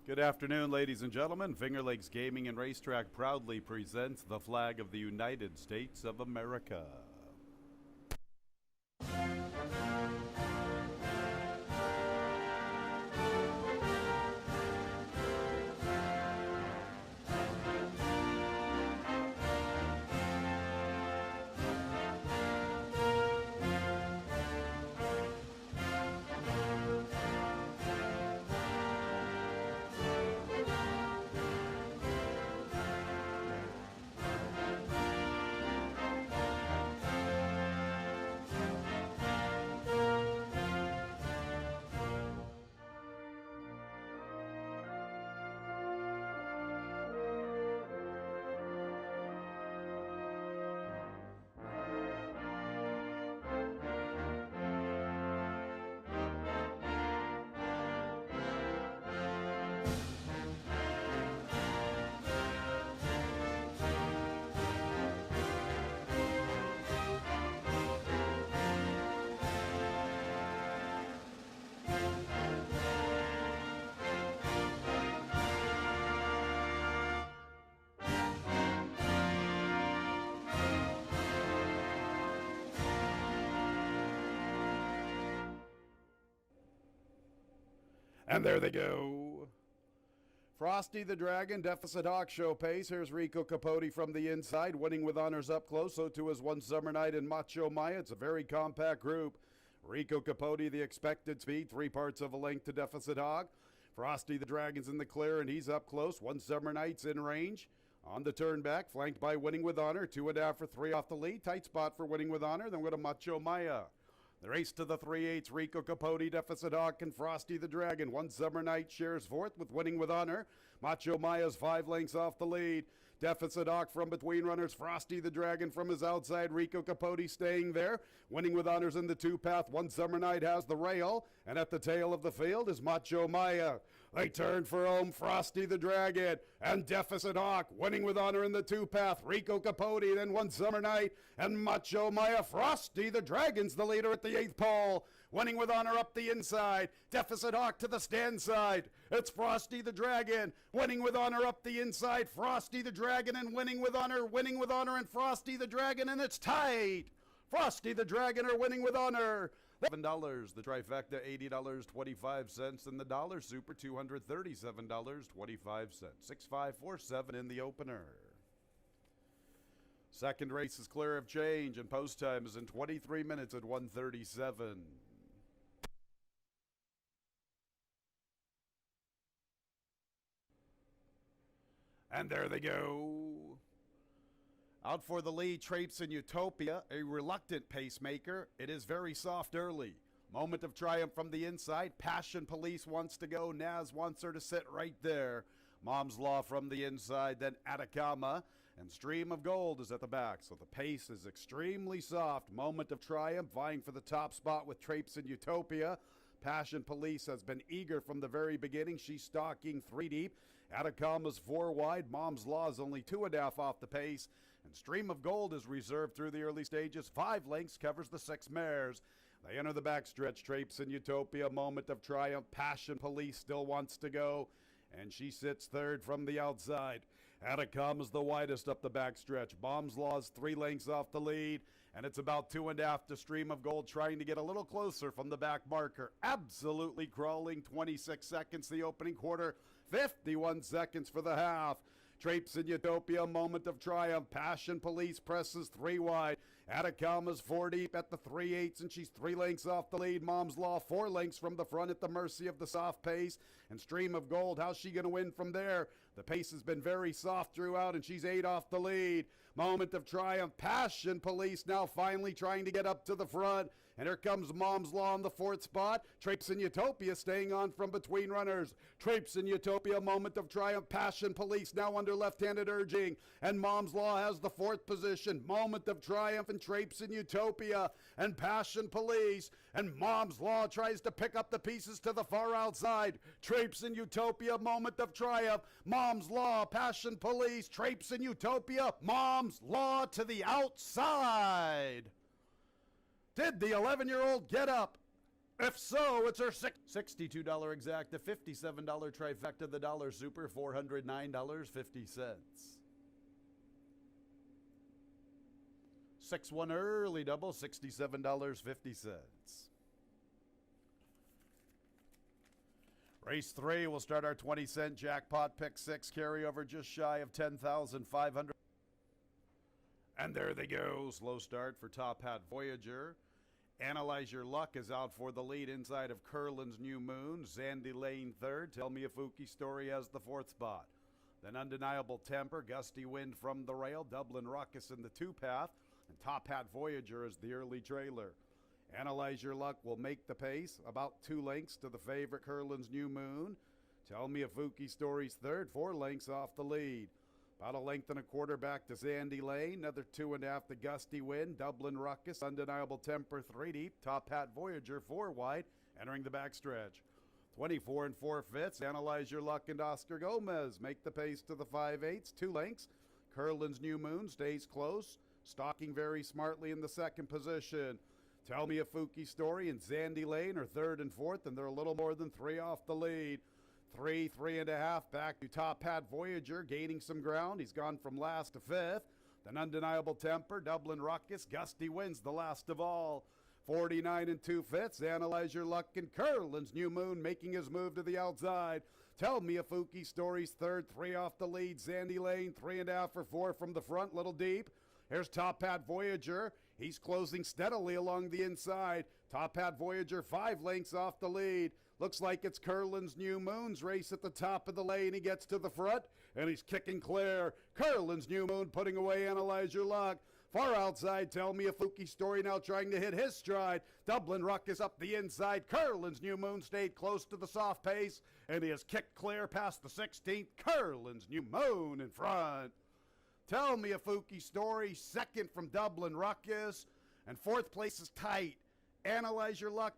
Good afternoon, ladies and gentlemen. Finger Lakes Gaming and Racetrack proudly presents the flag of the United States of America. And there they go. Frosty the Dragon, Deficit Hawk show pace. Here's Rico Capote from the inside, winning with honors up close. So too is One Summer Night and Macho Maya. It's a very compact group. Rico Capote, the expected speed, 3 parts of a length to Deficit Hawk. Frosty the Dragon's in the clear and he's up close. One Summer Night's in range. On the turn back, flanked by Winning with Honor. 2.5 for 3 off the lead. Tight spot for Winning with Honor. Then we'll go to Macho Maya. The race to the 3/8, Rico Capote, Deficit Hawk, and Frosty the Dragon. One Summer Night shares fourth with Winning with Honor. Macho Maya's 5 lengths off the lead. Deficit Hawk from between runners. Frosty the Dragon from his outside. Rico Capote staying there. Winning with Honors in the 2-path. One Summer Night has the rail. And at the tail of the field is Macho Maya. They turn for home. Frosty the Dragon and Deficit Hawk. Winning with Honor in the 2-path. Rico Capote, then One Summer Night and Macho Maya. Frosty the Dragon's the leader at the 8th pole. Winning with Honor up the inside. Deficit Hawk to the stand side. It's Frosty the Dragon. Winning with Honor up the inside. Frosty the Dragon and Winning with Honor. Winning with Honor and Frosty the Dragon, and it's tight. Frosty the Dragon are winning with honor. $7, the trifecta $80.25, and the dollar super $237.25. 6-5-4-7 in the opener. Second race is clear of change, and post time is in 23 minutes at 1:37. And there they go. Out for the lead, Traipse in Utopia, a reluctant pacemaker. It is very soft early. Moment of Triumph from the inside. Passion Police wants to go. Naz wants her to sit right there. Mom's Law from the inside, then Atacama. And Stream of Gold is at the back. So the pace is extremely soft. Moment of Triumph vying for the top spot with Traipse in Utopia. Passion Police has been eager from the very beginning. She's stalking 3 deep. Atacama's 4 wide. Mom's Law is only 2.5 off the pace. And Stream of Gold is reserved through the early stages. 5 lengths covers the 6 mares. They enter the backstretch. Traipse in Utopia. Moment of Triumph. Passion Police still wants to go. And she sits third from the outside. Atacama's the widest up the backstretch. Mom's Law's 3 lengths off the lead, and it's about 2.5 to Stream of Gold, trying to get a little closer from the back marker. Absolutely crawling. 26 seconds the opening quarter, 51 seconds for the half. Traipse in Utopia, Moment of Triumph. Passion Police presses 3 wide. Atacama's 4 deep at the 3/8, and she's 3 lengths off the lead. Mom's Law 4 lengths from the front at the mercy of the soft pace. And Stream of Gold, how's she going to win from there? The pace has been very soft throughout, and she's 8 off the lead. Moment of Triumph. Passion Police now finally trying to get up to the front. And here comes Mom's Law on the 4th spot. Traipse in Utopia staying on from between runners. Traipse in Utopia, Moment of Triumph. Passion Police now under left-handed urging. And Mom's Law has the 4th position. Moment of Triumph and Traipse in Utopia and Passion Police. And Mom's Law tries to pick up the pieces to the far outside. Traipse in Utopia, Moment of Triumph. Mom's Law, Passion Police. Traipse in Utopia, Mom's Law to the outside. Did the 11-year-old get up? If so, it's our $62 exacta, $57 trifecta, the dollar super, $409.50. 6-1 early double, $67.50. Race 3 will start our 20-cent jackpot pick 6 carryover just shy of 10,500. And there they go. Slow start for Top Hat Voyager. Analyze Your Luck is out for the lead inside of Curlin's New Moon. Zandy Lane third. Tell Me a Fooky Story has the fourth spot. Then Undeniable Temper, Gusty Wind from the rail, Dublin Ruckus in the two-path, and Top Hat Voyager is the early trailer. Analyze Your Luck will make the pace, about 2 lengths to the favorite Curlin's New Moon. Tell Me a Fooky Story's third, 4 lengths off the lead. About a length and a quarter back to Zandy Lane, another 2.5 to Gusty Wind, Dublin Ruckus, Undeniable Temper 3 deep, Top Hat Voyager 4 wide, entering the backstretch. 24 4/5, Analyze Your Luck and Oscar Gomez make the pace to the 5/8, 2 lengths. Curlin's New Moon stays close, stalking very smartly in the second position. Tell Me a Fooky Story and Zandy Lane are third and fourth, and they're a little more than 3 off the lead. 3.5 back to Top Hat Voyager, gaining some ground. He's gone from last to 5th. Then Undeniable Temper, Dublin Ruckus, Gusty Wins the last of all. 49 2/5, Analyze Your Luck and Curlin's New Moon making his move to the outside. Tell Me a Fooky Story's third, 3 off the lead. Zandy Lane, 3.5 or 4 from the front, little deep. Here's Top Hat Voyager. He's closing steadily along the inside. Top Hat Voyager 5 lengths off the lead. Looks like it's Curlin's New Moon's race at the top of the lane. He gets to the front, and he's kicking clear. Curlin's New Moon putting away Analyze Your Luck. Far outside, Tell Me a Fooky Story now trying to hit his stride. Dublin Ruckus up the inside. Curlin's New Moon stayed close to the soft pace, and he has kicked clear past the 16th. Curlin's New Moon in front. Tell Me a Fooky Story, second from Dublin Ruckus, and fourth place is tight. Analyze Your Luck.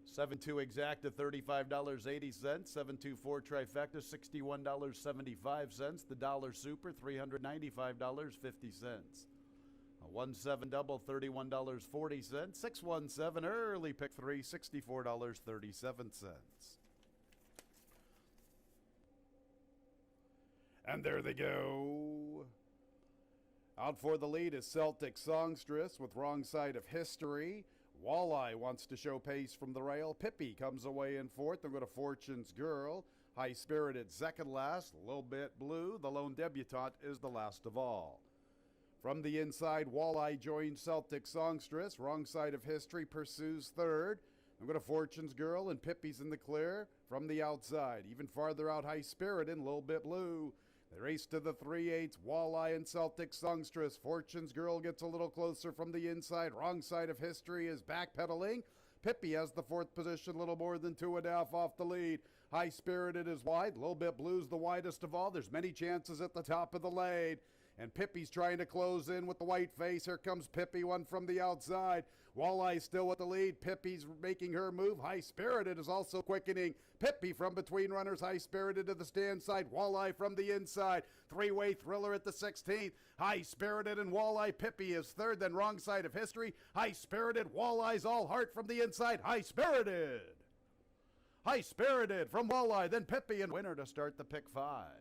7-2 exacta, $35.80. 7-2-4 trifecta, $61.75. The dollar super, $395.50. A 1-7 double, $31.40. 6-1-7 early pick 3, $64.37. And there they go. Out for the lead is Celtic Songstress with Wrong Side of History. Walleye wants to show pace from the rail. Pippi comes away in fourth. They'll go to Fortune's Girl. High Spirited second last. A little bit blue. The lone debutante is the last of all. From the inside, Walleye joins Celtic Songstress. Wrong Side of History pursues third. They'll go to Fortune's Girl, and Pippi's in the clear from the outside. Even farther out, High Spirited, a little bit blue. They race to the 3/8, Walleye and Celtic Songstress. Fortune's Girl gets a little closer from the inside. Wrong Side of History is backpedaling. Pippi has the fourth position, a little more than 2.5 off the lead. High Spirited is wide. A little bit blue's the widest of all. There's many chances at the top of the lane. And Pippi's trying to close in with the white face. Here comes Pippi, one from the outside. Walleye still with the lead. Pippi's making her move. High Spirited is also quickening. Pippi from between runners. High Spirited to the stand side. Walleye from the inside. 3-way thriller at the 16th. High Spirited and Walleye. Pippi is third. Then Wrong Side of History. High Spirited. Walleye's all heart from the inside. High Spirited. High Spirited from Walleye. Then Pippi and winner to start the pick 5.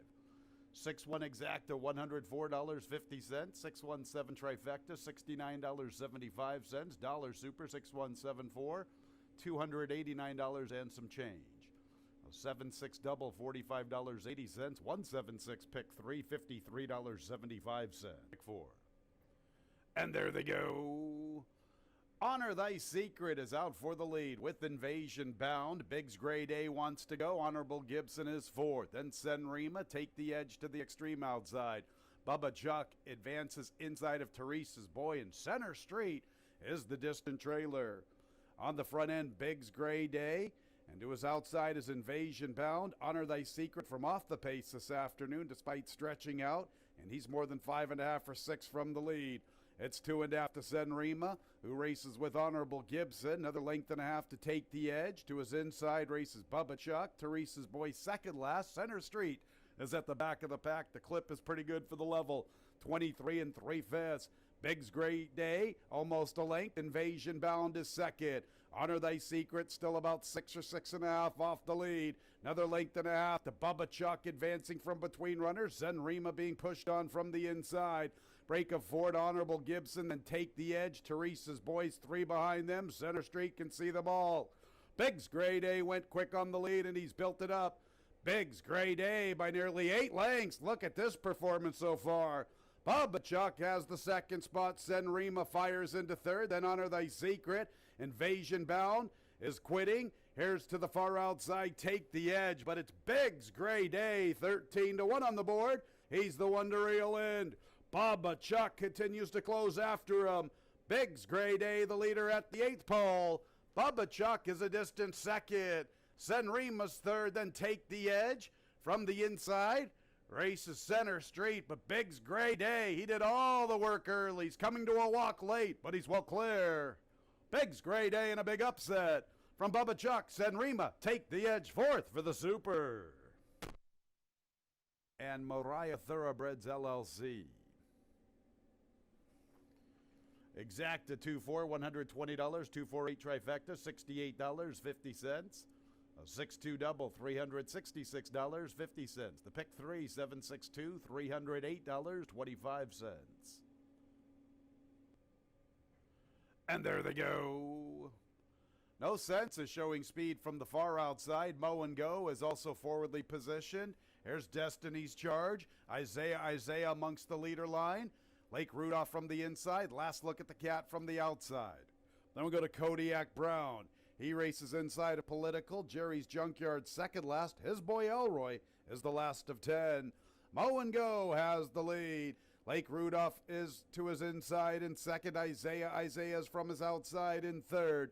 6-1 exacta, $104.50. 6-1-7 trifecta, $69.75. Dollar super, 6-1-7-4, $289 and some change. 7-6 double, $45.80. 1-7-6 pick 3, $53.75. Pick 4. And there they go. Honor Thy Secret is out for the lead with Invasion Bound. Biggs Grade A wants to go. Honorable Gibson is fourth. Then Senrima take the edge to the extreme outside. Bubba Chuck advances inside of Teresa's Boy, and Center Street is the distant trailer. On the front end, Biggs Grade A, and to his outside is Invasion Bound. Honor Thy Secret from off the pace this afternoon despite stretching out, and he's more than 5.5 or 6 from the lead. It's 2.5 to Senrima, who races with Honorable Gibson. Another length and a half to take the edge. To his inside races Bubba Chuck. Teresa's Boy second last. Center Street is at the back of the pack. The clip is pretty good for the level. 23 3/5. Biggs Great Day, almost a length. Invasion Bound is second. Honor Thy Secret, still about 6 or 6.5 off the lead. Another length and a half to Bubba Chuck advancing from between runners. Zen Rima being pushed on from the inside. Break of Ford, Honorable Gibson, then Take the Edge. Teresa's Boys 3 behind them. Center Street can see them all. Biggs Grade A went quick on the lead and he's built it up. Biggs Grade A by nearly 8 lengths. Look at this performance so far. Bubba Chuck has the second spot. Zen Rima fires into third. Then Honor Thy Secret. Invasion Bound is quitting. Here's to the far outside. Take the Edge. But it's Biggs Grade A. 13-1 on the board. He's the one to reel in. Bubba Chuck continues to close after him. Biggs Grade A, the leader at the 8th pole. Bubba Chuck is a distant second. Zen Rima's third. Then Take the Edge from the inside. Races Center Street, but Biggs Grade A, he did all the work early. He's coming to a walk late, but he's well clear. Biggs Grade A in a big upset. From Bubba Chuck, Zen Rima, Take the Edge fourth for the Super. And Moriah Thoroughbreds LLC. Exacta 2-4, $120. 2-4-8 trifecta, $68.50. A 6-2 double, $366.50. The pick 3, 7-6-2, $308.25. And there they go. No Sense is showing speed from the far outside. Mow and Go is also forwardly positioned. Here's Destiny's Charge. Isaiah amongst the leader line. Lake Rudolph from the inside. Last look at the cat from the outside. Then we go to Kodiak Brown. He races inside of Political. Jerry's Junkyard second last. His boy Elroy is the last of 10. Mow and Go has the lead. Lake Rudolph is to his inside in second. Isaiah's from his outside in third.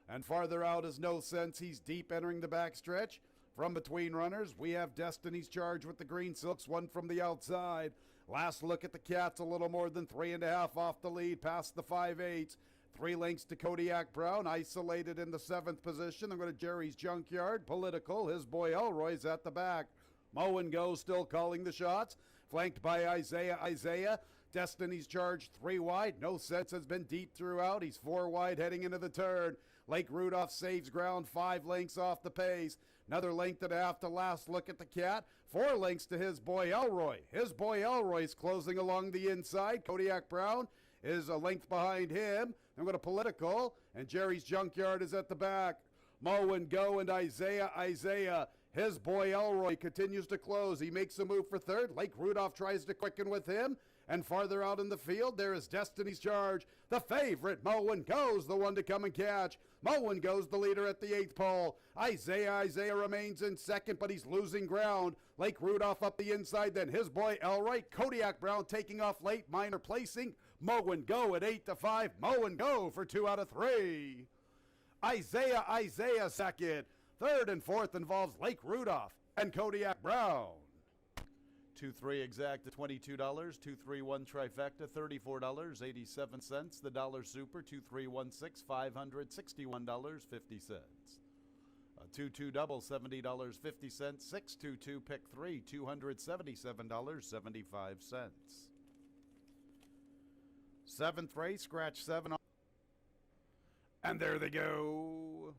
And farther out is No Sense. He's deep entering the backstretch. From between runners, we have Destiny's Charge with the Green Silks, one from the outside. Last look at the Cats, a little more than 3.5 off the lead, past the 5/8. 3 lengths to Kodiak Brown, isolated in the 7th position. I'm going to Jerry's Junkyard. Political, his boy Elroy's at the back. Mow and Go still calling the shots. Flanked by Isaiah. Destiny's Charge 3 wide. No Sense has been deep throughout. He's 4 wide heading into the turn. Lake Rudolph saves ground 5 lengths off the pace. Another length and a half to last look at the Cat. 4 lengths to his boy Elroy. His boy Elroy's closing along the inside. Kodiak Brown is a length behind him. I'm going to Political, and Jerry's Junkyard is at the back. Mow and Go and Isaiah. His boy Elroy continues to close. He makes a move for third. Lake Rudolph tries to quicken with him. And farther out in the field, there is Destiny's Charge. The favorite, Mow and Go's the one to come and catch. Mow and Go's the leader at the 8th pole. Isaiah remains in second, but he's losing ground. Lake Rudolph up the inside, then his boy Elroy. Kodiak Brown taking off late, minor placing. Mow and Go at 8-5. Mow and Go for 2 out of 3. Isaiah second. Third and fourth involves Lake Rudolph and Kodiak Brown. 2-3 exacta $22, 2-3-1 trifecta $34.87. The dollar super 2-3-1-6 $561.50. A 2-2 double $70.50. 6-2-2 pick 3 $277.75. 7th race, scratch 7. And there they go.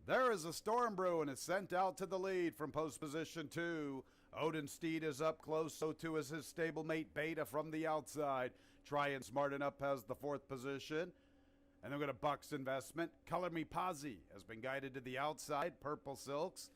There is a storm brewing is sent out to the lead from post position 2. Odin Steed is up close, so too is his stablemate Beta from the outside. Tryin' Smarten Up has the 4th position. And then we're going to Bucks Investment. Color Me Posy has been guided to the outside. Purple Silks.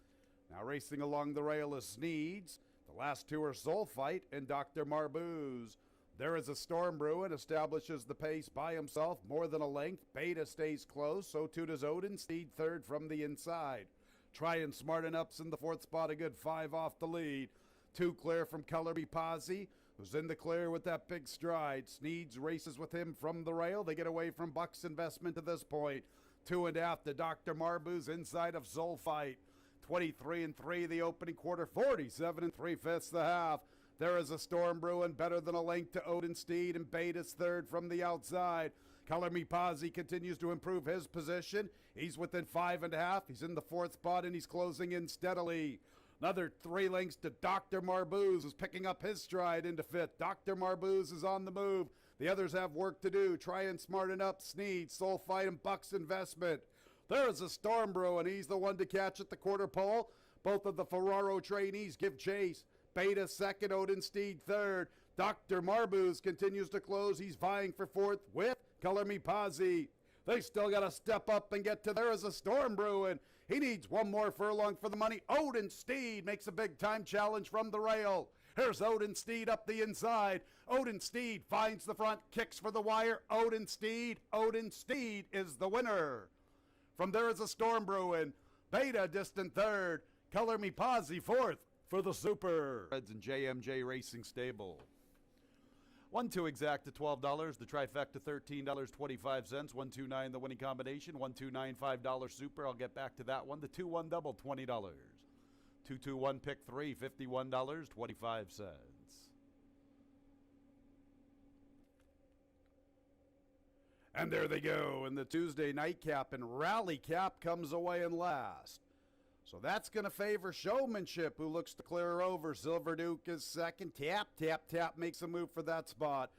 Now racing along the rail is Sneeds. The last 2 are Soul Fight and Dr. Marbooze. There is a storm brewing, establishes the pace by himself, more than a length. Beta stays close, so too does Odin. Steed third from the inside. Tryin' Smarten Up's in the 4th spot, a good 5 off the lead. 2 clear from Color Me Posy, who's in the clear with that big stride. Sneeds races with him from the rail. They get away from Bucks Investment to this point. 2.5 to Dr. Marbooze inside of Soul Fight. 23-3 the opening quarter, 47 3/5 the half. There is a storm brewing, better than a length to Odin Steed, and Beta's third from the outside. Color Me Posy continues to improve his position. He's within 5.5. He's in the 4th spot, and he's closing in steadily. Another 3 lengths to Dr. Marbooze, who's picking up his stride into 5th. Dr. Marbooze is on the move. The others have work to do. Tryin' Smarten Up, Sneed, Soul Fight, and Bucks Investment. There's a storm brewing. He's the one to catch at the quarter pole. Both of the Ferraro trainees give chase. Beta second, Odin Steed third. Dr. Marbuz continues to close. He's vying for fourth with Color Me Pazzi. They still got to step up and get to there is a storm brewing. He needs one more furlong for the money. Odin Steed makes a big time challenge from the rail. Here's Odin Steed up the inside. Odin Steed finds the front, kicks for the wire. Odin Steed is the winner. From there is a storm brewing. Beta distant third. Color Me Pazzi fourth for the Super. Reds and JMJ Racing Stable. 1-2 exact to $12. The trifecta $13.25. 1-2-9 the winning combination. 1-2-9 $5 Super. I'll get back to that one. The 2-1 double $20. 2-2-1 pick 3 $51.25. And there they go in the Tuesday nightcap, and Rally Cap comes away in last. So that's going to favor Showmanship, who looks to clear over. Silver Duke is second. Tap, tap, tap makes a move for that spot.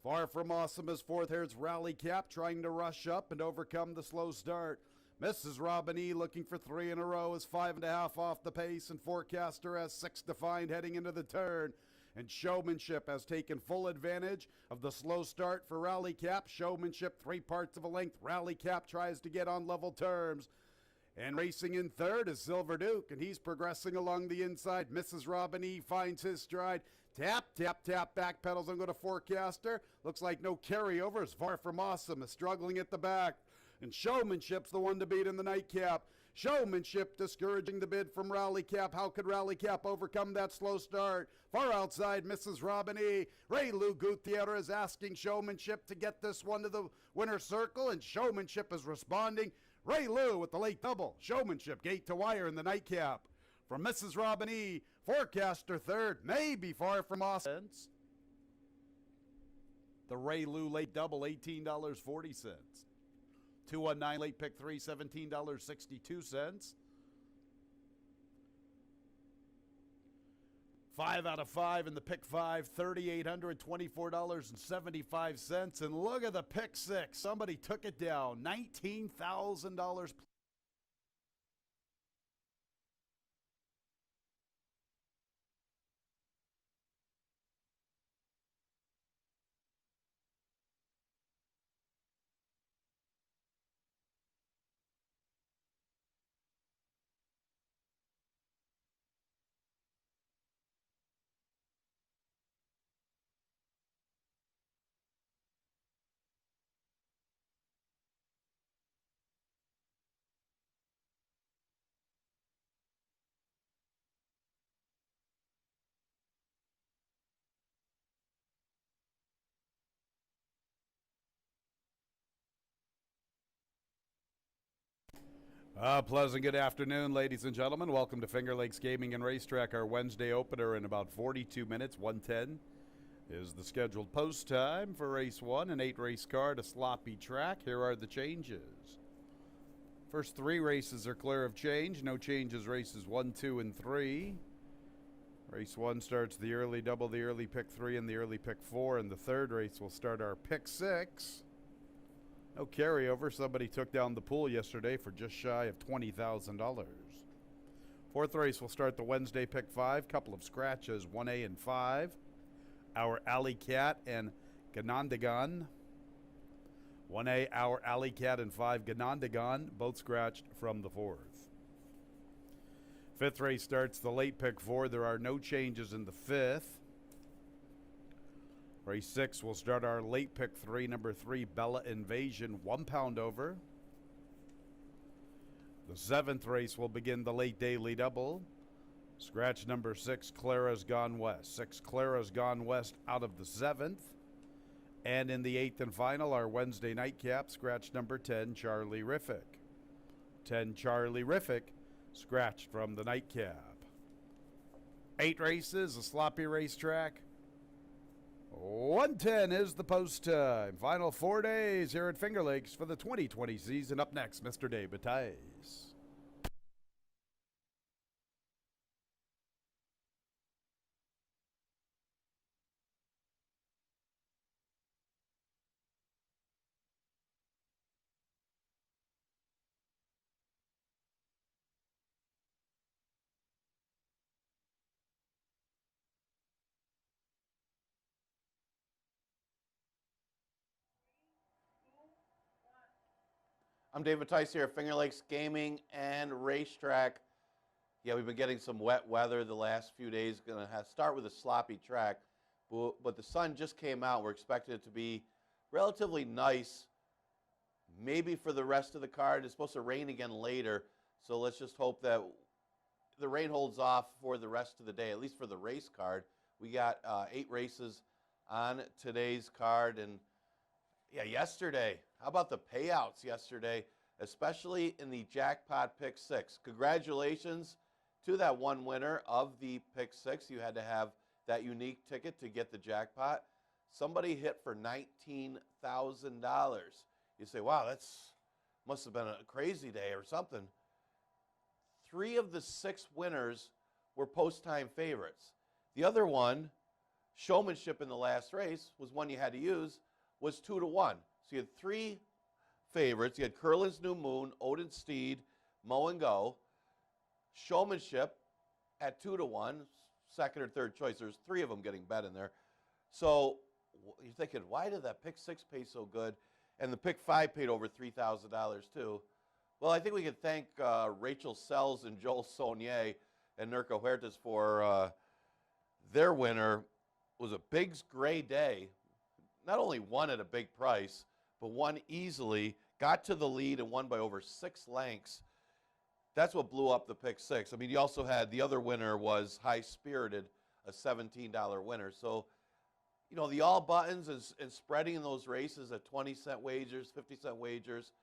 Far From Awesome is fourth. Here's Rally Cap trying to rush up and overcome the slow start. Mrs. Robin E. looking for 3 in a row is 5.5 off the pace, and Forecaster has 6 defined heading into the turn. And Showmanship has taken full advantage of the slow start for Rally Cap. Showmanship 3 parts of a length. Rally Cap tries to get on level terms. And racing in third is Silver Duke, and he's progressing along the inside. Mrs. Robin E. finds his stride. Tap, tap, tap, back pedals and go to Forecaster. Looks like no carryover as Far From Awesome is struggling at the back. And Showmanship's the one to beat in the nightcap. Showmanship discouraging the bid from Rally Cap. How could Rally Cap overcome that slow start? Far outside, Mrs. Robin E. Ray Lou Gutierrez asking Showmanship to get this one to the winner's circle, and Showmanship is responding. Ray Lou with the late double. Showmanship gate to wire in the nightcap. From Mrs. Robin E. Forecaster third, maybe Far From Awesome. The Ray Lou late double, $18.40. 219 late pick 3, $17.62. 5 out of 5 in the pick 5, $3,824.75. And look at the pick 6. Somebody took it down, $19,000. Pleasant good afternoon, ladies and gentlemen. Welcome to Finger Lakes Gaming and Racetrack. Our Wednesday opener in about 42 minutes. 1:10 is the scheduled post time for race 1, an 8-race card, a sloppy track. Here are the changes. First 3 races are clear of change. No changes races 1, 2, and 3. Race 1 starts the early double, the early pick 3, and the early pick 4. And the third race will start our pick 6. No carryover. Somebody took down the pool yesterday for just shy of $20,000. Fourth race will start the Wednesday pick 5. Couple of scratches, 1A and 5. Our Alley Cat and Ganondagon. 1A, Our Alley Cat, and 5 Ganondagon, both scratched from the 4th. Fifth race starts the late pick 4. There are no changes in the 5th. Race 6 will start our late pick 3, number 3, Bella Invasion, 1 pound over. The 7th race will begin the late daily double. Scratch number 6, Clara's Gone West. 6, Clara's Gone West out of the 7th. And in the 8th and final, our Wednesday nightcap, scratch number 10, Charlie Riffick. 10, Charlie Riffick, scratched from the nightcap. 8 races, a sloppy racetrack. 1:10 is the post time. Final 4 days here at Finger Lakes for the 2020 season. Up next, Mr. Dave Batice. I'm David Tice here at Finger Lakes Gaming and Racetrack. Yeah, we've been getting some wet weather the last few days. Going to start with a sloppy track, but the sun just came out. We're expecting it to be relatively nice, maybe for the rest of the card. It's supposed to rain again later, so let's just hope that the rain holds off for the rest of the day, at least for the race card. We got 8 races on today's card, and yeah, yesterday, how about the payouts yesterday, especially in the jackpot pick 6? Congratulations to that one winner of the pick 6. You had to have that unique ticket to get the jackpot. Somebody hit for $19,000. You say, wow, that's must have been a crazy day or something. 3 of the 6 winners were post-time favorites. The other one, showmanship in the last race, was one you had to use, was 2-1. So you had 3 favorites. You had Curlin's New Moon, Odin Steed, Mow and Go. Showmanship at 2-1, second or third choice. There's 3 of them getting bet in there. So you're thinking, why did that pick 6 pay so good? And the pick 5 paid over $3,000 too. Well, I think we can thank Rachel Sells and Joel Saunier and Nurka Huertas for their winner. It was a Biggs Gray day. Not only won at a big price, but won easily, got to the lead and won by over 6 lengths. That's what blew up the pick 6. I mean, you also had the other winner was High Spirited, a $17 winner. So, you know, the all buttons and spreading in those races at 20-cent wagers, 50-cent wagers,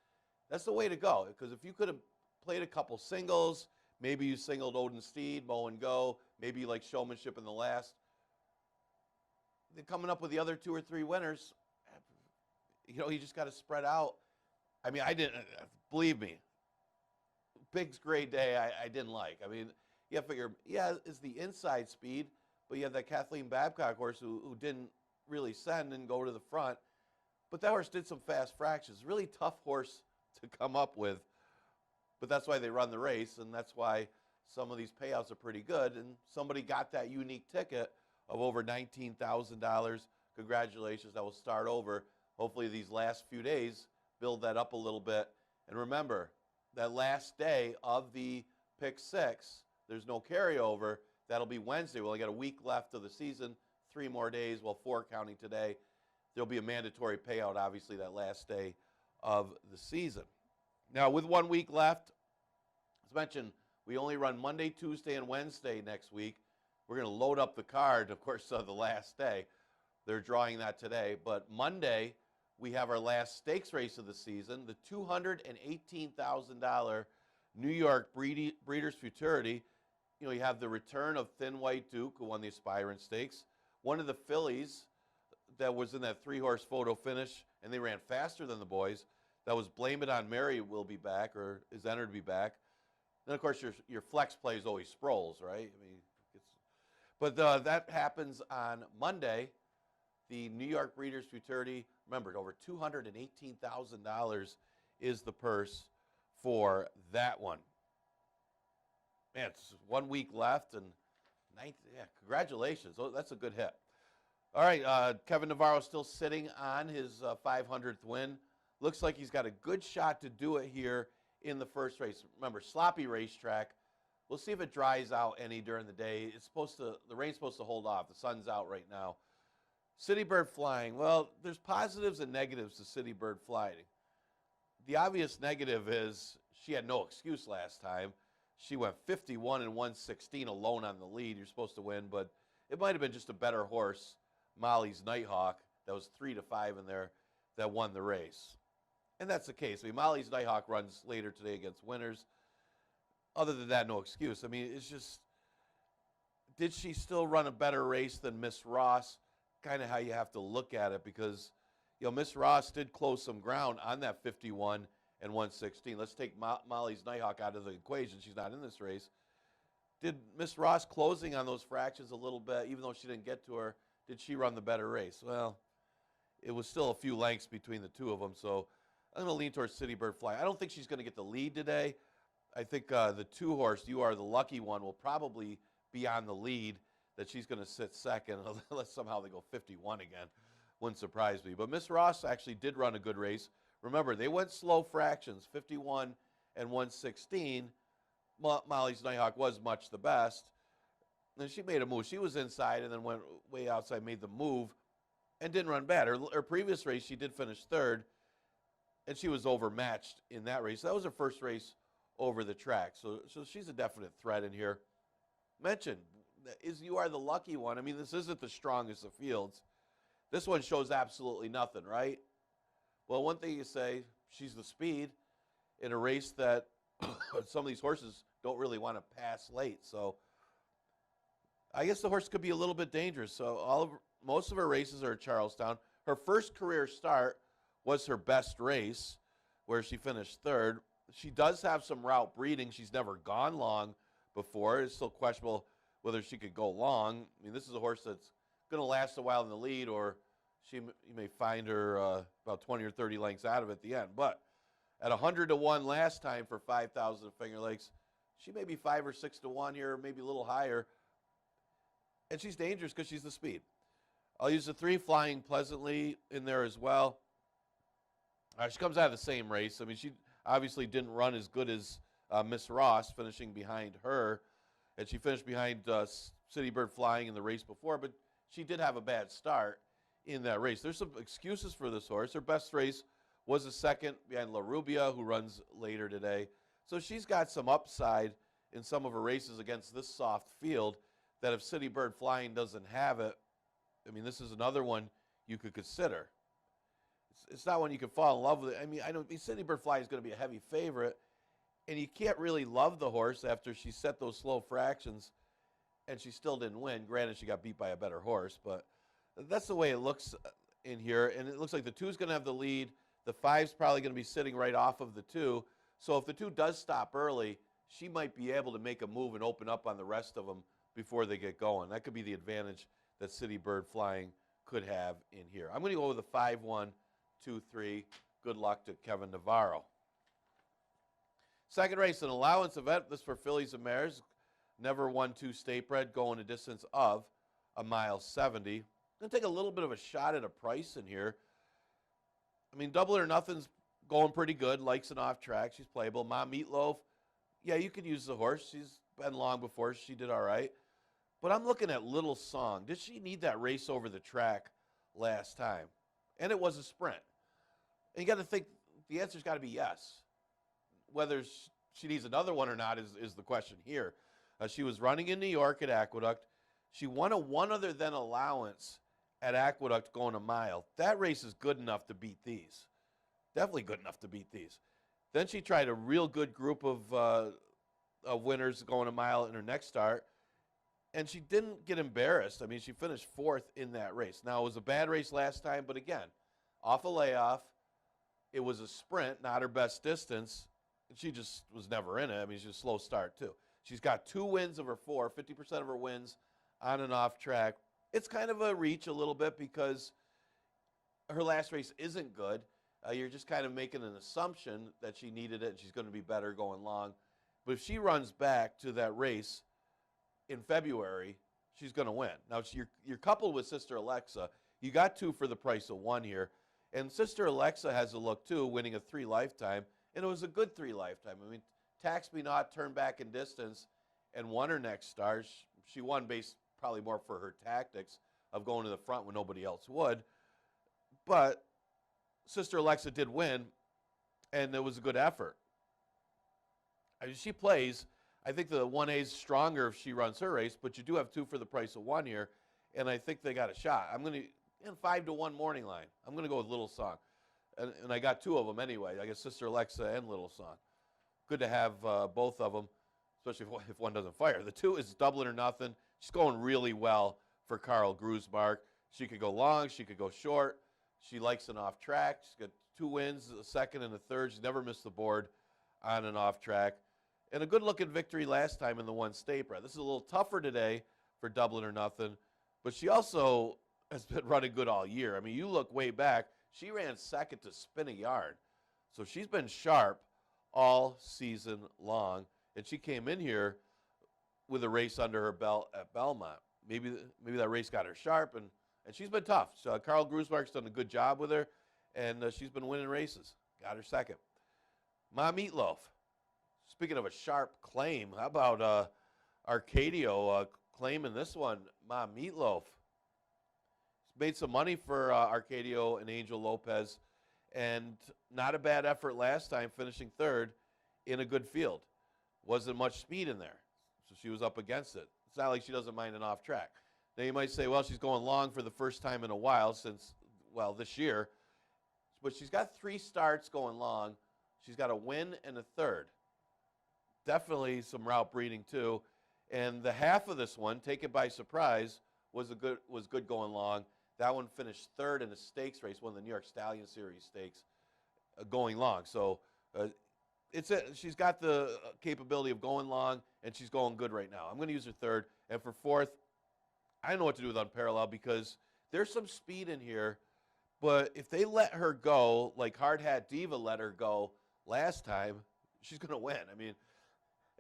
that's the way to go. Because if you could have played a couple singles, maybe you singled Odin Steed, Mow and Go, maybe you like showmanship in the last, then coming up with the other 2 or 3 winners, you know, you just got to spread out. I mean, I didn't, believe me, Big's great day I didn't like. I mean, you have to figure, yeah, it's the inside speed, but you have that Kathleen Babcock horse who didn't really send and go to the front. But that horse did some fast fractions. Really tough horse to come up with. But that's why they run the race, and that's why some of these payouts are pretty good. And somebody got that unique ticket of over $19,000. Congratulations. That will start over. Hopefully these last few days build that up a little bit. And remember, that last day of the pick 6, there's no carryover. That'll be Wednesday. We only got a week left of the season, 3 more days, well, 4 counting today. There'll be a mandatory payout, obviously, that last day of the season. Now, with 1 week left, as mentioned, we only run Monday, Tuesday, and Wednesday next week. We're going to load up the card, of course, the last day. They're drawing that today. But Monday, we have our last stakes race of the season, the $218,000 New York Breeders' Futurity. You know, you have the return of Thin White Duke, who won the Aspirant Stakes. One of the fillies that was in that 3-horse photo finish, and they ran faster than the boys. That was Blame It on Mary will be back, or is entered to be back. Then, of course, your flex play is always Sproles, right? I mean, but that happens on Monday. The New York Breeders' Futurity, remember, over $218,000 is the purse for that one. Man, it's 1 week left, and congratulations. Oh, that's a good hit. All right, Kevin Navarro still sitting on his 500th win. Looks like he's got a good shot to do it here in the first race. Remember, sloppy racetrack. We'll see if it dries out any during the day. The rain's supposed to hold off. The sun's out right now. City Bird Flying. Well, there's positives and negatives to City Bird Flying. The obvious negative is she had no excuse last time. She went 51 and 116 alone on the lead. You're supposed to win, but it might have been just a better horse, Molly's Nighthawk, that was 3-5 in there, that won the race. And that's the case. I mean, Molly's Nighthawk runs later today against winners. Other than that, no excuse. I mean, it's just, did she still run a better race than Miss Ross? Kind of how you have to look at it, because, you know, Miss Ross did close some ground on that 51 and 116. Let's take Molly's Nighthawk out of the equation. She's not in this race. Did Miss Ross closing on those fractions a little bit, even though she didn't get to her, did she run the better race? Well, it was still a few lengths between the two of them, so I'm going to lean towards City Bird Fly. I don't think she's going to get the lead today. I think the 2-horse, You Are the Lucky One, will probably be on the lead, that she's going to sit second, unless somehow they go 51 again. Wouldn't surprise me. But Miss Ross actually did run a good race. Remember, they went slow fractions, 51 and 116. Molly's Nighthawk was much the best. And she made a move. She was inside and then went way outside, made the move, and didn't run bad. Her previous race, she did finish third, and she was overmatched in that race. That was her first race over the track. So she's a definite threat in here. Mentioned, you are the lucky one. I mean, this isn't the strongest of fields. This one shows absolutely nothing, right? Well, one thing you say, she's the speed in a race that some of these horses don't really want to pass late. So I guess the horse could be a little bit dangerous. So most of her races are at Charlestown. Her first career start was her best race, where she finished third. She does have some route breeding. She's never gone long before. It's still questionable whether she could go long. I mean, this is a horse that's going to last a while in the lead, or you may find her about 20 or 30 lengths out of it at the end. But at 100 to 1 last time for 5,000 at Finger Lakes, she may be 5 or 6 to 1 here, maybe a little higher. And she's dangerous because she's the speed. I'll use the 3 Flying Pleasantly in there as well. She comes out of the same race. I mean, she obviously didn't run as good as Miss Ross, finishing behind her. And she finished behind City Bird Flying in the race before, but she did have a bad start in that race. There's some excuses for this horse. Her best race was a second behind La Rubia, who runs later today. So she's got some upside in some of her races against this soft field that if City Bird Flying doesn't have it, I mean, this is another one you could consider. It's not one you can fall in love with. I mean, City Bird Flying is going to be a heavy favorite, and you can't really love the horse after she set those slow fractions, and she still didn't win. Granted, she got beat by a better horse, but that's the way it looks in here. And it looks like the 2 is going to have the lead. The 5's probably going to be sitting right off of the 2. So if the 2 does stop early, she might be able to make a move and open up on the rest of them before they get going. That could be the advantage that City Bird Flying could have in here. I'm going to go with a 5-1, 2-3. Good luck to Kevin Navarro. Second race, an allowance event. This for fillies and mares. Never won 2 state bred, going a distance of 1.70 miles. Going to take a little bit of a shot at a price in here. I mean, Double or Nothing's going pretty good. Likes an off track. She's playable. Mom Meatloaf, yeah, you could use the horse. She's been long before. She did all right. But I'm looking at Little Song. Did she need that race over the track last time? And it was a sprint. And you got to think, the answer's got to be yes. Whether she needs another one or not is the question here. She was running in New York at Aqueduct. She won a 1 other than allowance at Aqueduct going a mile. That race is good enough to beat these. Definitely good enough to beat these. Then she tried a real good group of winners going a mile in her next start, and she didn't get embarrassed. I mean, she finished 4th in that race. Now, it was a bad race last time, but again, off a layoff. It was a sprint, not her best distance. She just was never in it. I mean, she's a slow start, too. She's got 2 wins of her 4, 50% of her wins on and off track. It's kind of a reach a little bit because her last race isn't good. You're just kind of making an assumption that she needed it and she's going to be better going long. But if she runs back to that race in February, she's going to win. Now, you're coupled with Sister Alexa. You got 2 for the price of 1 here. And Sister Alexa has a look, too, winning a 3 lifetime. And it was a good 3 lifetime. I mean, Tax Me Not turned back in distance and won her next start. She won based probably more for her tactics of going to the front when nobody else would. But Sister Alexa did win, and it was a good effort. I mean, she plays. I think the 1A is stronger if she runs her race, but you do have 2 for the price of 1 here, and I think they got a shot. I'm going to, in 5 to 1 morning line, I'm going to go with Little Song. And I got 2 of them anyway. I guess Sister Alexa and Little Song. Good to have both of them, especially if one doesn't fire. The 2 is Double or Nothing. She's going really well for Carl Grusmark. She could go long. She could go short. She likes an off track. She's got 2 wins, a second and a third. She's never missed the board on and off track. And a good-looking victory last time in the 1 state bred. This is a little tougher today for Double or Nothing, but she also has been running good all year. I mean, you look way back, she ran second to Spin a Yard. So she's been sharp all season long, and she came in here with a race under her belt at Belmont. Maybe that race got her sharp, and she's been tough. So Carl Grusmark's done a good job with her, and she's been winning races. Got her second. Ma Meatloaf. Speaking of a sharp claim, how about Arcadio claiming this one? Ma Meatloaf. He's made some money for Arcadio and Angel Lopez, and not a bad effort last time, finishing third in a good field. Wasn't much speed in there, so she was up against it. It's not like she doesn't mind an off track. Now you might say, well, she's going long for the first time in a while since, well, this year. But she's got 3 starts going long. She's got a win and a third. Definitely some route breeding too. And the half of this one, Take It By Surprise, was good going long. That one finished third in a stakes race, one of the New York Stallion Series stakes, going long. So she's got the capability of going long, and she's going good right now. I'm going to use her third. And for fourth, I don't know what to do with Unparalleled because there's some speed in here. But if they let her go, like Hard Hat Diva let her go last time, she's going to win. I mean,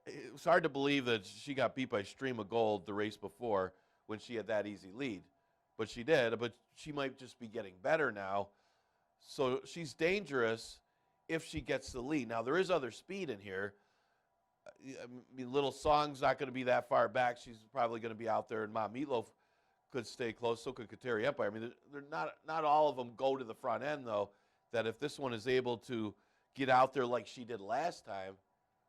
it's hard to believe that she got beat by Stream of Gold the race before when she had that easy lead. But she did, but she might just be getting better now. So she's dangerous if she gets the lead. Now, there is other speed in here. I mean, Little Song's not going to be that far back. She's probably going to be out there, and Ma Meatloaf could stay close. So could Kateri Empire. I mean, they're not all of them go to the front end, though, that if this one is able to get out there like she did last time,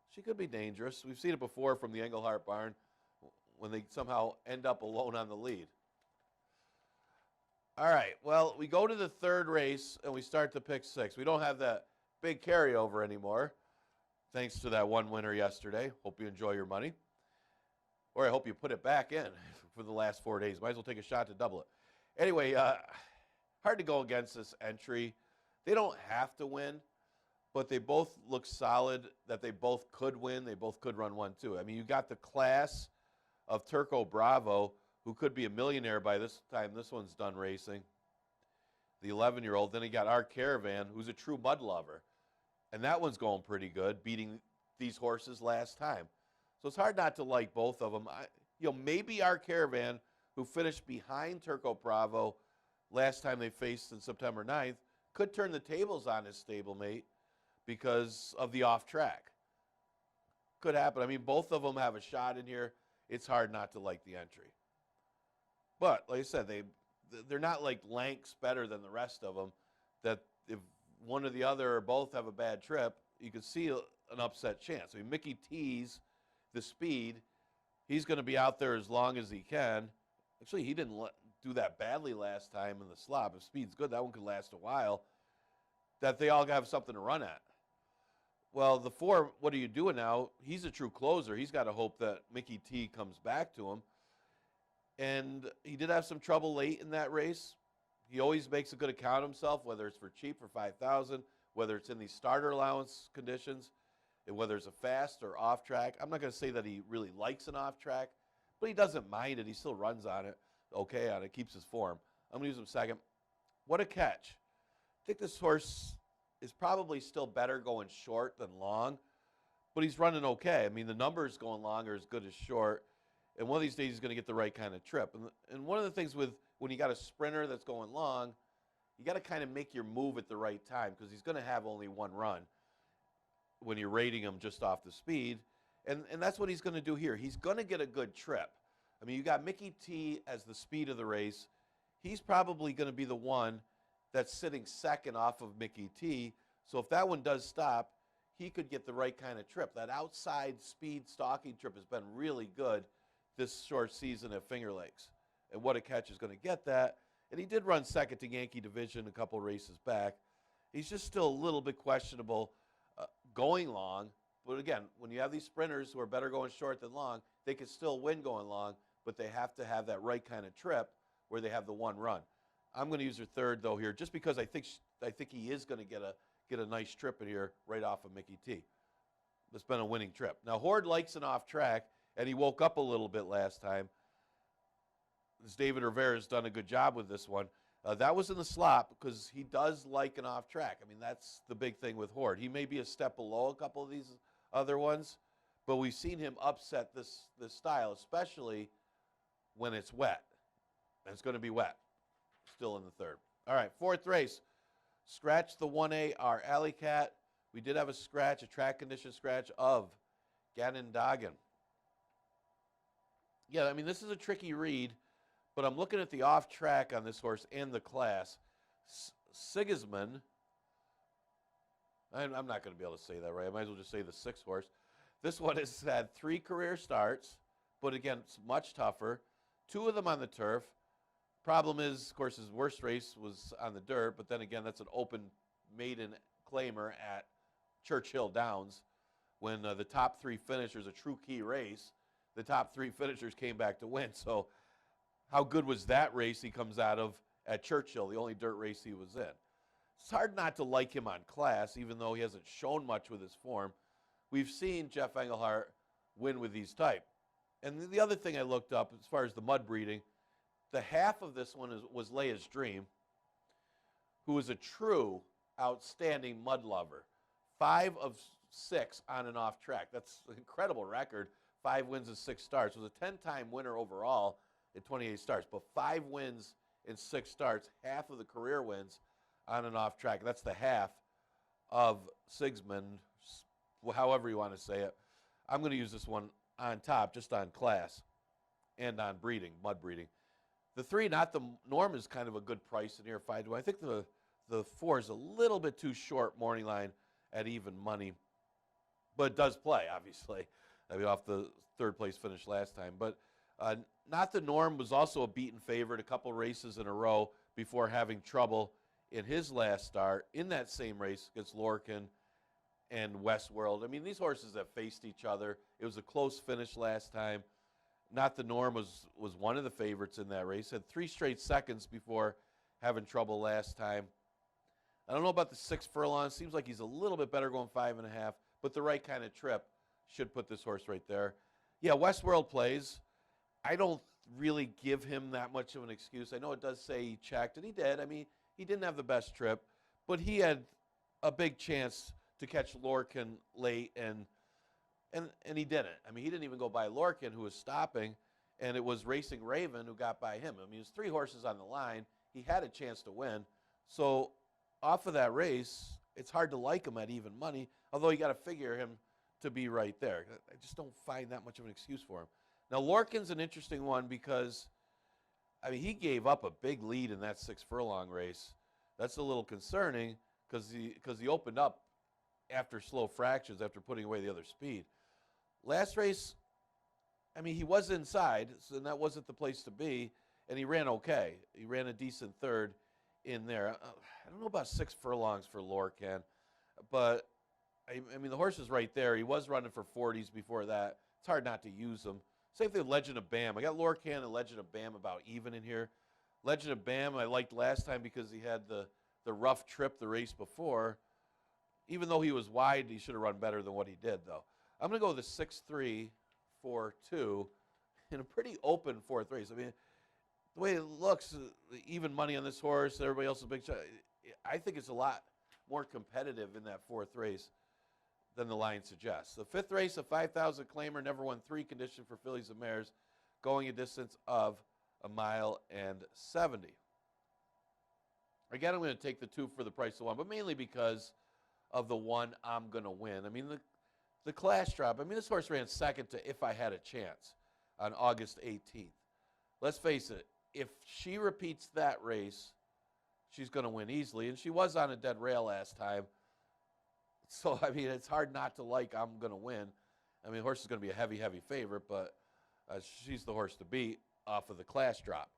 she could be dangerous. We've seen it before from the Engelhart barn when they somehow end up alone on the lead. All right, well, we go to the third race, and we start to pick 6. We don't have that big carryover anymore, thanks to that one winner yesterday. Hope you enjoy your money. Or I hope you put it back in for the last 4 days. Might as well take a shot to double it. Anyway, hard to go against this entry. They don't have to win, but they both look solid that they both could win. They both could run 1-2. I mean, you got the class of Turco Bravo, who could be a millionaire by this time this one's done racing, the 11-year-old. Then he got Our Caravan, who's a true mud lover. And that one's going pretty good, beating these horses last time. So it's hard not to like both of them. Maybe Our Caravan, who finished behind Turco Bravo last time they faced in September 9th, could turn the tables on his stablemate because of the off track. Could happen. I mean, both of them have a shot in here. It's hard not to like the entry. But, like I said, they're not like lengths better than the rest of them, that if one or the other or both have a bad trip, you could see an upset chance. I mean, Mickey T's the speed. He's going to be out there as long as he can. Actually, he didn't do that badly last time in the slop. If speed's good, that one could last a while. That they all have something to run at. Well, the 4, what are you doing now? He's a true closer. He's got to hope that Mickey T comes back to him. And he did have some trouble late in that race. He always makes a good account of himself, whether it's for cheap for $5,000, whether it's in these starter allowance conditions, and whether it's a fast or off track. I'm not going to say that he really likes an off track, but he doesn't mind it. He still runs on it, okay on it, keeps his form. I'm going to use him second. What a catch. I think this horse is probably still better going short than long, but he's running okay. I mean, the numbers going long are as good as short. And one of these days he's going to get the right kind of trip. And one of the things with when you got a sprinter that's going long, you got to kind of make your move at the right time because he's going to have only one run when you're rating him just off the speed. And that's what he's going to do here. He's going to get a good trip. I mean, you got Mickey T as the speed of the race. He's probably going to be the one that's sitting second off of Mickey T. So if that one does stop, he could get the right kind of trip. That outside speed stalking trip has been really good this short season at Finger Lakes. And What a Catch is going to get that. And he did run second to Yankee Division a couple races back. He's just still a little bit questionable going long. But again, when you have these sprinters who are better going short than long, they can still win going long, but they have to have that right kind of trip where they have the one run. I'm going to use her third, though, here, just because I think he is going to get a nice trip in here right off of Mickey T. It's been a winning trip. Now, Horde likes an off track, and he woke up a little bit last time. As David Rivera's done a good job with this one. That was in the slop because he does like an off track. I mean, that's the big thing with Horde. He may be a step below a couple of these other ones, but we've seen him upset this style, especially when it's wet. And it's going to be wet still in the third. All right, fourth race. Scratch the 1A, our Alley Cat. We did have a scratch, a track condition scratch of Ganondagan. Yeah, I mean, this is a tricky read, but I'm looking at the off track on this horse and the class. Sigismund, I'm not going to be able to say that right. I might as well just say the 6 horse. This one has had 3 career starts, but again, it's much tougher. 2 of them on the turf. Problem is, of course, his worst race was on the dirt, but then again, that's an open maiden claimer at Churchill Downs when the top 3 finishers, a true key race, the top 3 finishers came back to win. So how good was that race he comes out of at Churchill, the only dirt race he was in? It's hard not to like him on class, even though he hasn't shown much with his form. We've seen Jeff Engelhart win with these type. And the other thing I looked up as far as the mud breeding, the half of this one was Leia's Dream, who was a true outstanding mud lover. 5 of 6 on and off track. That's an incredible record. 5 wins and 6 starts. Was a 10-time winner overall in 28 starts, but 5 wins in 6 starts, half of the career wins on and off track. That's the half of Sigismund, however you want to say it. I'm going to use this one on top, just on class and on breeding, mud breeding. The 3, not the norm, is kind of a good price in here. 5 to 1. I think the 4 is a little bit too short morning line at even money, but it does play, obviously. I mean, off the 3rd place finish last time. But not the norm was also a beaten favorite a couple races in a row before having trouble in his last start in that same race against Lorcan and Westworld. I mean, these horses have faced each other. It was a close finish last time. Not the norm was one of the favorites in that race. Had 3 straight seconds before having trouble last time. I don't know about the 6 furlongs. Seems like he's a little bit better going 5.5, but the right kind of trip should put this horse right there. Yeah, Westworld plays. I don't really give him that much of an excuse. I know it does say he checked, and he did. I mean, he didn't have the best trip, but he had a big chance to catch Lorcan late, and he didn't. I mean, he didn't even go by Lorcan, who was stopping, and it was Racing Raven who got by him. I mean, it was 3 horses on the line. He had a chance to win. So off of that race, it's hard to like him at even money, although you got to figure him to be right there. I just don't find that much of an excuse for him. Now, Lorcan's an interesting one because, I mean, he gave up a big lead in that 6 furlong race. That's a little concerning because he opened up after slow fractions, after putting away the other speed. Last race, I mean, he was inside, so that wasn't the place to be, and he ran okay. He ran a decent 3rd in there. I don't know about 6 furlongs for Lorcan, but, I mean, the horse is right there. He was running for 40s before that. It's hard not to use him. Same thing with Legend of Bam. I got Lorcan and Legend of Bam about even in here. Legend of Bam I liked last time because he had the rough trip the race before. Even though he was wide, he should have run better than what he did, though. I'm going to go with the 6-3, 4-2 in a pretty open 4th race. I mean, the way it looks, even money on this horse, everybody else is a big shot. I think it's a lot more competitive in that 4th race than the line suggests. The 5th race, a 5,000 claimer, never won 3 condition for fillies and mares, going a distance of 1.70 miles. Again, I'm going to take the 2 for the price of 1, but mainly because of the 1 I'm going to win. I mean, the class drop, I mean, this horse ran 2nd to If I Had a Chance on August 18th. Let's face it, if she repeats that race, she's going to win easily, and she was on a dead rail last time. So, I mean, it's hard not to like I'm going to win. I mean, the horse is going to be a heavy, heavy favorite, but she's the horse to beat off of the class drop.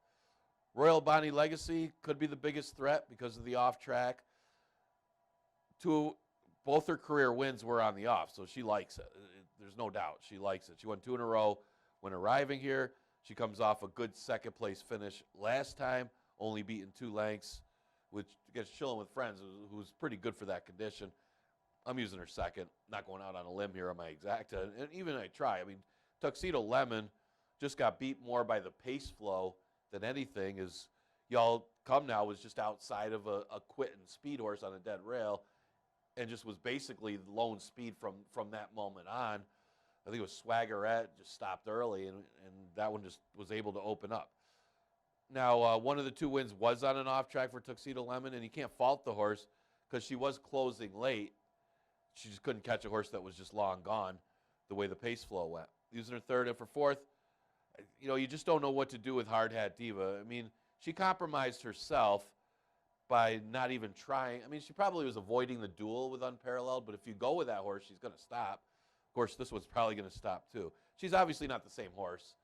Royal Bonnie Legacy could be the biggest threat because of the off track. Both her career wins were on the off, so she likes it. There's no doubt she likes it. She won 2 in a row when arriving here. She comes off a good 2nd place finish last time, only beaten 2 lengths, which against Chillin' with Friends, who's pretty good for that condition. I'm using her 2nd. Not going out on a limb here on my exacta. And even I try. I mean, Tuxedo Lemon just got beat more by the pace flow than anything. As Y'all Come Now was just outside of a quitting speed horse on a dead rail and just was basically lone speed from that moment on. I think it was Swaggerette, just stopped early, and that one just was able to open up. Now, one of the two wins was on an off track for Tuxedo Lemon, and you can't fault the horse because she was closing late. She just couldn't catch a horse that was just long gone the way the pace flow went. Using her third and for fourth, you just don't know what to do with Hard Hat Diva. I mean, she compromised herself by not even trying. I mean, she probably was avoiding the duel with Unparalleled, but if you go with that horse, she's going to stop. Of course, this one's probably going to stop too. She's obviously not the same horse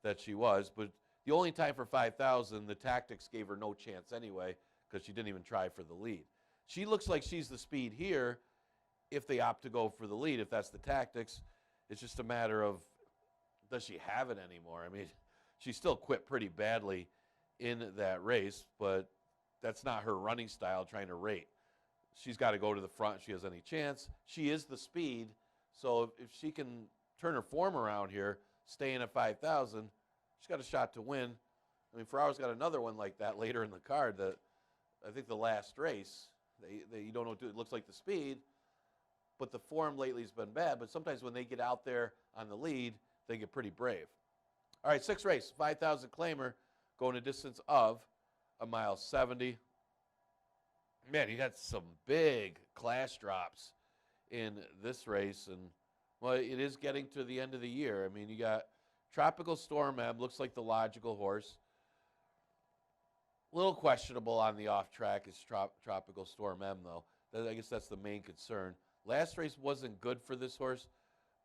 that she was, but the only time for 5,000, the tactics gave her no chance anyway because she didn't even try for the lead. She looks like she's the speed here if they opt to go for the lead, if that's the tactics. It's just a matter of, does she have it anymore? I mean, she still quit pretty badly in that race, but that's not her running style, trying to rate. She's got to go to the front if she has any chance. She is the speed, so if she can turn her form around here, staying at 5,000, she's got a shot to win. I mean, Ferraro's got another one like that later in the card that I think the last race, you don't know what to do. It looks like the speed, but the form lately has been bad. But sometimes when they get out there on the lead, they get pretty brave. All right, sixth race, 5,000 claimer, going a distance of 1.70 miles. Man, you got some big class drops in this race. And, well, it is getting to the end of the year. I mean, you got Tropical Storm M, looks like the logical horse. A little questionable on the off track is Tropical Storm M, though. I guess that's the main concern. Last race wasn't good for this horse,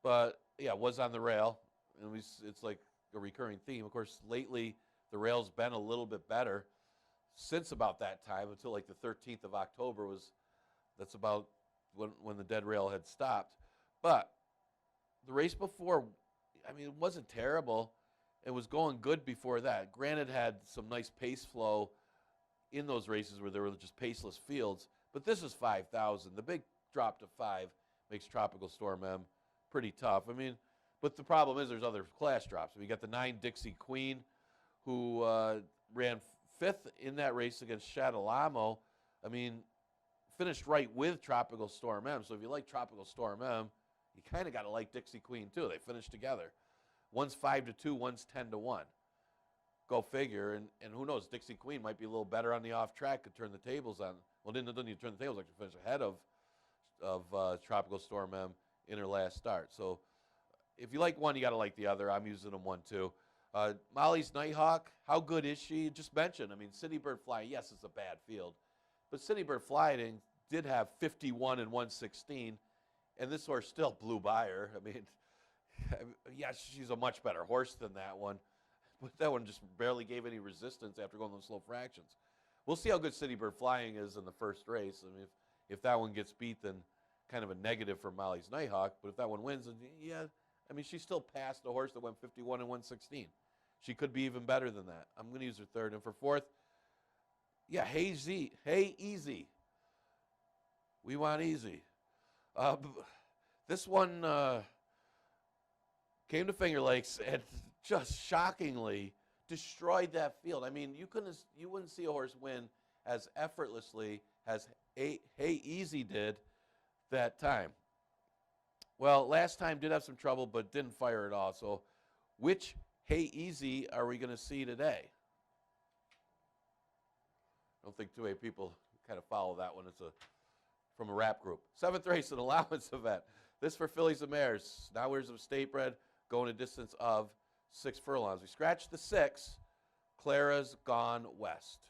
but, yeah, it was on the rail. And it's like a recurring theme. Of course, lately the rail's been a little bit better since about that time until like the 13th of October that's about when the dead rail had stopped. But the race before, I mean, it wasn't terrible. It was going good before that. Granted, had some nice pace flow in those races where there were just paceless fields. But this is 5,000. The big drop to 5 makes Tropical Storm M pretty tough. I mean, but the problem is there's other class drops. I mean, you got the 9 Dixie Queen, who ran 5th in that race against Shadalamo. I mean, finished right with Tropical Storm M. So if you like Tropical Storm M, you kind of got to like Dixie Queen too. They finished together. One's 5-2, one's 10-1. Go figure. And who knows? Dixie Queen might be a little better on the off track. Could turn the tables on. Well, didn't even turn the tables. Actually finished ahead of Tropical Storm M in her last start. So if you like one, you got to like the other. I'm using them one too. Molly's Nighthawk, how good is she? Just mentioned, I mean, City Bird Flying, yes, it's a bad field. But City Bird Flying did have 51 and 116, and this horse still blew by her. I mean, yes, she's a much better horse than that one. But that one just barely gave any resistance after going those slow fractions. We'll see how good City Bird Flying is in the first race. I mean, if that one gets beat, then kind of a negative for Molly's Nighthawk. But if that one wins, then yeah, I mean, she still passed a horse that went 51 and 116. She could be even better than that. I'm going to use her third. And for fourth, yeah, Hey Easy. We want easy. This one came to Finger Lakes and just shockingly destroyed that field. I mean, you wouldn't see a horse win as effortlessly as Hey Easy did that time. Well, last time did have some trouble, but didn't fire at all. So which Hey Easy are we going to see today? I don't think too many people kind of follow that one. It's from a rap group. Seventh race, an allowance event. This for fillies and mares. Now winners of state bred going a distance of 6 furlongs. We scratched the 6. Clara's Gone West.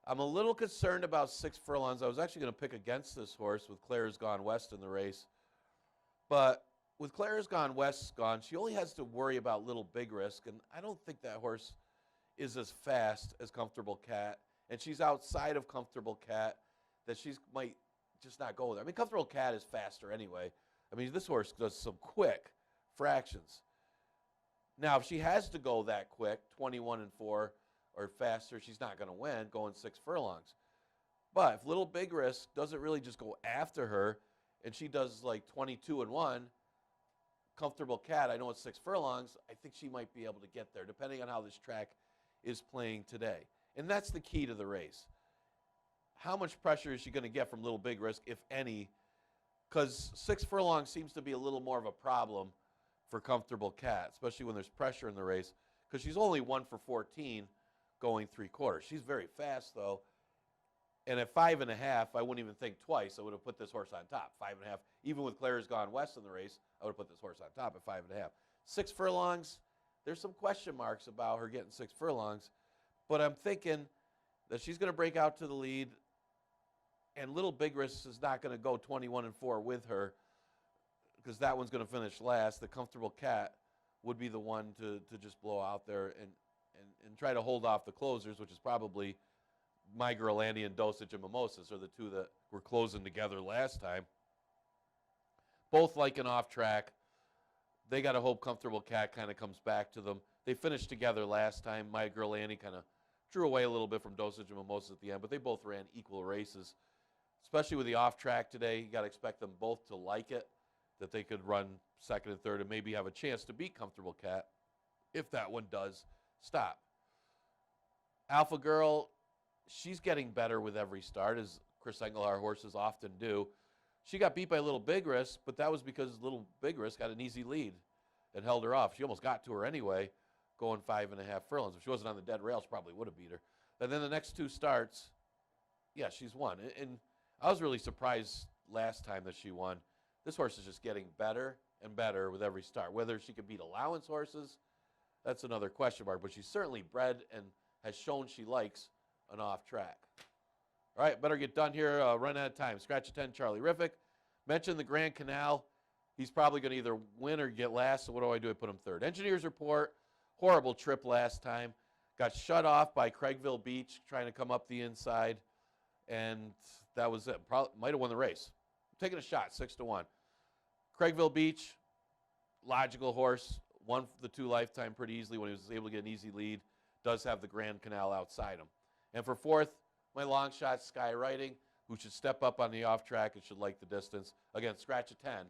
I'm a little concerned about 6 furlongs. I was actually going to pick against this horse with Clara's Gone West in the race. But with Clara's Gone West gone, she only has to worry about Little Big Risk, and I don't think that horse is as fast as Comfortable Cat, and she's outside of Comfortable Cat that she might just not go there. I mean, Comfortable Cat is faster anyway. I mean, this horse does some quick fractions. Now, if she has to go that quick, 21 and 4 or faster, she's not going to win going 6 furlongs. But if Little Big Risk doesn't really just go after her, and she does like 22 and 1, Comfortable Cat, I know it's 6 furlongs, I think she might be able to get there, depending on how this track is playing today. And that's the key to the race. How much pressure is she going to get from Little Big Risk, if any? Because 6 furlongs seems to be a little more of a problem for Comfortable Cat, especially when there's pressure in the race, because she's only 1 for 14 going 3/4. She's very fast though. And at 5.5, I wouldn't even think twice. I would have put this horse on top. 5.5. Even with Claire's Gone West in the race, I would have put this horse on top at 5.5. 6 furlongs. There's some question marks about her getting 6 furlongs, but I'm thinking that she's going to break out to the lead, and Little Big Risk is not going to go 21-4 with her because that one's going to finish last. The Comfortable Cat would be the one to just blow out there and try to hold off the closers, which is probably My Girl Annie and Dosage and Mimosas are the two that were closing together last time. Both like an off track. They got to hope Comfortable Cat kind of comes back to them. They finished together last time. My Girl Annie kind of drew away a little bit from Dosage and Mimosas at the end, but they both ran equal races. Especially with the off track today, you got to expect them both to like it, that they could run second and third and maybe have a chance to beat Comfortable Cat if that one does stop. Alpha Girl, she's getting better with every start, as Chris Engelhard horses often do. She got beat by Little Big Risk, but that was because Little Big Risk got an easy lead and held her off. She almost got to her anyway, going 5.5 furlongs. If she wasn't on the dead rail, she probably would have beat her. And then the next two starts, yeah, she's won. And I was really surprised last time that she won. This horse is just getting better and better with every start. Whether she can beat allowance horses, that's another question mark. But she's certainly bred and has shown she likes an off track. All right, better get done here. Run out of time. Scratch a 10, Charlie Riffick. Mentioned the Grand Canal. He's probably going to either win or get last. So what do? I put him third. Engineers Report. Horrible trip last time. Got shut off by Craigville Beach trying to come up the inside. And that was it. Probably might have won the race. Taking a shot, 6-1. Craigville Beach, logical horse. Won the 2 Lifetime pretty easily when he was able to get an easy lead. Does have the Grand Canal outside him. And for fourth, my long shot, Sky Writing, who should step up on the off track and should like the distance. Again, scratch a 10.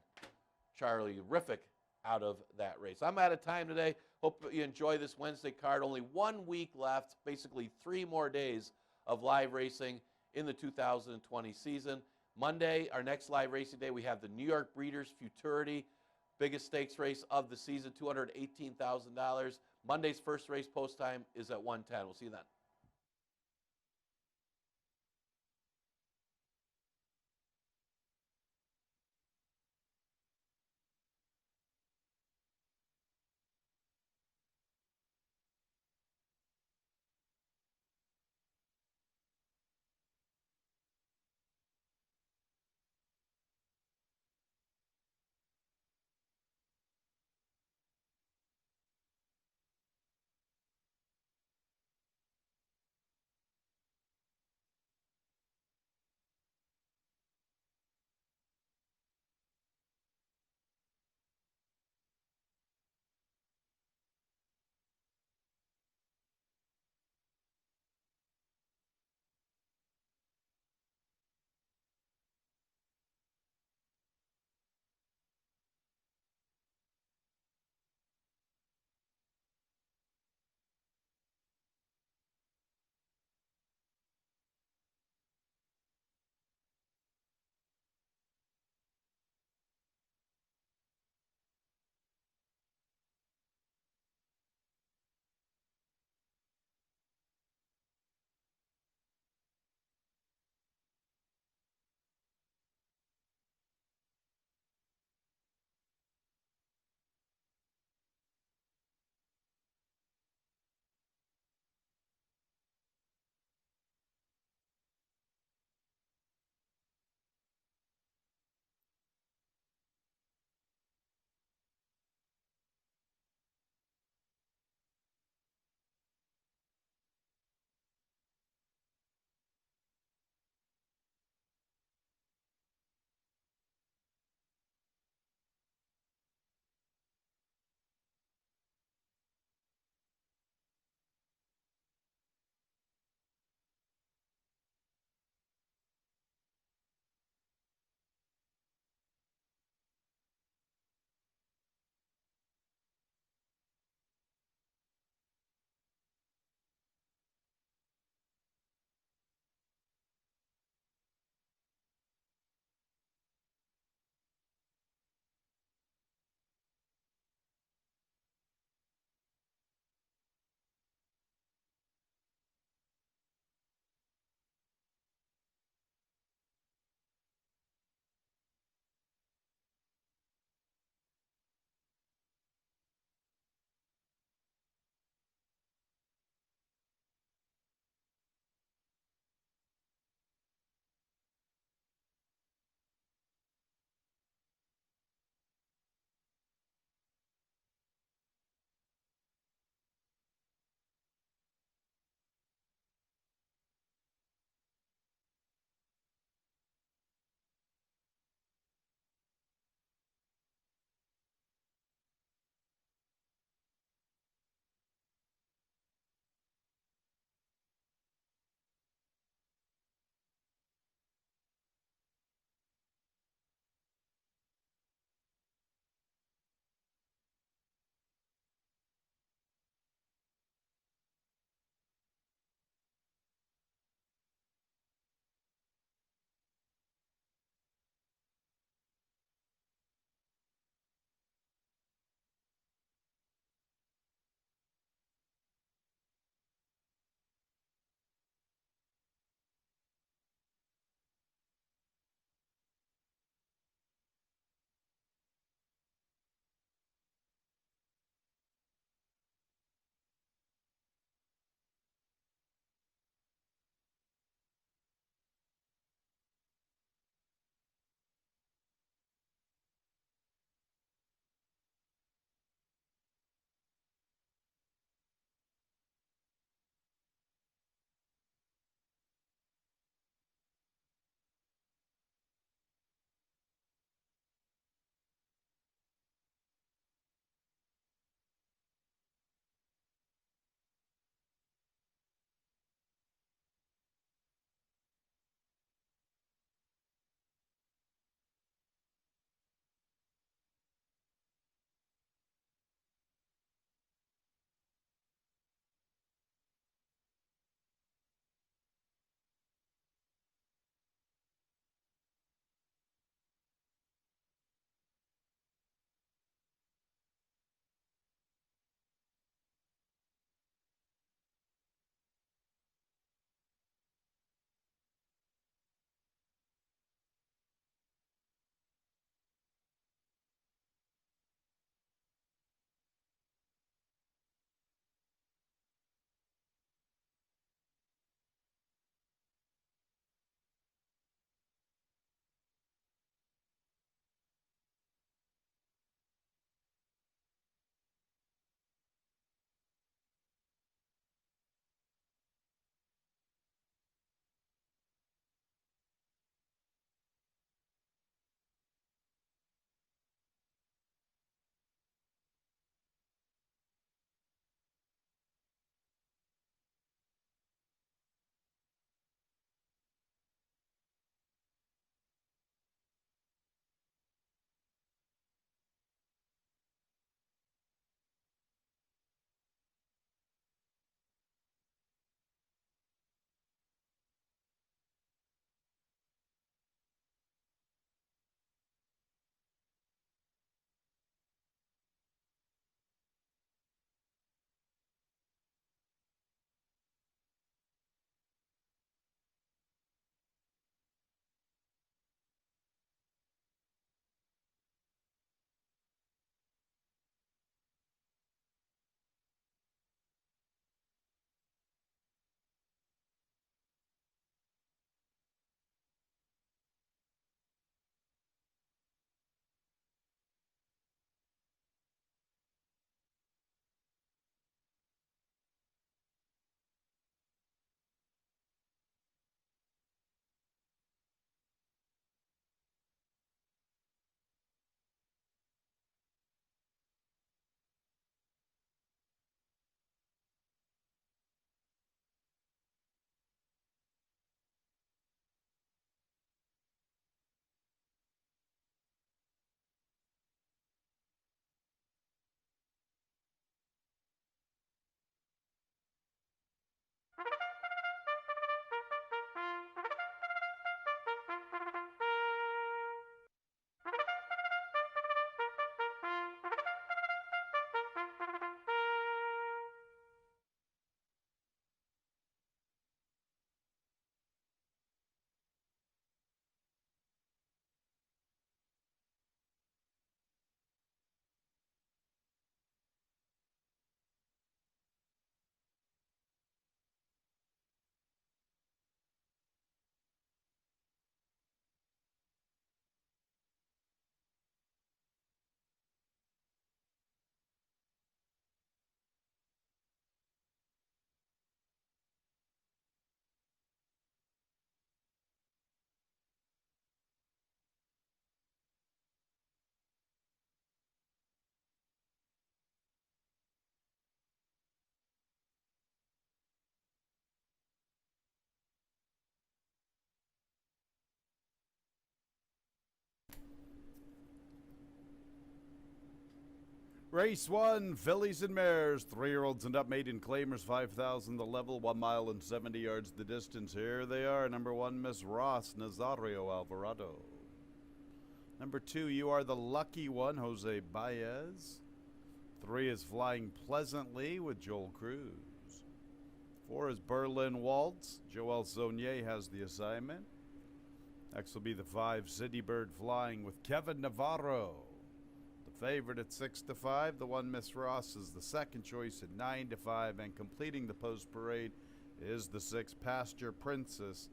Charlie Riffick out of that race. I'm out of time today. Hope you enjoy this Wednesday card. Only 1 week left, basically 3 more days of live racing in the 2020 season. Monday, our next live racing day, we have the New York Breeders' Futurity, biggest stakes race of the season, $218,000. Monday's first race post time is at 1:10. We'll see you then. Race 1, fillies and mares, 3-year-olds and up, maiden claimers, 5,000 the level, 1 mile and 70 yards the distance. Here they are. Number 1, Miss Ross, Nazario Alvarado. Number 2, You Are the Lucky One, Jose Baez. 3 is Flying Pleasantly with Joel Cruz. 4 is Berlin Waltz. Joel Zonier has the assignment. Next will be the 5, City Bird Flying with Kevin Navarro. The favorite at 6-5. The 1, Miss Ross, is the second choice at 9-5. And completing the post parade is the 6, Pasture Princess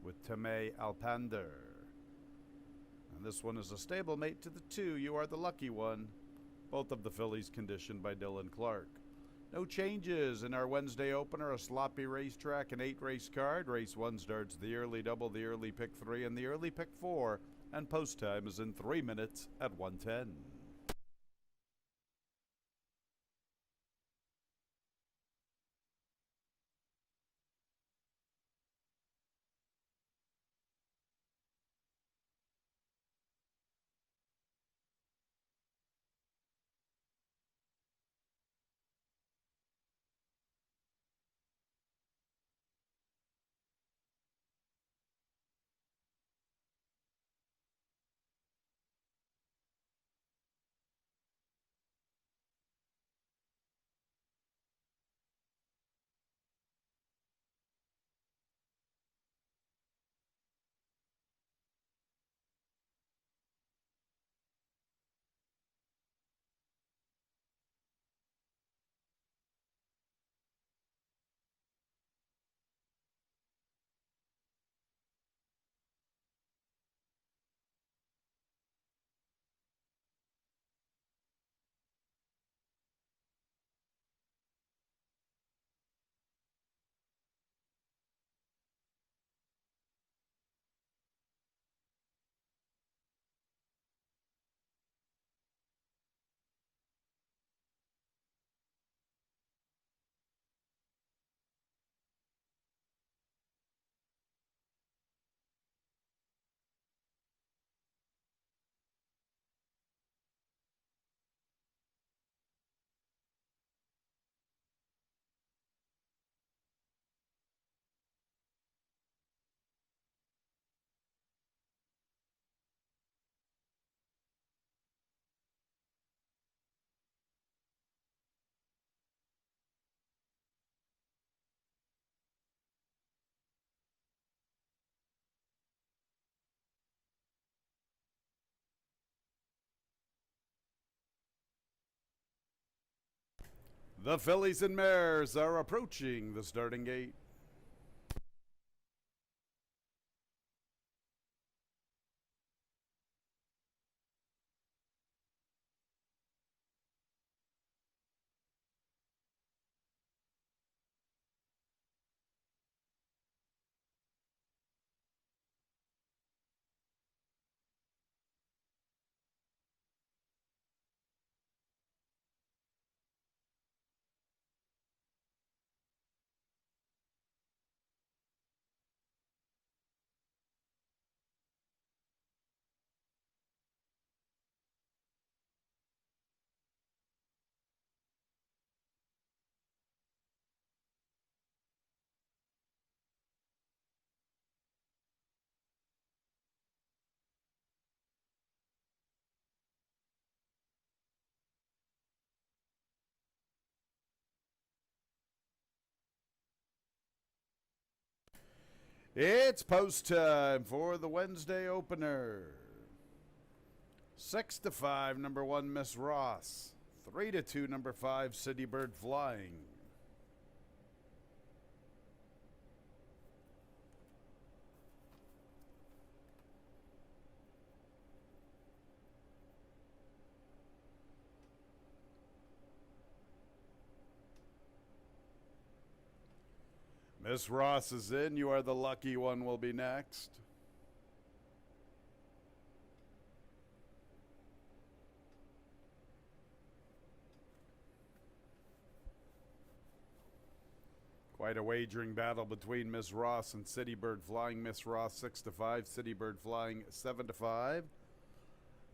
with Tomei Alpander. And this one is a stablemate to the 2, You Are the Lucky One. Both of the fillies conditioned by Dylan Clark. No changes in our Wednesday opener, a sloppy racetrack, an 8-race card. Race 1 starts the early double, the early pick 3, and the early pick 4. And post time is in 3 minutes at 1:10. The fillies and mares are approaching the starting gate. It's post time for the Wednesday opener. 6-5, number 1, Miss Ross. 3-2, number 5, City Bird Flying. Miss Ross is in. You Are the Lucky One will be next. Quite a wagering battle between Miss Ross and City Bird Flying. Miss Ross 6-5, City Bird Flying 7-5.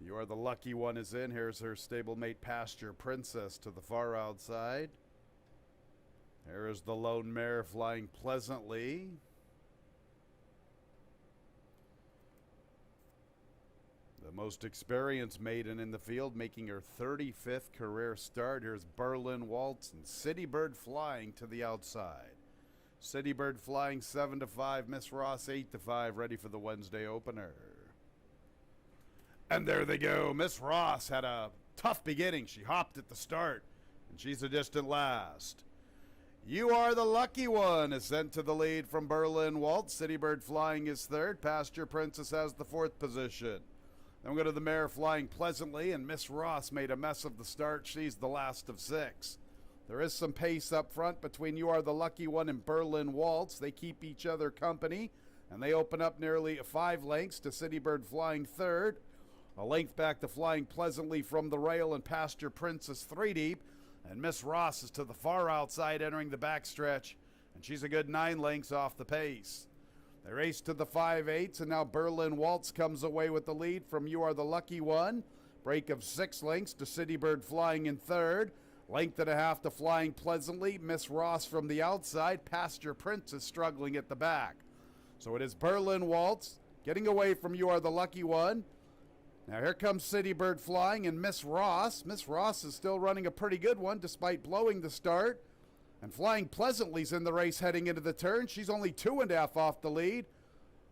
You Are the Lucky One is in. Here's her stablemate Pasture Princess to the far outside. Here is the lone mare Flying Pleasantly. The most experienced maiden in the field, making her 35th career start. Here's Berlin Waltz and City Bird Flying to the outside. City Bird Flying 7-5, Miss Ross 8-5, ready for the Wednesday opener. And there they go. Miss Ross had a tough beginning. She hopped at the start, and she's a distant last. You Are the Lucky One is sent to the lead from Berlin Waltz. City Bird Flying is third. Pasture Princess has the fourth position. Then we go to the mare Flying Pleasantly, and Miss Ross made a mess of the start. She's the last of six. There is some pace up front between You Are the Lucky One and Berlin Waltz. They keep each other company, and they open up nearly 5 lengths to City Bird Flying third. A length back to Flying Pleasantly from the rail, and Pasture Princess 3 deep. And Miss Ross is to the far outside entering the backstretch, and she's a good 9 lengths off the pace. They race to the 5/8, and now Berlin Waltz comes away with the lead from You Are the Lucky One. Break of 6 lengths to City Bird Flying in third. Length and a half to Flying Pleasantly. Miss Ross from the outside. Pasture Princess struggling at the back. So it is Berlin Waltz getting away from You Are the Lucky One. Now here comes City Bird Flying and Miss Ross. Miss Ross is still running a pretty good one despite blowing the start. And Flying Pleasantly's in the race heading into the turn. She's only 2.5 off the lead.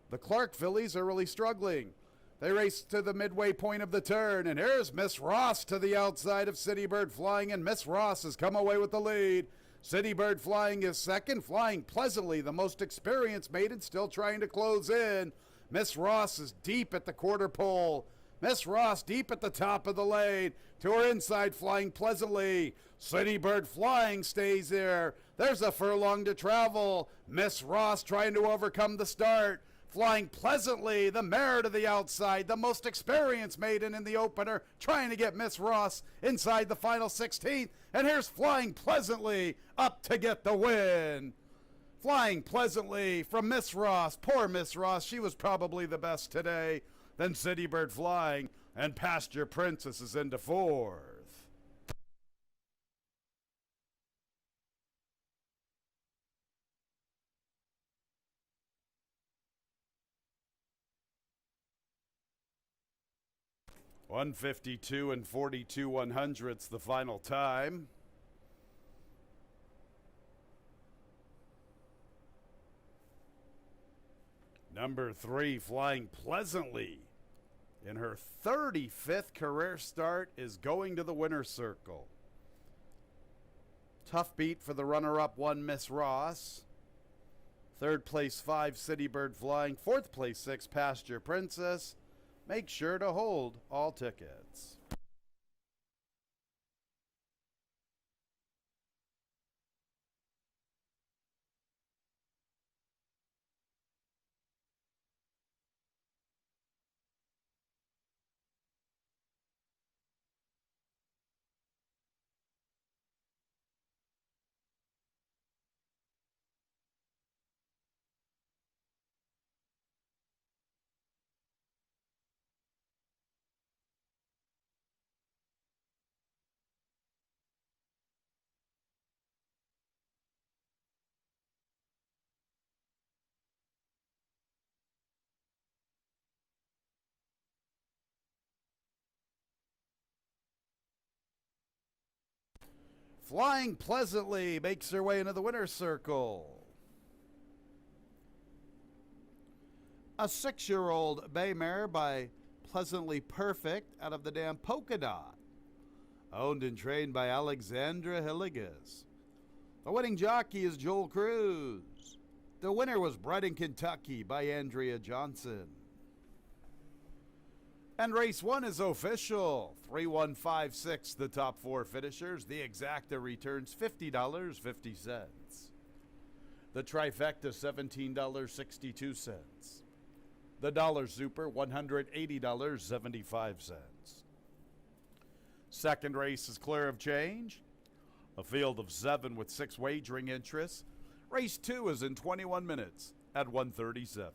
The Clark fillies are really struggling. They race to the midway point of the turn, and here's Miss Ross to the outside of City Bird Flying, and Miss Ross has come away with the lead. City Bird Flying is second. Flying Pleasantly, the most experienced maiden, still trying to close in. Miss Ross is deep at the quarter pole. Miss Ross deep at the top of the lane. To her inside, Flying Pleasantly. City Bird Flying stays there. There's a furlong to travel. Miss Ross trying to overcome the start. Flying Pleasantly, the mare to the outside, the most experienced maiden in the opener, trying to get Miss Ross inside the final 16th. And here's Flying Pleasantly up to get the win. Flying Pleasantly from Miss Ross. Poor Miss Ross, she was probably the best today. Then City Bird Flying, and Pasture Princess is into fourth. $152 and 42/100ths the final time. Number 3, Flying Pleasantly, in her 35th career start, is going to the winner's circle. Tough beat for the runner-up 1, Miss Ross. Third place 5, City Bird Flying. Fourth place 6, Pasture Princess. Make sure to hold all tickets. Flying Pleasantly makes her way into the winner's circle. A 6-year-old bay mare by Pleasantly Perfect out of the dam Polka Dot. Owned and trained by Alexandra Hilligas. The winning jockey is Joel Cruz. The winner was Bred in Kentucky by Andrea Johnson. And race 1 is official. 3-1-5-6, the top 4 finishers. The exacta returns $50.50. The trifecta, $17.62. The dollar super, $180.75. Second race is clear of change. A field of 7 with 6 wagering interests. Race 2 is in 21 minutes at 1:37.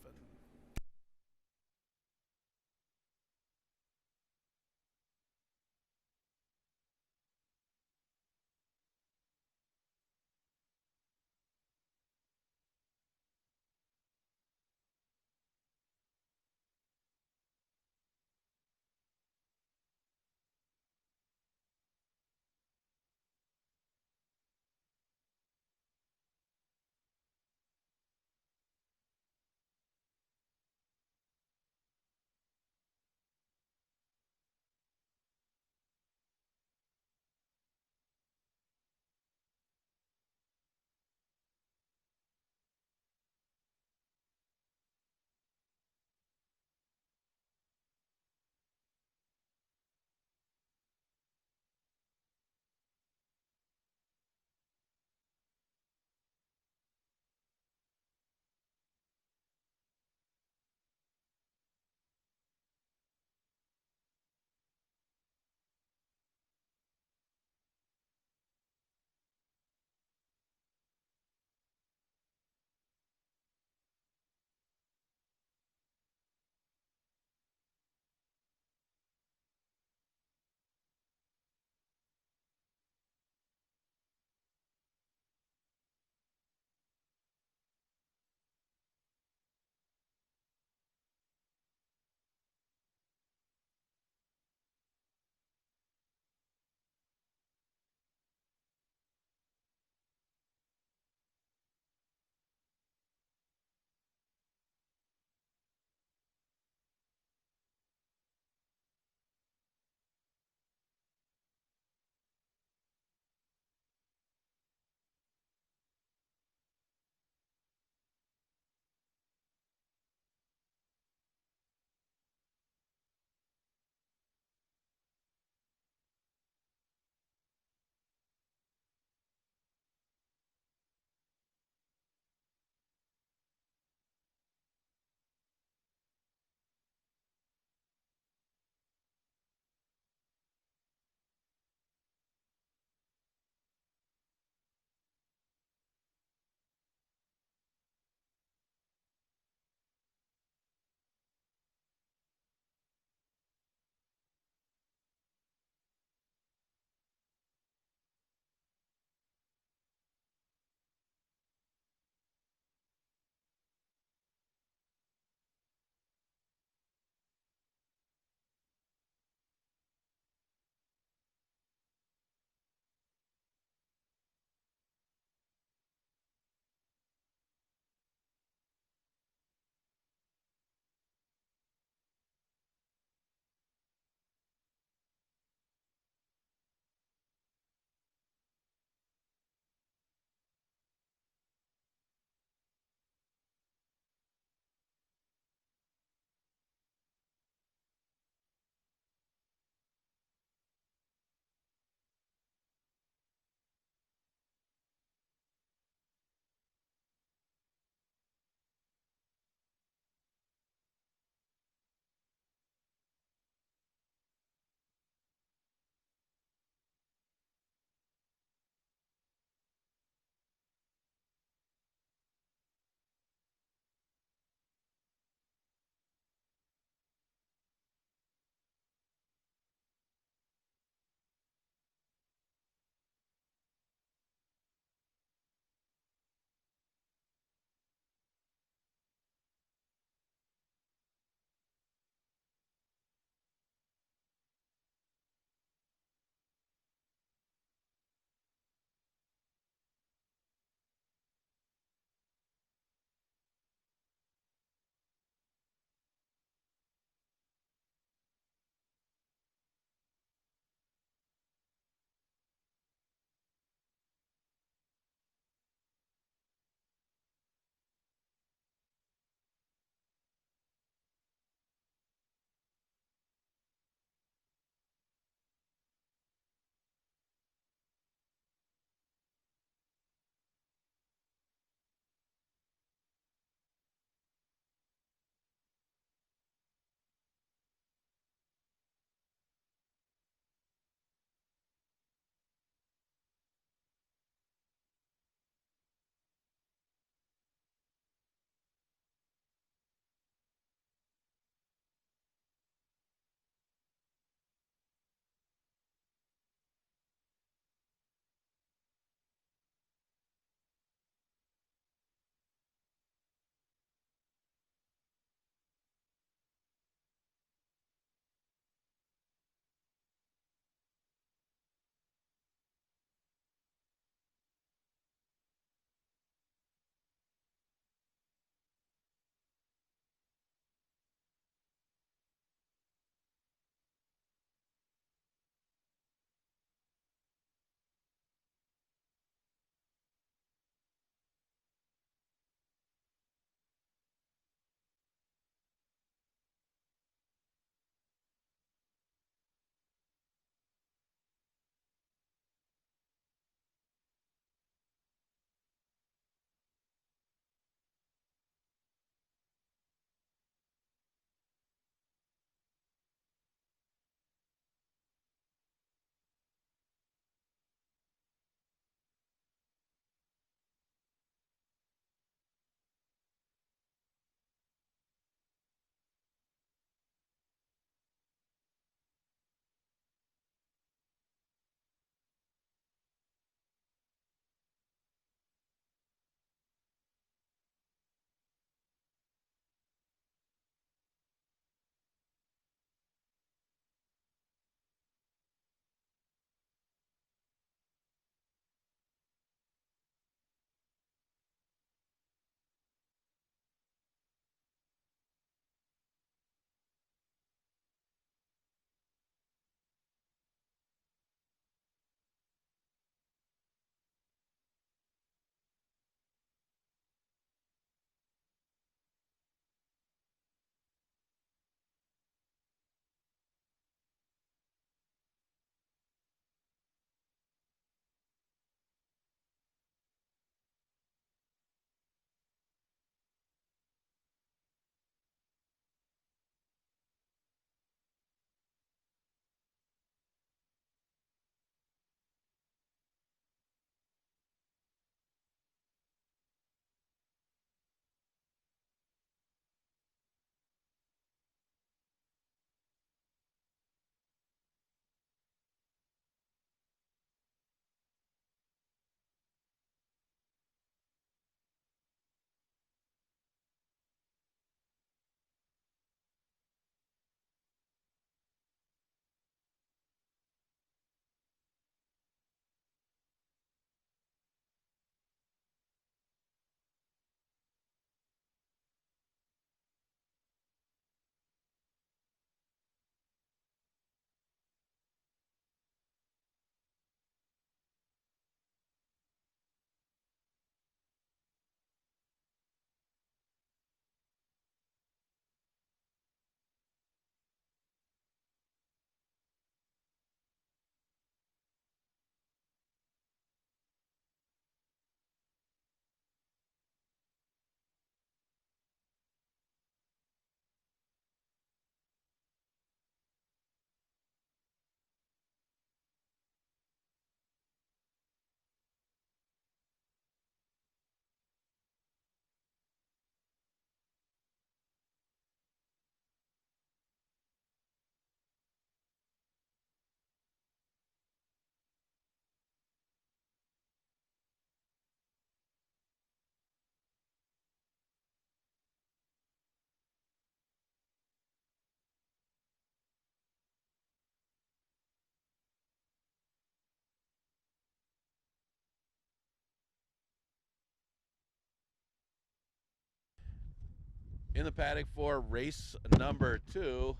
In the paddock for race number 2.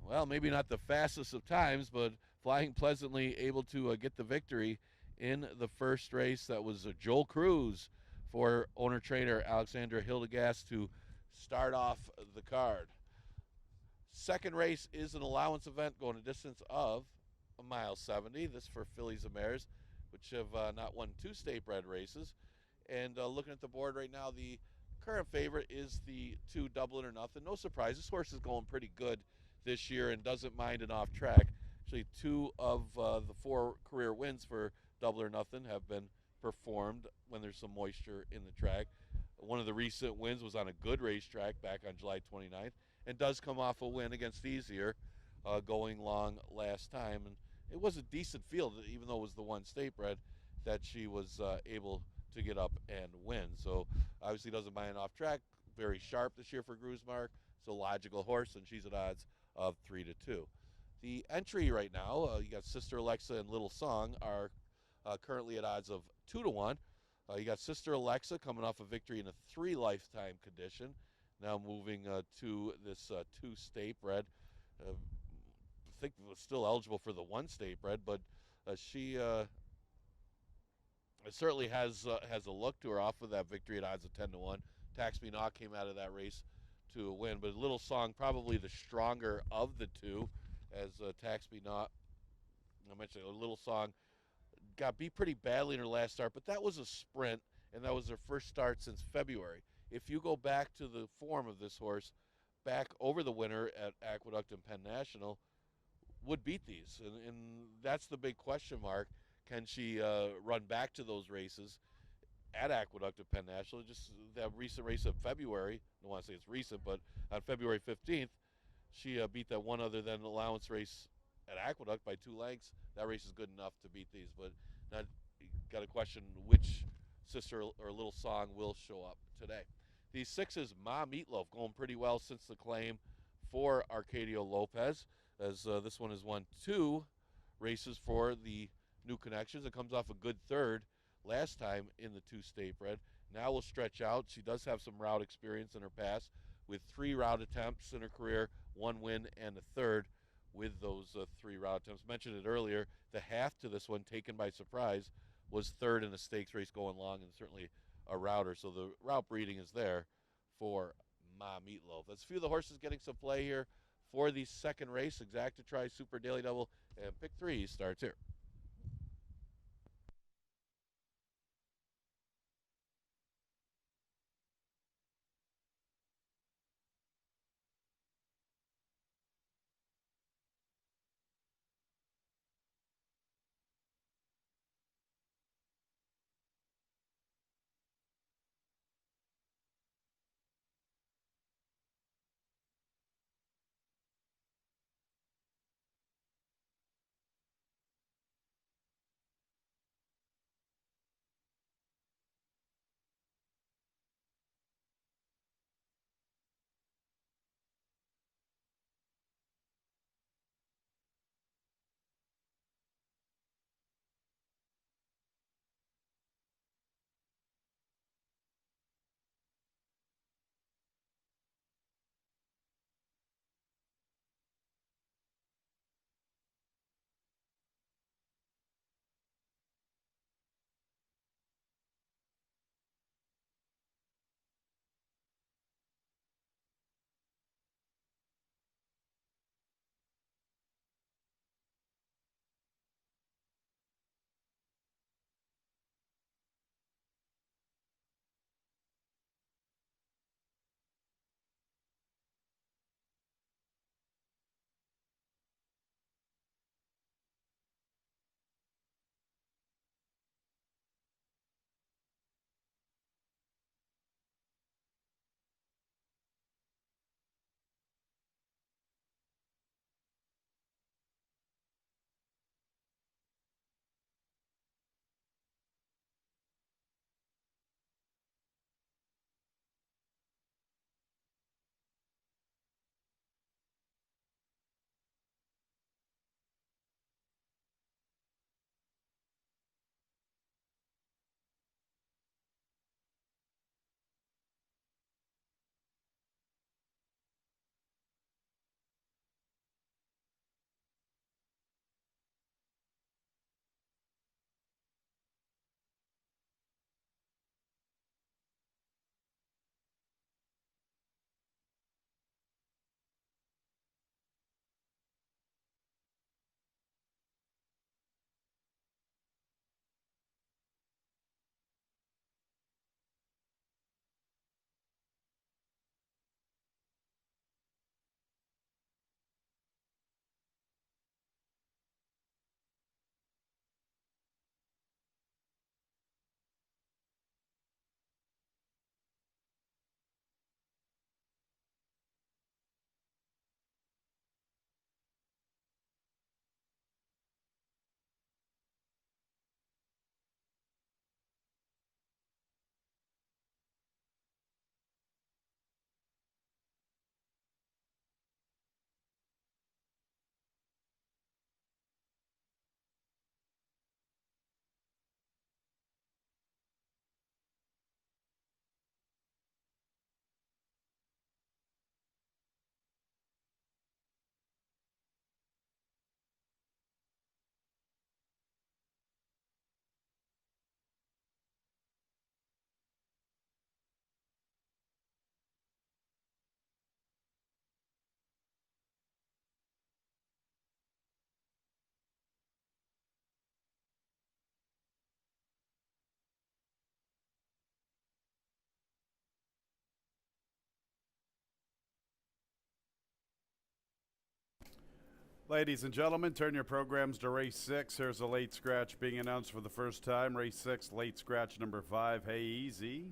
Well, maybe not the fastest of times, but flying pleasantly, able to get the victory in the first race. That was Joel Cruz for owner-trainer Alexandra Hildegast to start off the card. Second race is an allowance event going a distance of a mile 70. This for fillies and mares, which have not won 2 state bred races. And looking at the board right now, the current favorite is the 2 Dublin or Nothing. No surprise, this horse is going pretty good this year and doesn't mind an off track. Actually, 2 of the 4 career wins for Double or Nothing have been performed when there's some moisture in the track. One of the recent wins was on a good racetrack back on July 29th, and does come off a win against Easier going long last time. And it was a decent field, even though it was the 1 state bred, that she was able to get up and win. So obviously doesn't mind off track. Very sharp this year for Grusmark. It's a logical horse, and she's at odds of 3-2. The entry right now, you got Sister Alexa and Little Song are currently at odds of 2-1. You got Sister Alexa coming off a victory in a 3 lifetime condition. Now moving to this 2 state bred. I think was still eligible for the 1 state bred, but she certainly has a look to her off of that victory at odds of 10-1. Tax Me Not came out of that race to a win, but Little Song probably the stronger of the 2, as Tax Me Not, I mentioned a Little Song got beat pretty badly in her last start, but that was a sprint, and that was her first start since February. If you go back to the form of this horse, back over the winter at Aqueduct and Penn National, would beat these, and that's the big question mark. Can she run back to those races at Aqueduct and Penn National? Just that recent race of February, I don't want to say it's recent, but on February 15th, she beat that one other than allowance race at Aqueduct by 2 lengths. That race is good enough to beat these, but now got to question which Sister or Little Song will show up today. The 6 is Ma Meatloaf, going pretty well since the claim for Arcadio Lopez, as this one has won 2 races for the New Connections. It comes off a good third last time in the 2 state bred. Now will stretch out. She does have some route experience in her past, with 3 route attempts in her career, 1 win and a third with those 3 route attempts. Mentioned it earlier, the half to this one, taken by surprise, was 3rd in a stakes race going long, and certainly a router. So the route breeding is there for Ma Meatloaf. That's a few of the horses getting some play here for the second race. Exacta Tri Super Daily Double and Pick 3 starts here. Ladies and gentlemen, turn your programs to race 6. Here's a late scratch being announced for the first time. Race 6, late scratch number 5, Hey Easy.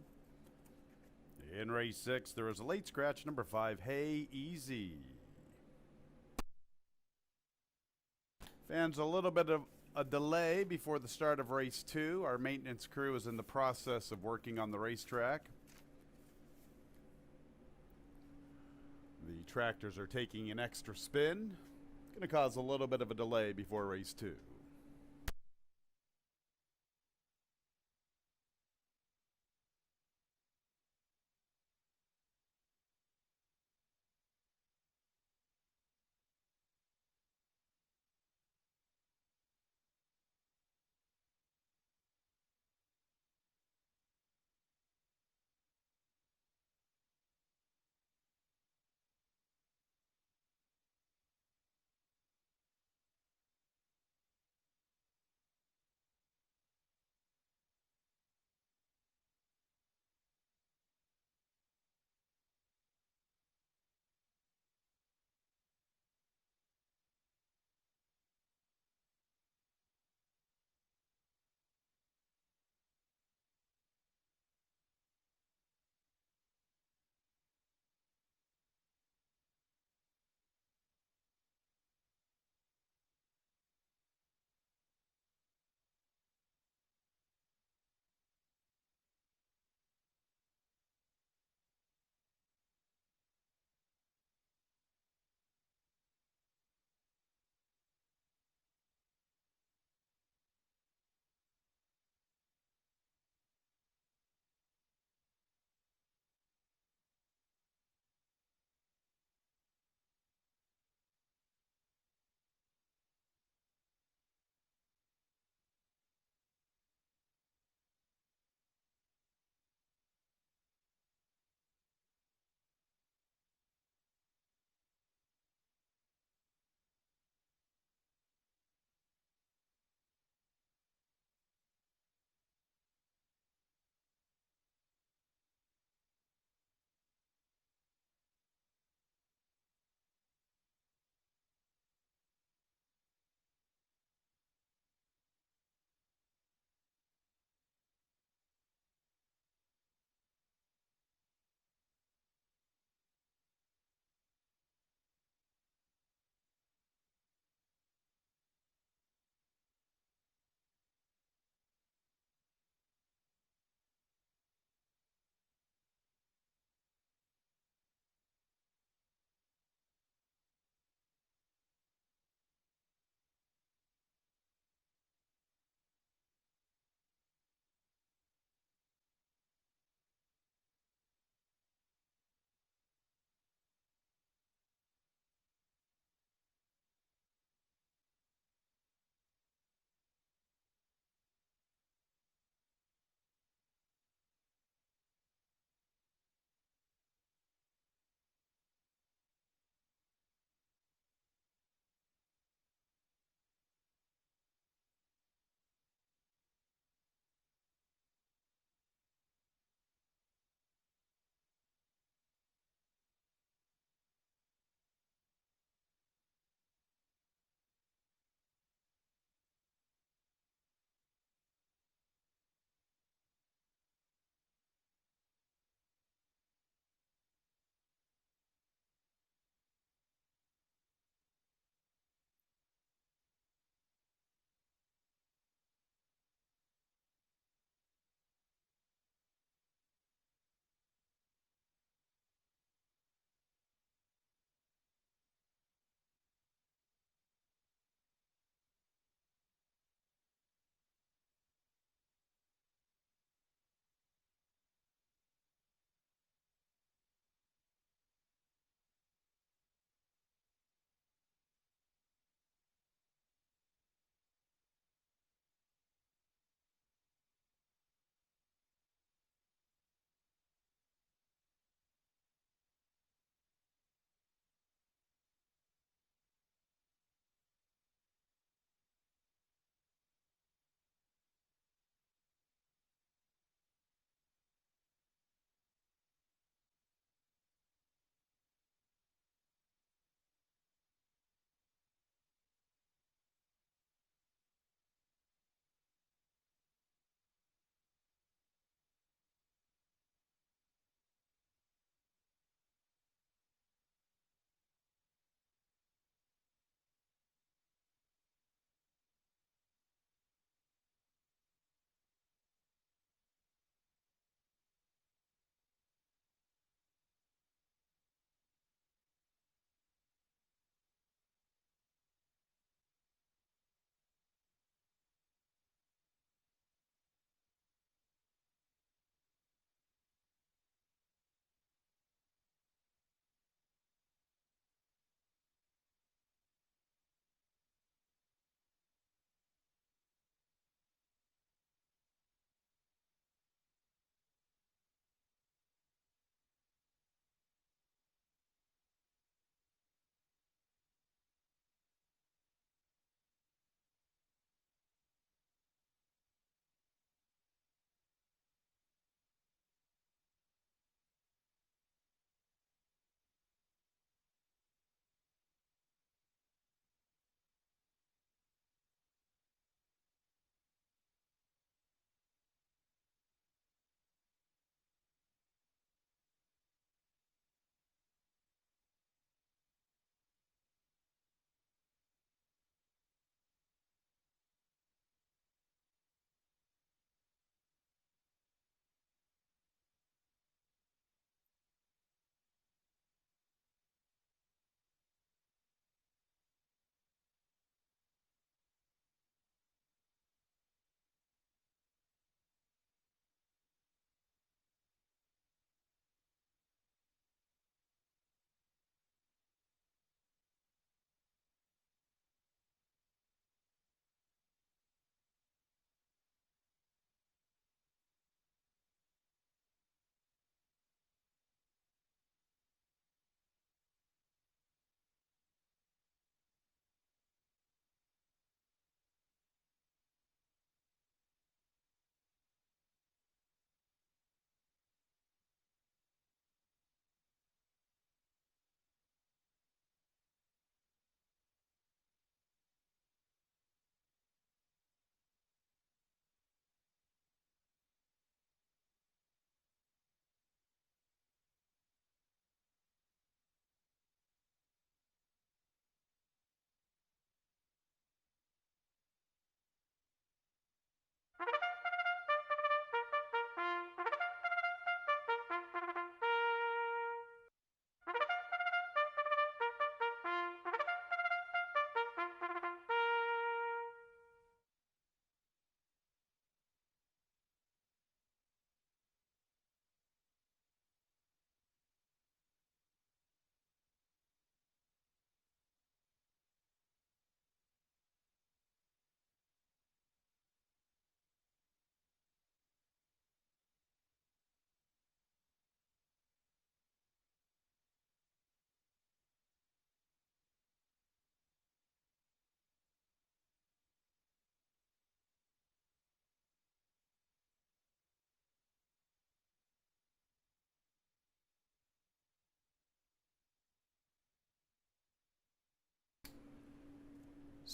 In race 6, there is a late scratch number 5, Hey Easy. Fans, a little bit of a delay before the start of race 2. Our maintenance crew is in the process of working on the racetrack. The tractors are taking an extra spin. Going to cause a little bit of a delay before race 2.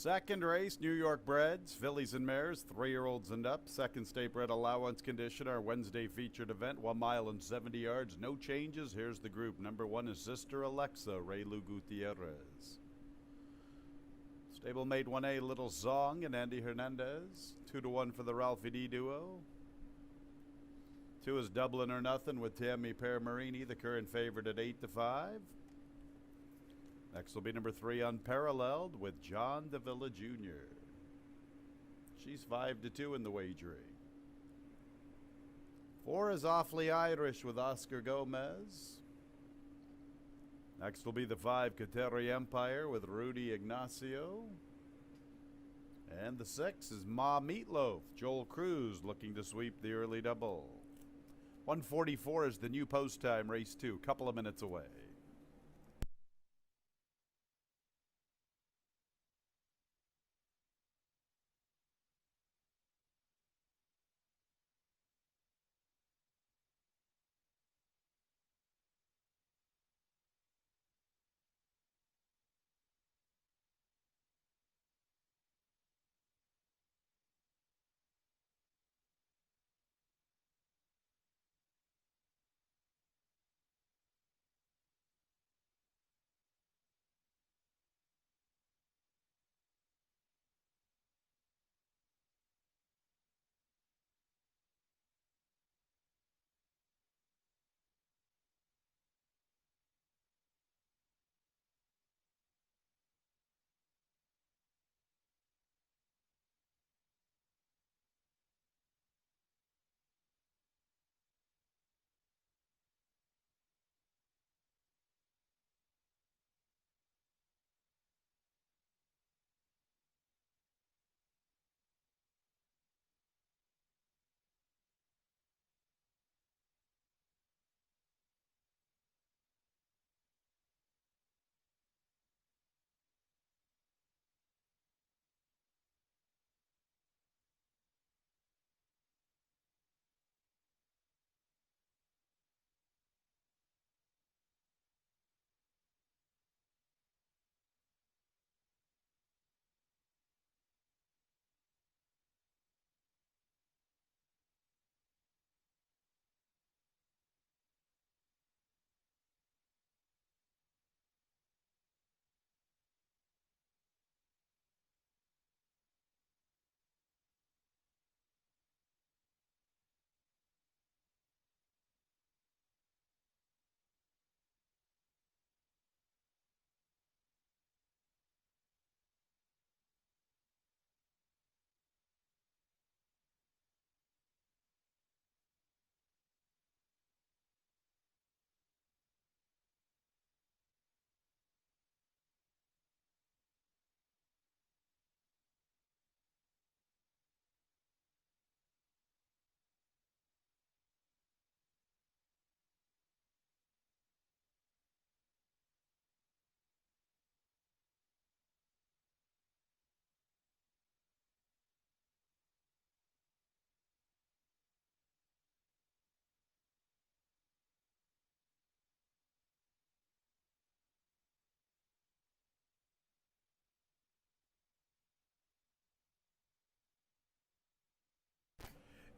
Second race, New York breds, fillies and mares, 3-year-olds and up. Second state bred allowance condition, our Wednesday featured event, 1 mile and 70 yards. No changes. Here's the group. Number 1 is Sister Alexa, Raylu Gutierrez. Stablemate 1A, Little Zong and Andy Hernandez. 2-1 for the Ralphie D duo. 2 is Dublin or Nothing with Tammy Permarini, the current favorite at 8-5. Next will be number 3, Unparalleled, with John Davila Jr. She's 5-2 in the wagering. 4 is Awfully Irish with Oscar Gomez. Next will be the 5, Kateri Empire with Rudy Ignacio. And the 6 is Ma Meatloaf, Joel Cruz looking to sweep the early double. 1:44 is the new post time, race 2, couple of minutes away.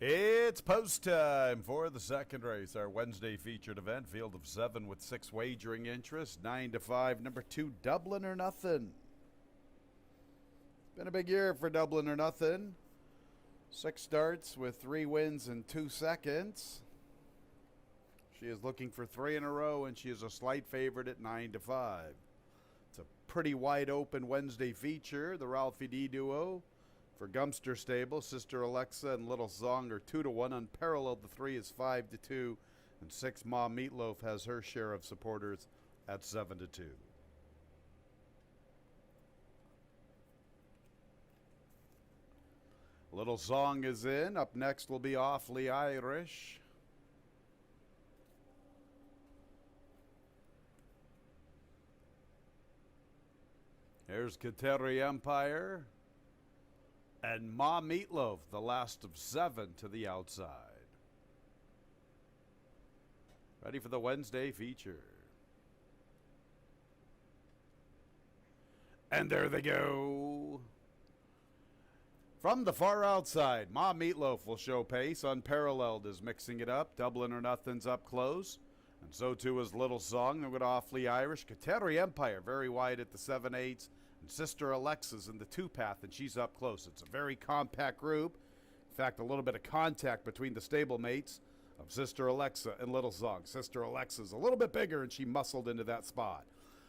It's post time for the second race, our Wednesday featured event. Field of 7 with 6 wagering interest, 9-5. Number 2, Dublin or Nothing. It's been a big year for Dublin or Nothing. 6 starts with 3 wins and 2 seconds. She is looking for 3 in a row, and she is a slight favorite at 9-5. It's a pretty wide open Wednesday feature. The Ralphie D duo for Gumster Stable, Sister Alexa and Little Zong are 2-1. Unparalleled, the 3 is 5-2. And 6, Ma Meatloaf has her share of supporters at 7-2. Little Zong is in. Up next will be Awfully Irish. Here's Kateri Empire. And Ma Meatloaf, the last of 7 to the outside. Ready for the Wednesday feature. And there they go. From the far outside, Ma Meatloaf will show pace. Unparalleled is mixing it up. Dublin or Nothing's up close. And so too is Little Song. They're with Awfully Irish. Kateri Empire very wide at the 7/8. And Sister Alexa's in the 2-path, and she's up close. It's a very compact group. In fact, a little bit of contact between the stablemates of Sister Alexa and Little Song. Sister Alexa's a little bit bigger, and she muscled into that spot.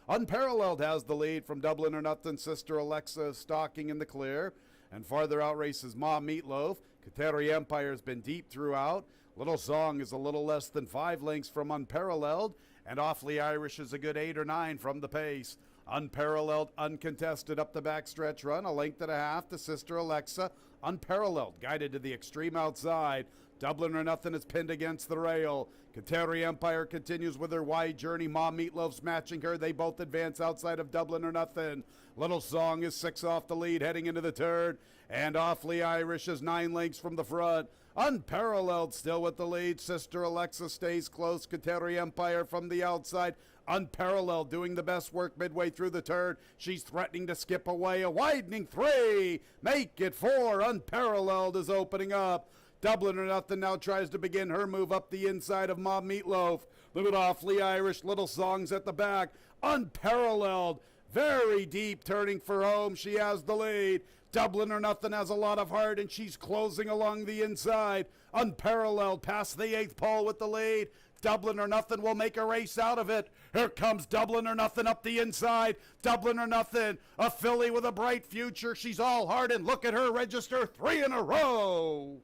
Unparalleled has the lead from Dublin or Nothing. Sister Alexa is stalking in the clear. And farther out races Ma Meatloaf. Kateri Empire has been deep throughout. Little Song is a little less than 5 lengths from Unparalleled. And Awfully Irish is a good 8 or 9 from the pace. Unparalleled, uncontested up the backstretch run. A length and a half to Sister Alexa. Unparalleled, guided to the extreme outside. Dublin or Nothing is pinned against the rail. Kateri Empire continues with her wide journey. Ma Meatloaf's matching her. They both advance outside of Dublin or Nothing. Little Song is 6 off the lead heading into the turn. And Awfully Irish is 9 lengths from the front. Unparalleled still with the lead. Sister Alexa stays close. Kateri Empire from the outside. Unparalleled doing the best work midway through the turn. She's threatening to skip away. A widening 3. Make it 4. Unparalleled is opening up. Dublin or Nothing now tries to begin her move up the inside of Ma Meatloaf. Look at Awfully Irish. Little Songs at the back. Unparalleled. Very deep turning for home. She has the lead. Dublin or Nothing has a lot of heart, and she's closing along the inside. Unparalleled past the 8th pole with the lead. Dublin or Nothing will make a race out of it. Here comes Dublin or Nothing up the inside. Dublin or Nothing, a filly with a bright future. She's all heart, and look at her register 3 in a row.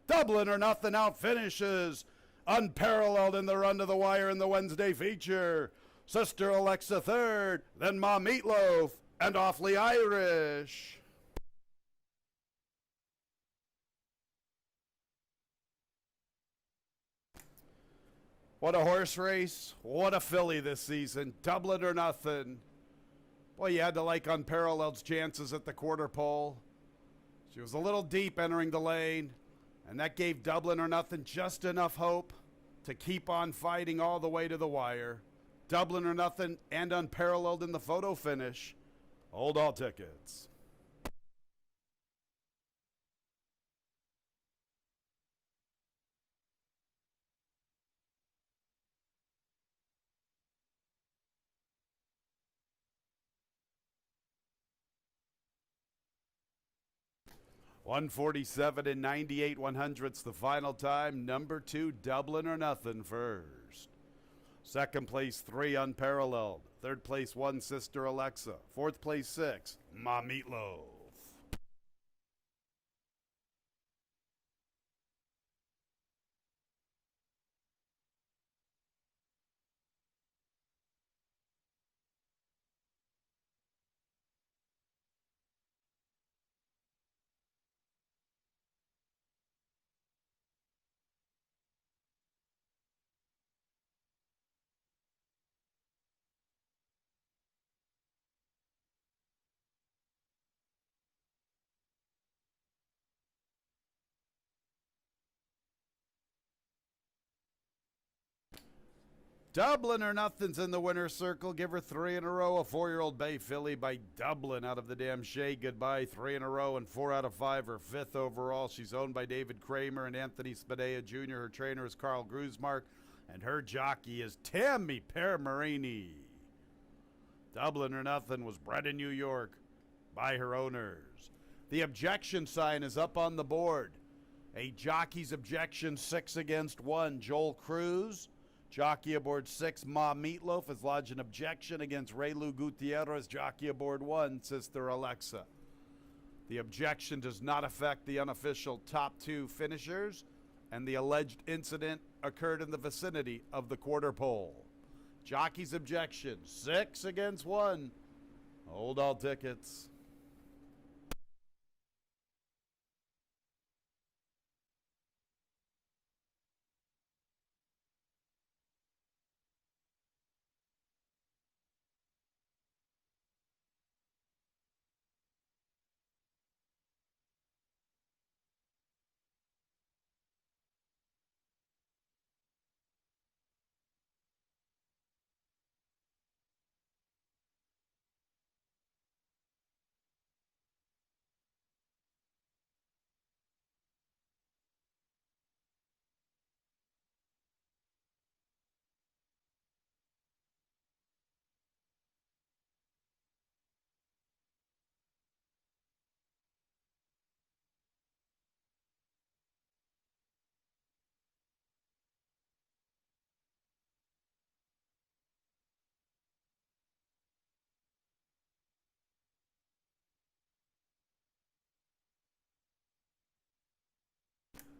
Dublin or Nothing out finishes. Unparalleled in the run to the wire in the Wednesday feature. Sister Alexa 3rd, then Ma Meatloaf, and Awfully Irish. What a horse race. What a filly this season. Dublin or Nothing. Boy, you had to like Unparalleled's chances at the quarter pole. She was a little deep entering the lane, and that gave Dublin or Nothing just enough hope to keep on fighting all the way to the wire. Dublin or Nothing and Unparalleled in the photo finish. Hold all tickets. $147 and 98/100ths the final time. Number 2, Dublin or Nothing first. Second place, 3, Unparalleled. Third place, 1, Sister Alexa. Fourth place, 6, Ma Meatloaf. Dublin or Nothing's in the winner's circle. Give her 3 in a row. A 4-year-old bay filly by Dublin out of the damn shade. Goodbye. 3 in a row, and 4 out of 5 are 5th overall. She's owned by David Kramer and Anthony Spadea Jr. Her trainer is Carl Grusmark, and her jockey is Tammy Permarini. Dublin or Nothing was bred in New York by her owners. The objection sign is up on the board. A jockey's objection, 6 against 1. Joel Cruz. Jockey aboard 6, Ma Meatloaf, has lodged an objection against Raylu Gutierrez. Jockey aboard 1, Sister Alexa. The objection does not affect the unofficial top 2 finishers, and the alleged incident occurred in the vicinity of the quarter pole. Jockey's objection, 6 against 1. Hold all tickets.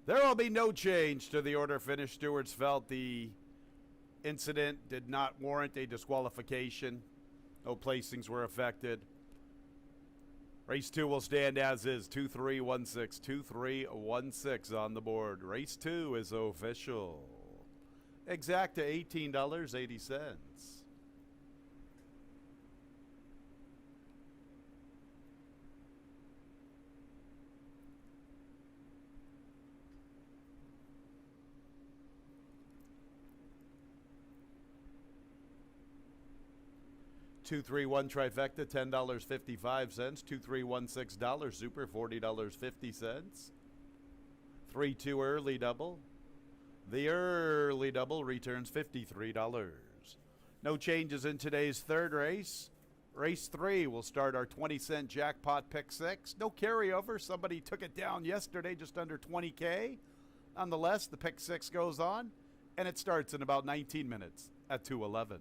There will be no change to the order finish. Stewards felt the incident did not warrant a disqualification. No placings were affected. Race 2 will stand as is. 2316. 2316 on the board. Race 2 is official. Exact to $18.80. 231 trifecta, $10.55. 2316 super, $40.50. 3-2 early double. The early double returns $53. No changes in today's third race. Race 3 will start our 20-cent jackpot pick 6. No carryover. Somebody took it down yesterday just under 20K. Nonetheless, the pick 6 goes on, and it starts in about 19 minutes at 2:11.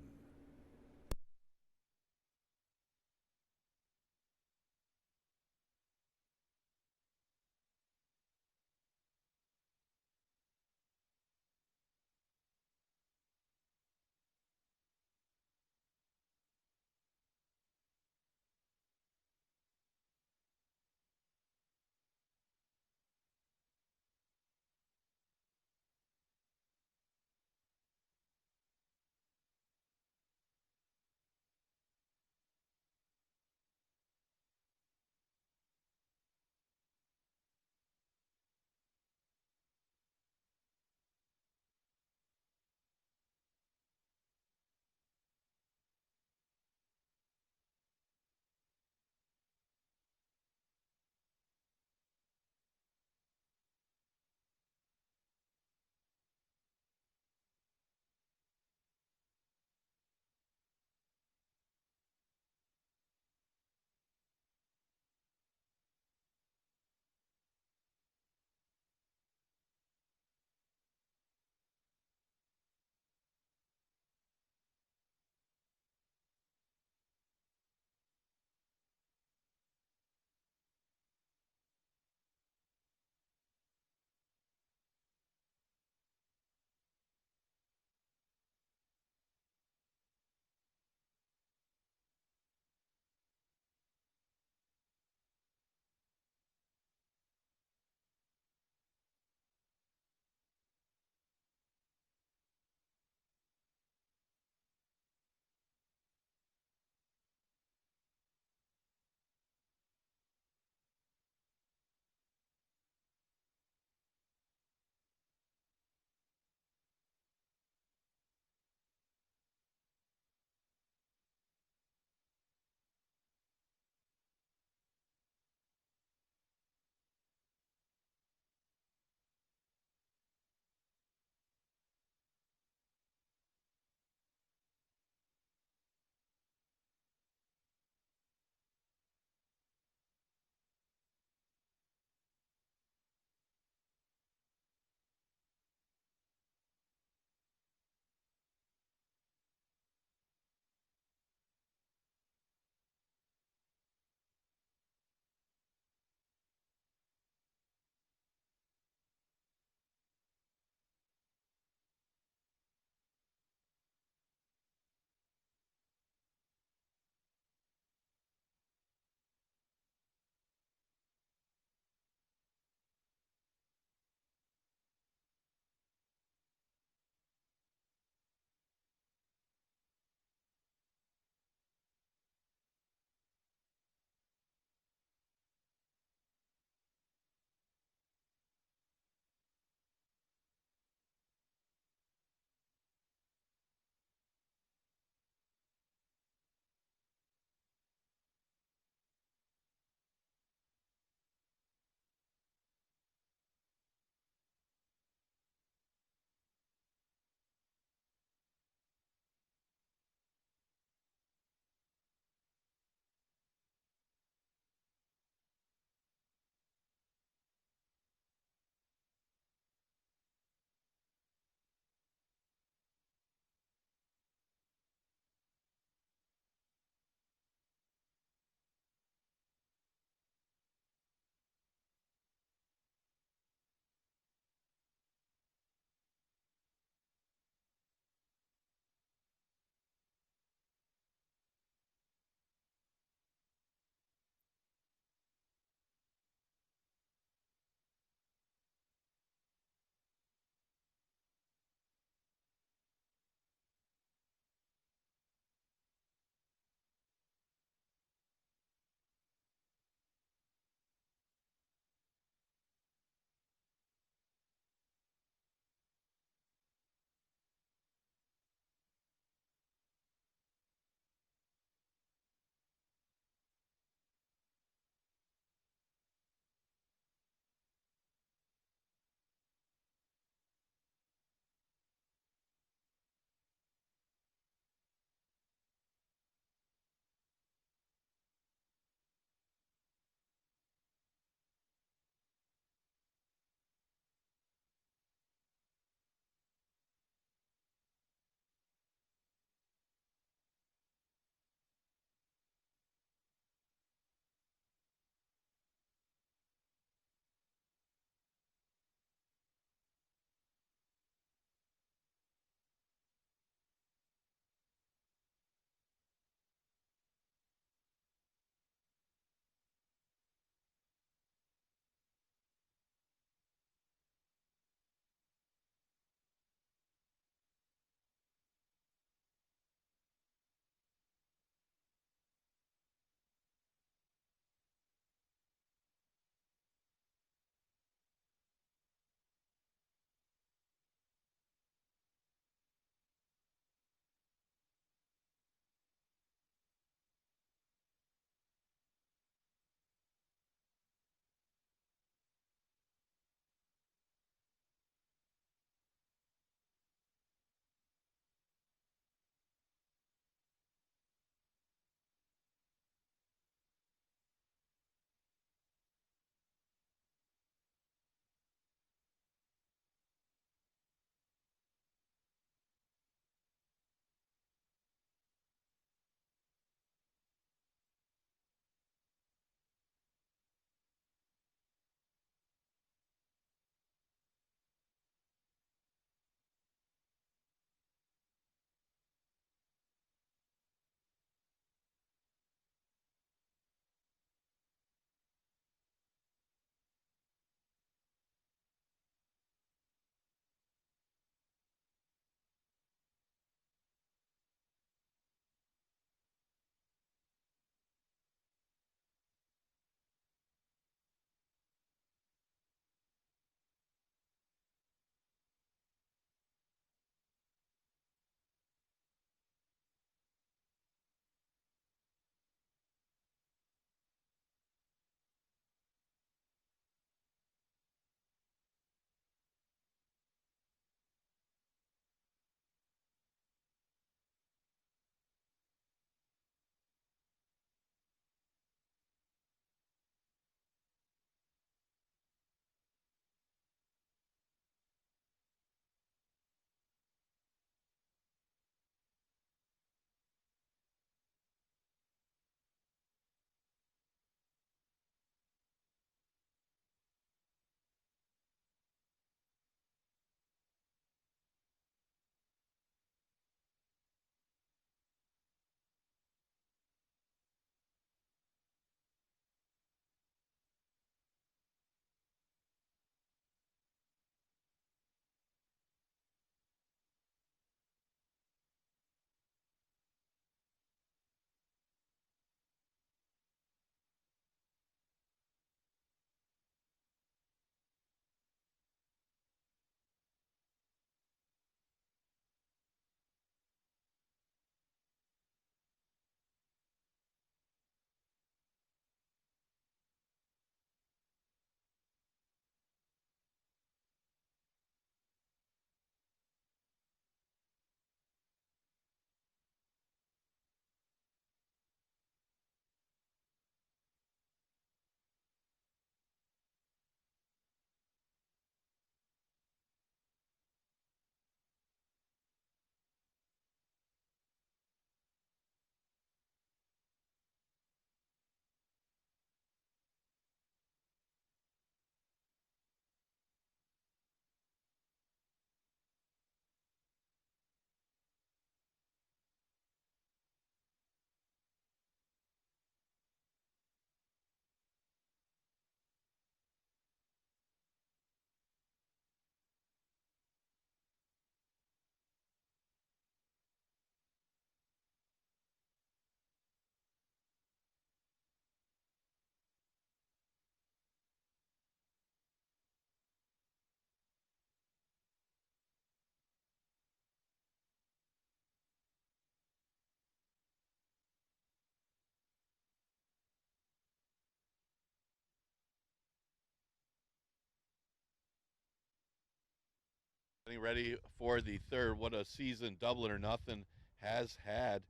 Getting ready for the third. What a season Dublin or Nothing has had,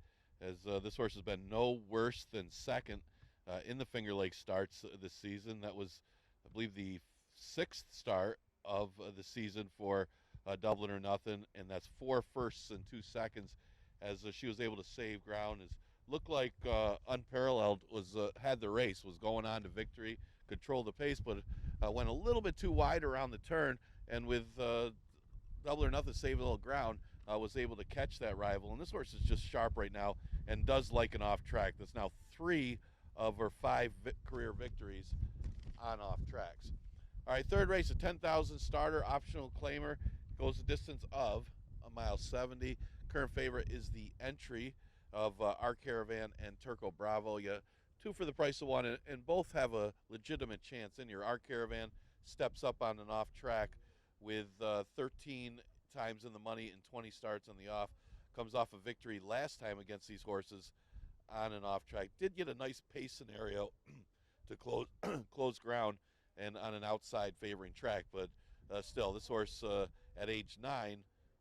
as this horse has been no worse than second in the Finger Lakes starts this season. That was, I believe, the sixth start of the season for Dublin or Nothing, and that's 4 firsts and 2 seconds, as she was able to save ground. As looked like Unparalleled was had the race, was going on to victory, controlled the pace, but went a little bit too wide around the turn, and with Double or Nothing saving a little ground, was able to catch that rival. And this horse is just sharp right now and does like an off track. That's now 3 of her 5 career victories on off tracks. All right, third race, a 10,000 starter optional claimer, goes a distance of 1.70 miles. Current favorite is the entry of Our Caravan and Turco Bravo. You 2 for the price of 1, and both have a legitimate chance in here. Our Caravan steps up on an off track with 13 times in the money and 20 starts on the off. Comes off a victory last time against these horses on an off track. Did get a nice pace scenario to close close ground and on an outside favoring track, but still, this horse at age 9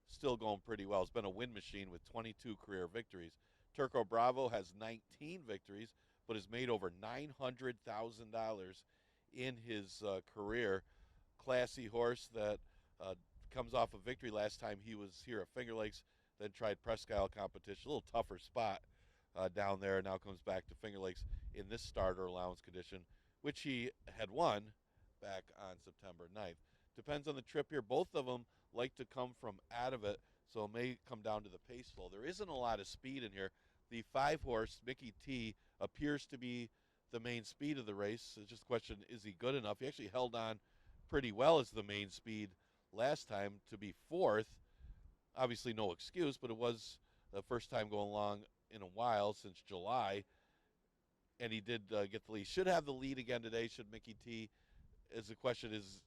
still going pretty well. It's been a win machine with 22 career victories. Turco Bravo has 19 victories, but has made over $900,000 in his career. Classy horse that comes off a victory last time he was here at Finger Lakes, then tried Presque Isle competition. A little tougher spot down there. Now comes back to Finger Lakes in this starter allowance condition, which he had won back on September 9th. Depends on the trip here. Both of them like to come from out of it, so it may come down to the pace flow. There isn't a lot of speed in here. The 5-horse, Mickey T, appears to be the main speed of the race. It's just a question, is he good enough? He actually held on pretty well as the main speed last time to be 4th. Obviously no excuse, but it was the first time going along in a while since July, and he did get the lead. Should have the lead again today, should Mickey T. As the question is,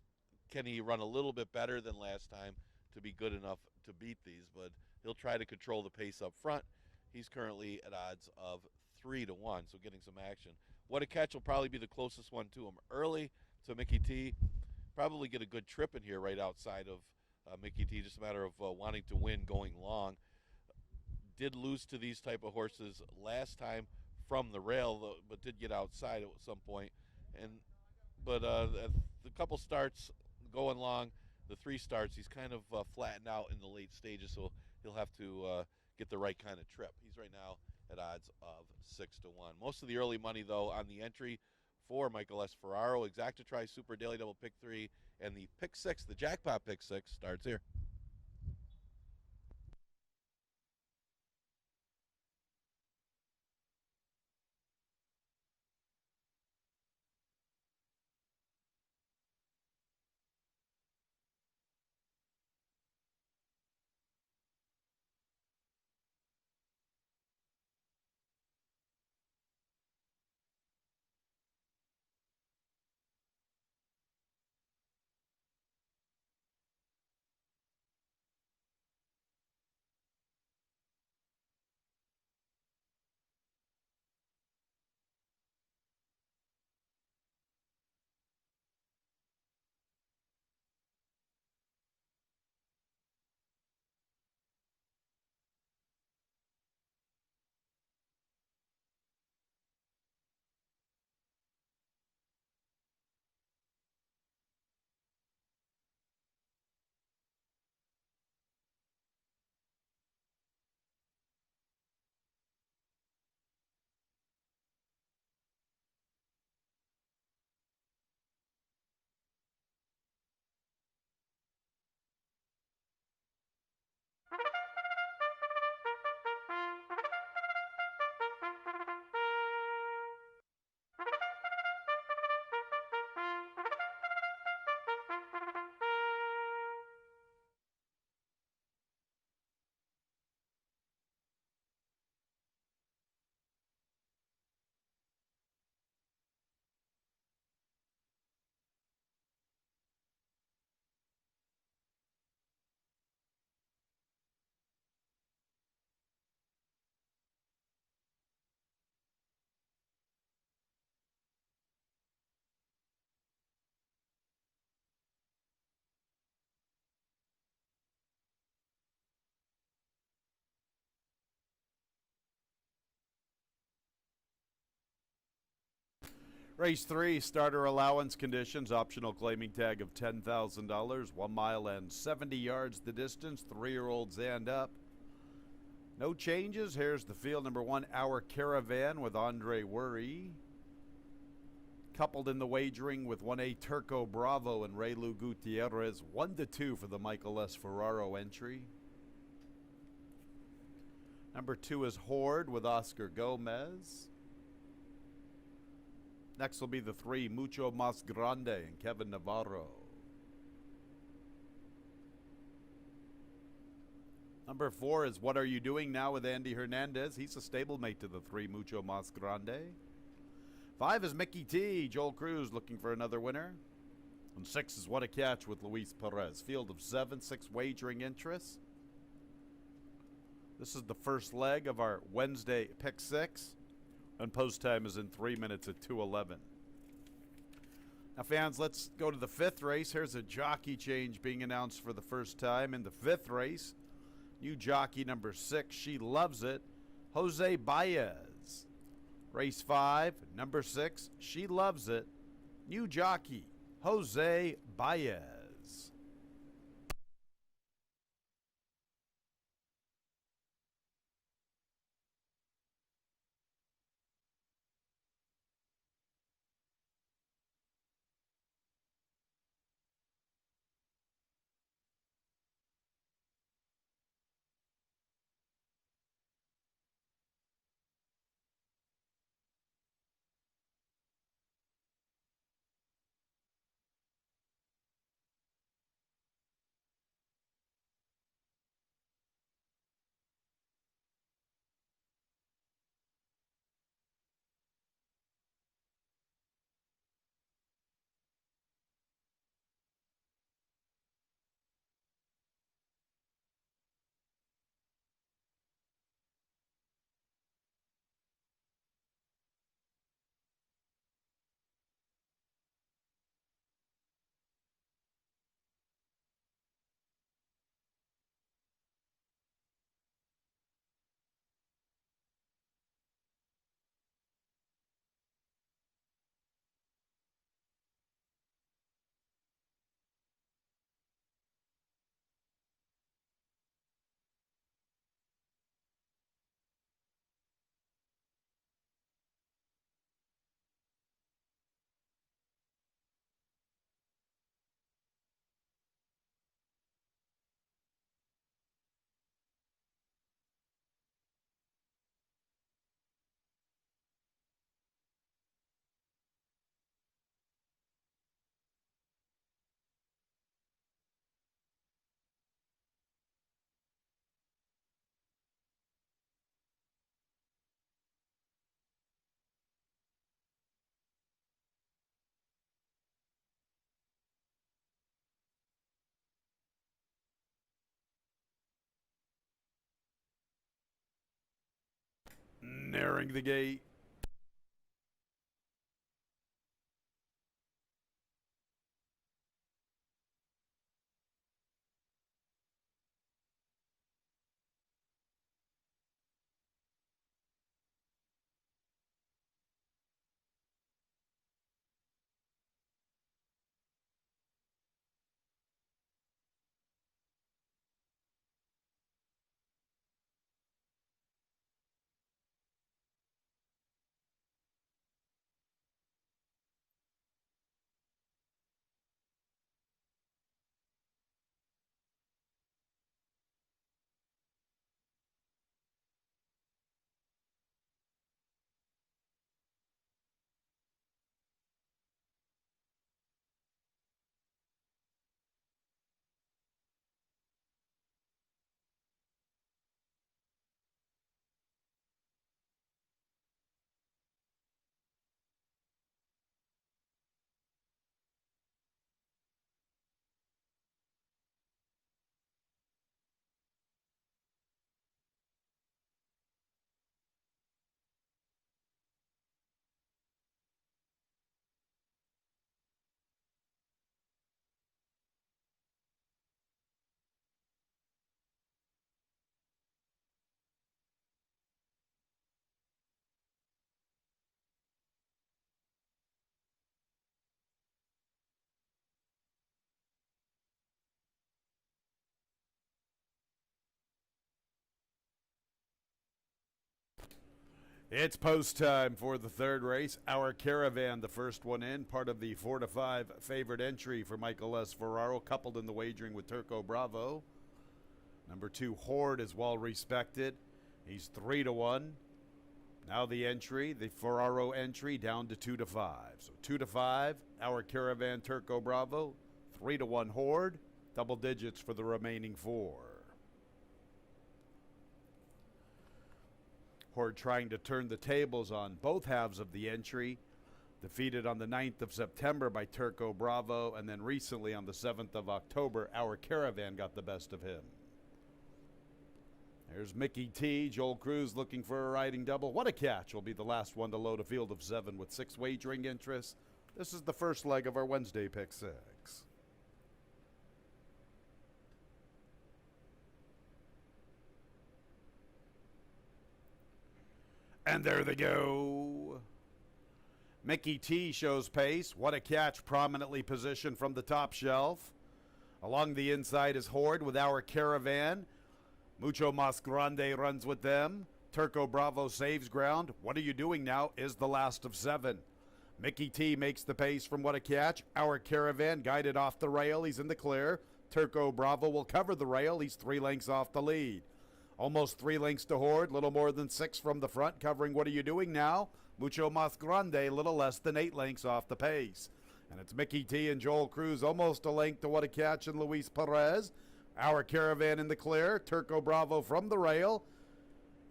can he run a little bit better than last time to be good enough to beat these? But he'll try to control the pace up front. He's currently at odds of 3-1, so getting some action. What a Catch will probably be the closest one to him early. So Mickey T probably get a good trip in here right outside of Mickey T. Just a matter of wanting to win going long. Did lose to these type of horses last time from the rail, but did get outside at some point. But the couple starts going long, the 3 starts, he's kind of flattened out in the late stages, so he'll have to get the right kind of trip. He's right now at odds of 6-1. Most of the early money, though, on the entry for Michael S. Ferraro, Exactitry, Super Daily Double Pick 3, and the Pick 6, the Jackpot Pick 6, starts here. Race 3, starter allowance conditions, optional claiming tag of $10,000, 1 mile and 70 yards the distance, 3-year-olds and up. No changes. Here's the field. Number 1, Our Caravan with Andre Worry. Coupled in the wagering with 1A Turco Bravo and Raylu Gutierrez, 1-2 for the Michael S. Ferraro entry. Number 2 is Horde with Oscar Gomez. Next will be the 3, Mucho Mas Grande and Kevin Navarro. Number 4 is What Are You Doing Now with Andy Hernandez. He's a stablemate to the 3, Mucho Mas Grande. 5 is Mickey T. Joel Cruz looking for another winner. And 6 is What a Catch with Luis Perez. Field of 7, 6 wagering interests. This is the first leg of our Wednesday Pick 6. And post time is in 3 minutes at 2:11. Now, fans, let's go to the 5th race. Here's a jockey change being announced for the first time in the 5th race. New jockey number 6. She loves it. Jose Baez. Race 5, number 6. She loves it. New jockey, Jose Baez. Nearing the gate. It's post time for the third race. Our Caravan, the first one in, part of the 4 to 5 favorite entry for Michael S. Ferraro, coupled in the wagering with Turco Bravo. Number 2, Horde, is well respected. He's 3 to 1. Now the entry, the Ferraro entry, down to 2 to 5. So 2 to 5, Our Caravan, Turco Bravo. 3 to 1, Horde. Double digits for the remaining 4. Horde trying to turn the tables on both halves of the entry. Defeated on the 9th of September by Turco Bravo, and then recently on the 7th of October, Our Caravan got the best of him. There's Mickey T. Joel Cruz looking for a riding double. What a Catch will be the last one to load a field of 7 with 6 wagering interests. This is the first leg of our Wednesday Pick 6. And there they go. Mickey T shows pace. What a Catch, prominently positioned from the top shelf. Along the inside is Horde with Our Caravan. Mucho Mas Grande runs with them. Turco Bravo saves ground. What are you doing now is the last of 7. Mickey T makes the pace from What a Catch. Our Caravan guided off the rail. He's in the clear. Turco Bravo will cover the rail. He's 3 lengths off the lead. Almost 3 lengths to Horde, little more than 6 from the front, covering What are you doing now? Mucho Mas Grande, little less than 8 lengths off the pace. And it's Mickey T and Joel Cruz, almost a length to What a Catch and Luis Perez. Our Caravan in the clear, Turco Bravo from the rail.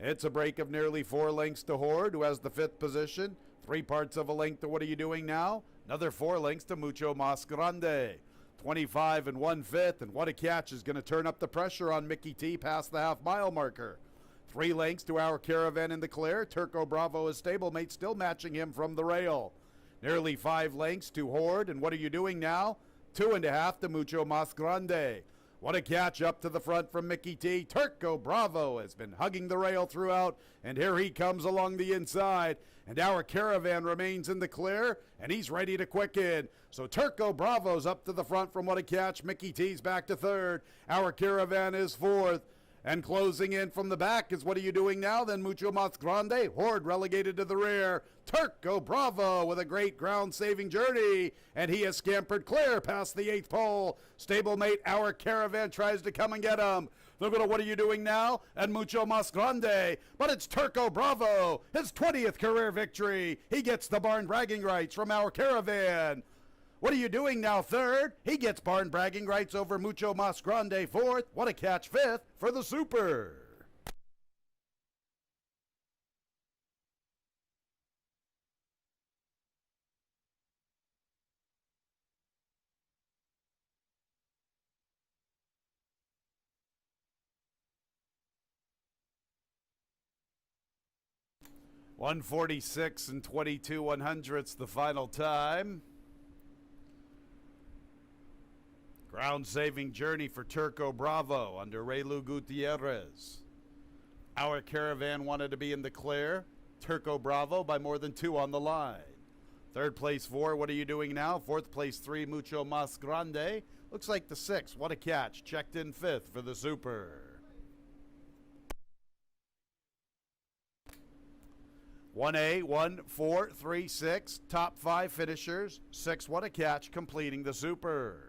It's a break of nearly 4 lengths to Horde, who has the 5th position. 3 parts of a length to What are you doing now? Another 4 lengths to Mucho Mas Grande. 25 and 1/5, and What a Catch is going to turn up the pressure on Mickey T past the half-mile marker. 3 lengths to Our Caravan in the clear. Turco Bravo, his stablemate, still matching him from the rail. Nearly 5 lengths to Horde, and What are you doing now? 2.5 to Mucho Mas Grande. What a Catch up to the front from Mickey T. Turco Bravo has been hugging the rail throughout, and here he comes along the inside. And Our Caravan remains in the clear, and he's ready to quicken. So Turco Bravo's up to the front from What a Catch. Mickey T's back to 3rd. Our Caravan is 4th. And closing in from the back is What are you doing now? Then Mucho Mas Grande. Horde relegated to the rear. Turco Bravo with a great ground-saving journey. And he has scampered clear past the 8th pole. Stablemate Our Caravan tries to come and get him. Look at What are you doing now? And Mucho Mas Grande. But it's Turco Bravo. His 20th career victory. He gets the barn bragging rights from Our Caravan. What are you doing now? 3rd. He gets barn bragging rights over Mucho Mas Grande. 4th. What a Catch 5th for the Super. .146 and 22 100ths the final time. Ground-saving journey for Turco Bravo under Raylu Gutierrez. Our Caravan wanted to be in the clear. Turco Bravo by more than 2 on the line. 3rd place 4, What are you doing now? 4th place 3, Mucho Mas Grande. Looks like the 6, What a Catch, checked in 5th for the Super. 1A, 1, 4, 3, 6, top 5 finishers. 6, What a Catch, completing the Super.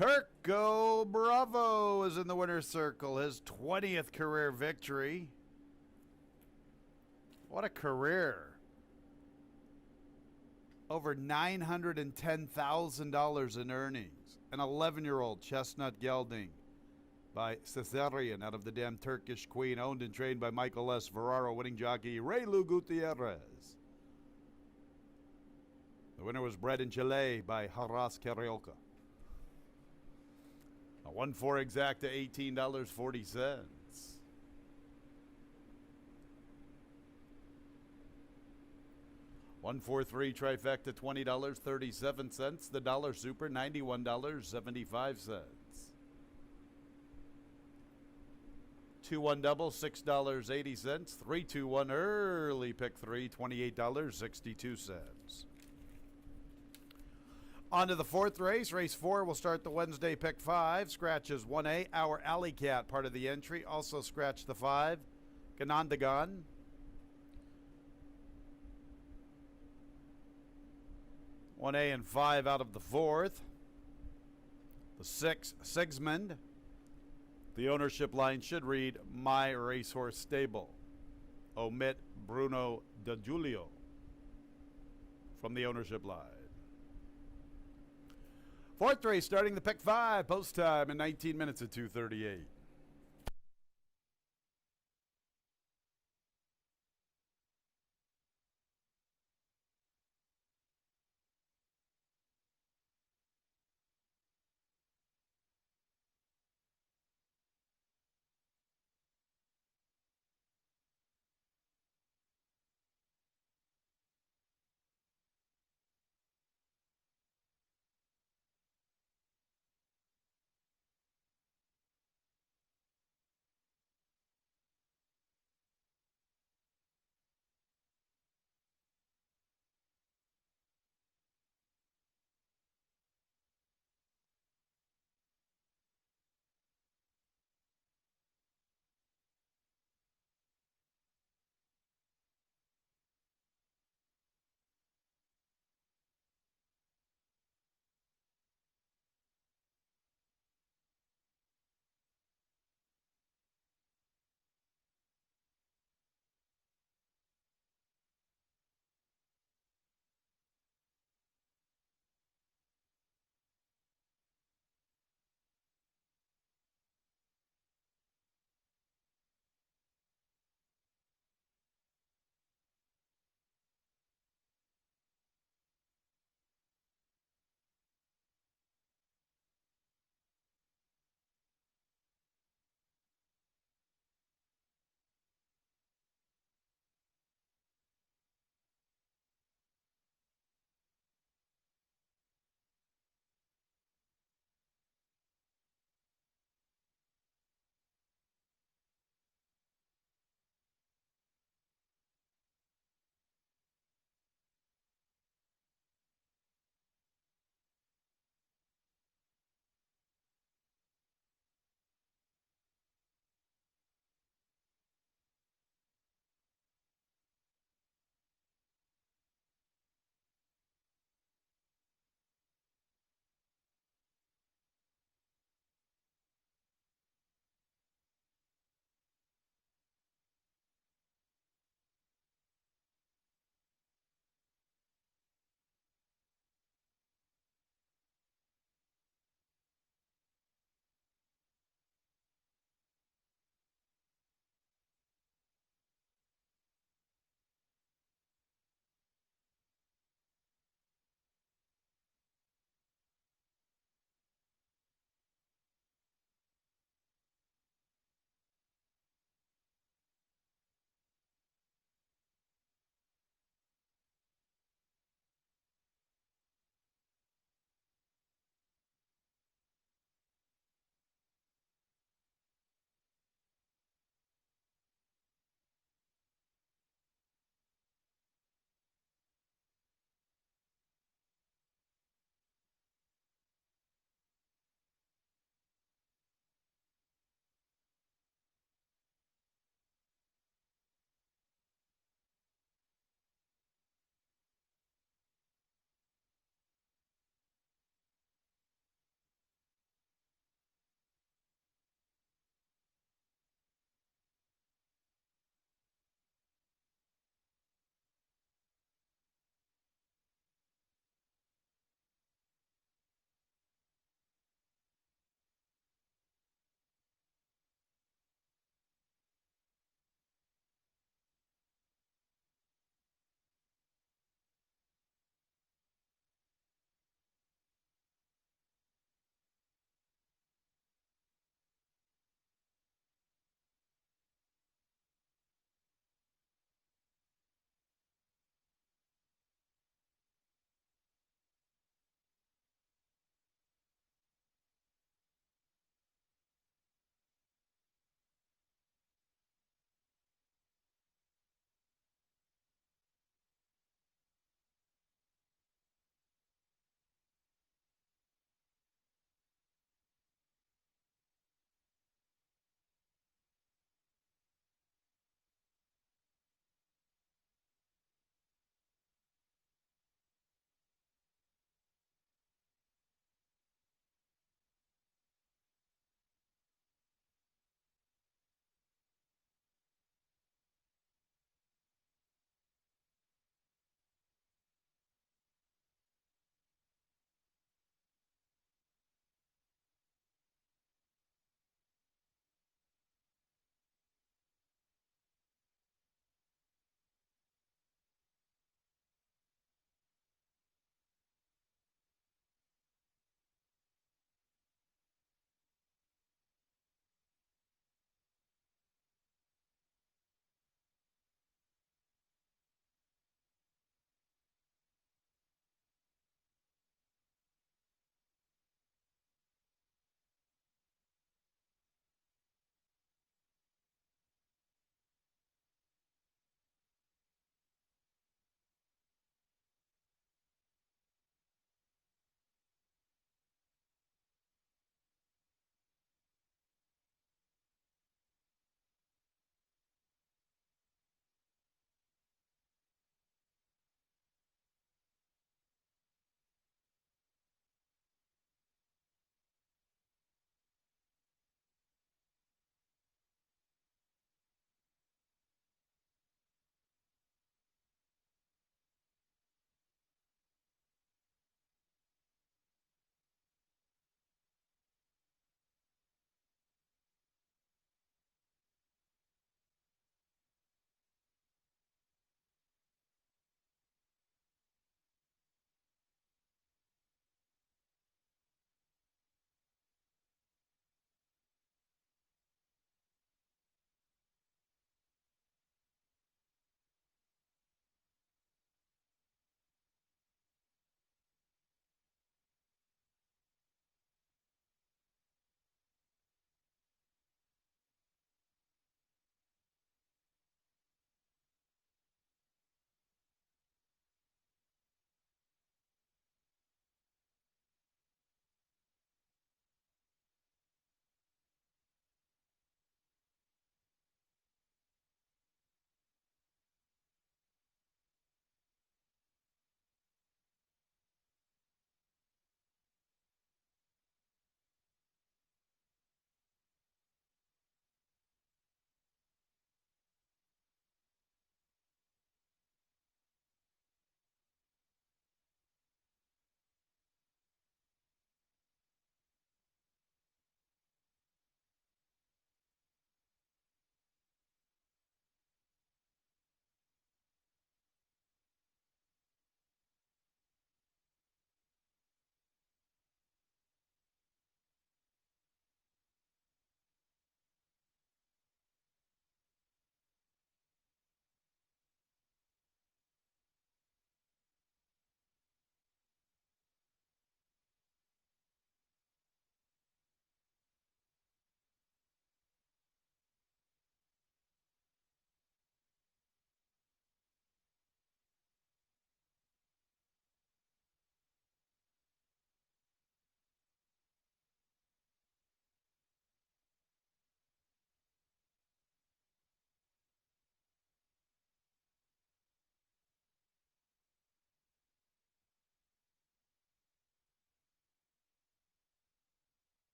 Turco Bravo is in the winner's circle, his 20th career victory. What a career. Over $910,000 in earnings. An 11-year-old chestnut gelding by Caesarean out of the damn Turkish Queen, owned and trained by Michael S. Ferraro, winning jockey Raylu Gutierrez. The winner was bred in Chile by Haras Carioca. A 1-4 exacta, $18.40. 143 trifecta, $20.37. The dollar super, $91.75. 2-1 double, $6.80. 3-2-1 early pick 3, $28.62. On to the fourth race. Race 4 will start the Wednesday pick 5. Scratches 1A, Our Alley Cat, part of the entry. Also scratch the 5, Ganondagon. 1A and 5 out of the 4th. The 6, Sigismund. The ownership line should read My Racehorse Stable. Omit Bruno De Giulio from the ownership line. Fourth race starting the pick 5. Post time in 19 minutes at 2:38.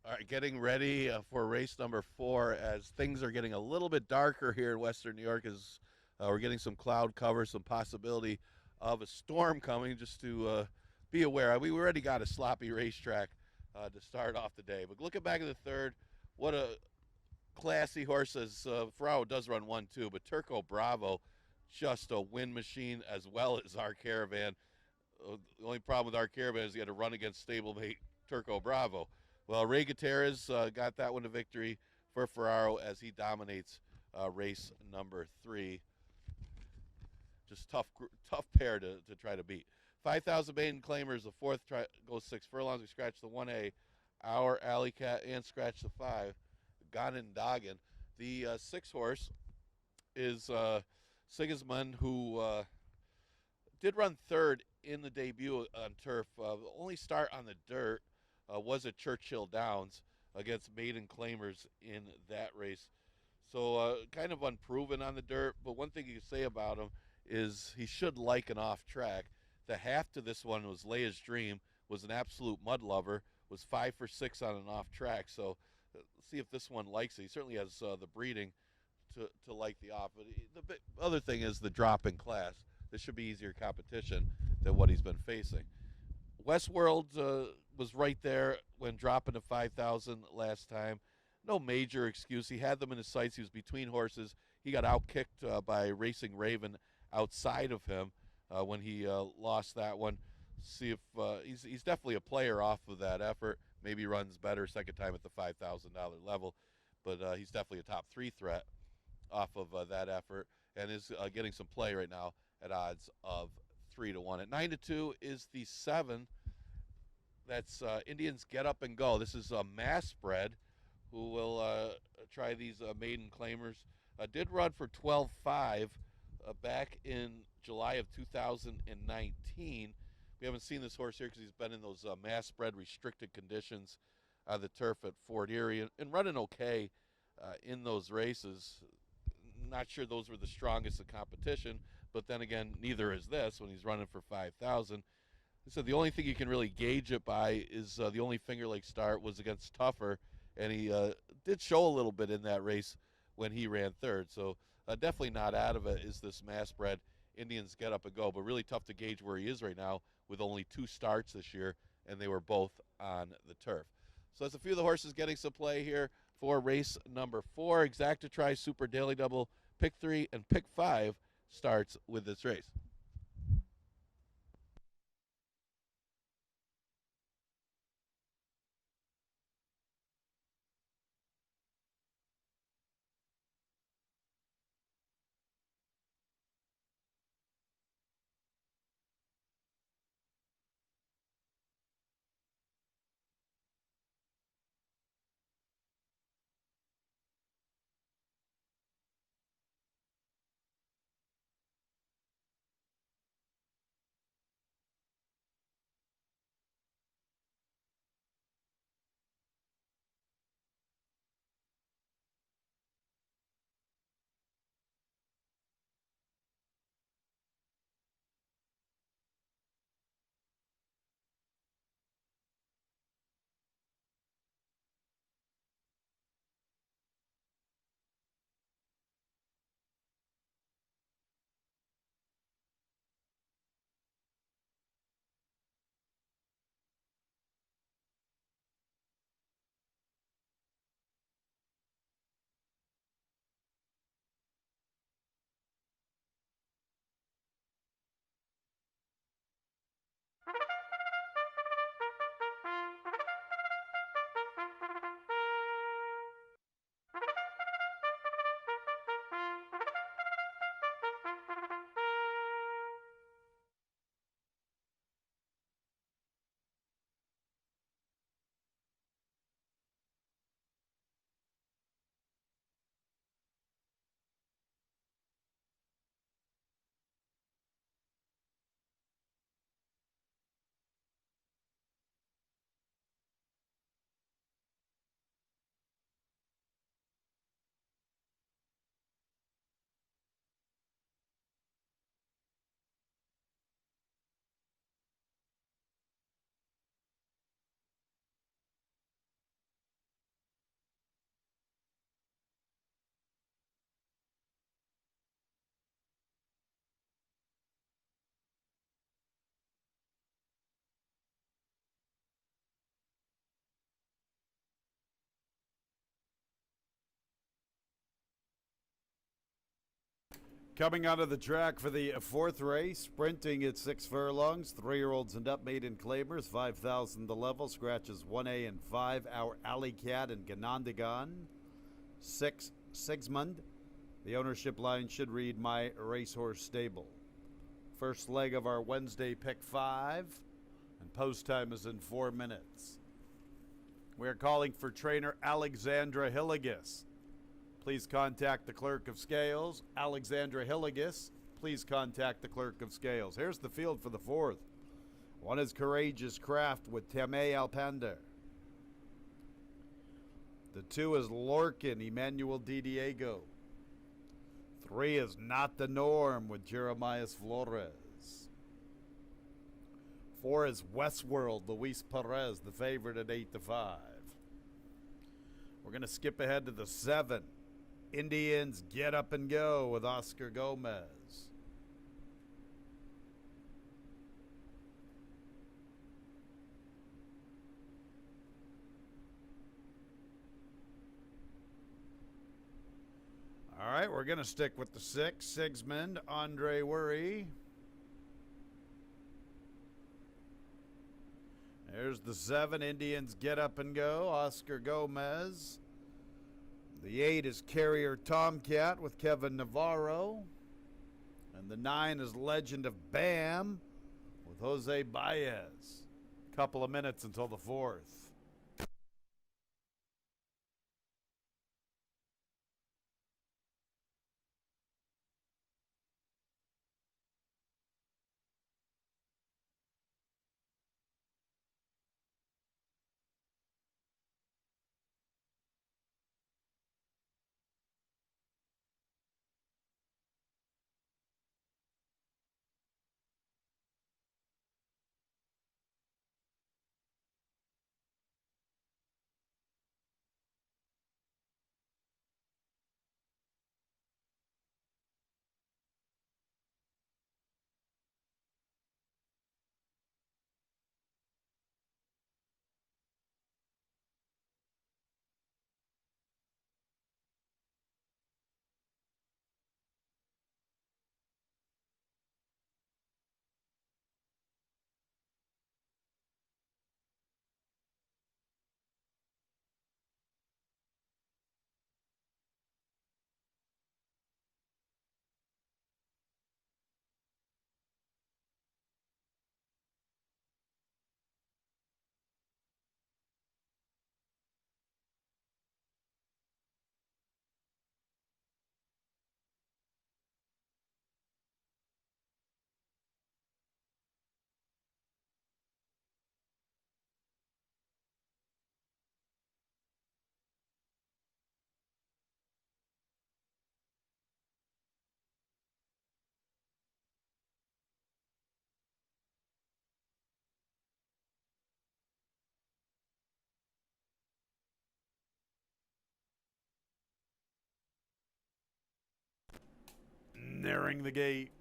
All right, getting ready for race number 4 as things are getting a little bit darker here in Western New York as we're getting some cloud cover, some possibility of a storm coming. Just to be aware, we already got a sloppy racetrack to start off the day. But looking back at the third, what a classy horse as Ferraro does run 1-2, but Turco Bravo, just a win machine as well as our Caravan. The only problem with our Caravan is he had to run against stablemate Turco Bravo. Well, Ray Gutierrez got that one to victory for Ferraro as he dominates race number 3. Just tough pair to try to beat. 5,000 maiden claimers. The fourth goes 6 furlongs. We scratch the 1A. Our Alley Cat and scratch the 5. Ganin Doggin. The 6 horse is Sigismund, who did run third in the debut on turf. Only start on the dirt was at Churchill Downs against maiden claimers in that race. So kind of unproven on the dirt, but one thing you can say about him is he should like an off track. The half to this one was Leia's Dream, was an absolute mud lover, was 5 for 6 on an off track. So let's see if this one likes it. He certainly has the breeding to like the off. But the other thing is the drop in class. This should be easier competition than what he's been facing. Westworld was right there when dropping to 5,000 last time. No major excuse. He had them in his sights. He was between horses. He got outkicked by Racing Raven outside of him when he lost that one. See if he's definitely a player off of that effort. Maybe runs better second time at the $5,000 level, but he's definitely a top 3 threat off of that effort and is getting some play right now at odds of 3-1. At 9-2 is the 7. That's Indians Get Up and Go. This is a mass spread who will try these maiden claimers. Did run for 12.5 back in July of 2019. We haven't seen this horse here because he's been in those mass spread restricted conditions on the turf at Fort Erie and running okay in those races. Not sure those were the strongest of competition, but then again, neither is this when he's running for 5,000. So the only thing you can really gauge it by is the only Finger Lakes start was against Tougher, and he did show a little bit in that race when he ran third. So definitely not out of it is this mass spread. Indians Get Up and Go, but really tough to gauge where he is right now with only 2 starts this year, and they were both on the turf. So that's a few of the horses getting some play here for race number 4. Exactitry Super Daily Double, Pick 3 and Pick 5 starts with this race. Coming out of the track for the fourth race, sprinting at 6 furlongs, 3-year-olds and up, maiden claimers, 5,000 the level, scratches 1A and 5, Our Alley Cat and Ganondagon. 6, Sigismund. The ownership line should read My Racehorse Stable. First leg of our Wednesday pick 5, and post time is in 4 minutes. We're calling for trainer Alexandra Hilligus. Please contact the Clerk of Scales. Alexandra Hilligus, please contact the Clerk of Scales. Here's the field for the fourth. 1 is Courageous Craft with Teme Alpander. The 2 is Lorcan, Emmanuel Di Diego. 3 is Not the Norm with Jeremiah Flores. 4 is Westworld, Luis Perez, the favorite at 8-5. We're going to skip ahead to the 7. Indians Get Up and Go with Oscar Gomez. All right, we're going to stick with the 6. Sigismund, Andre Worry. There's the 7. Indians Get Up and Go, Oscar Gomez. The 8 is Carrier Tomcat with Kevin Navarro. And the 9 is Legend of Bam with Jose Baez. Couple of minutes until the 4th. Nearing the gate.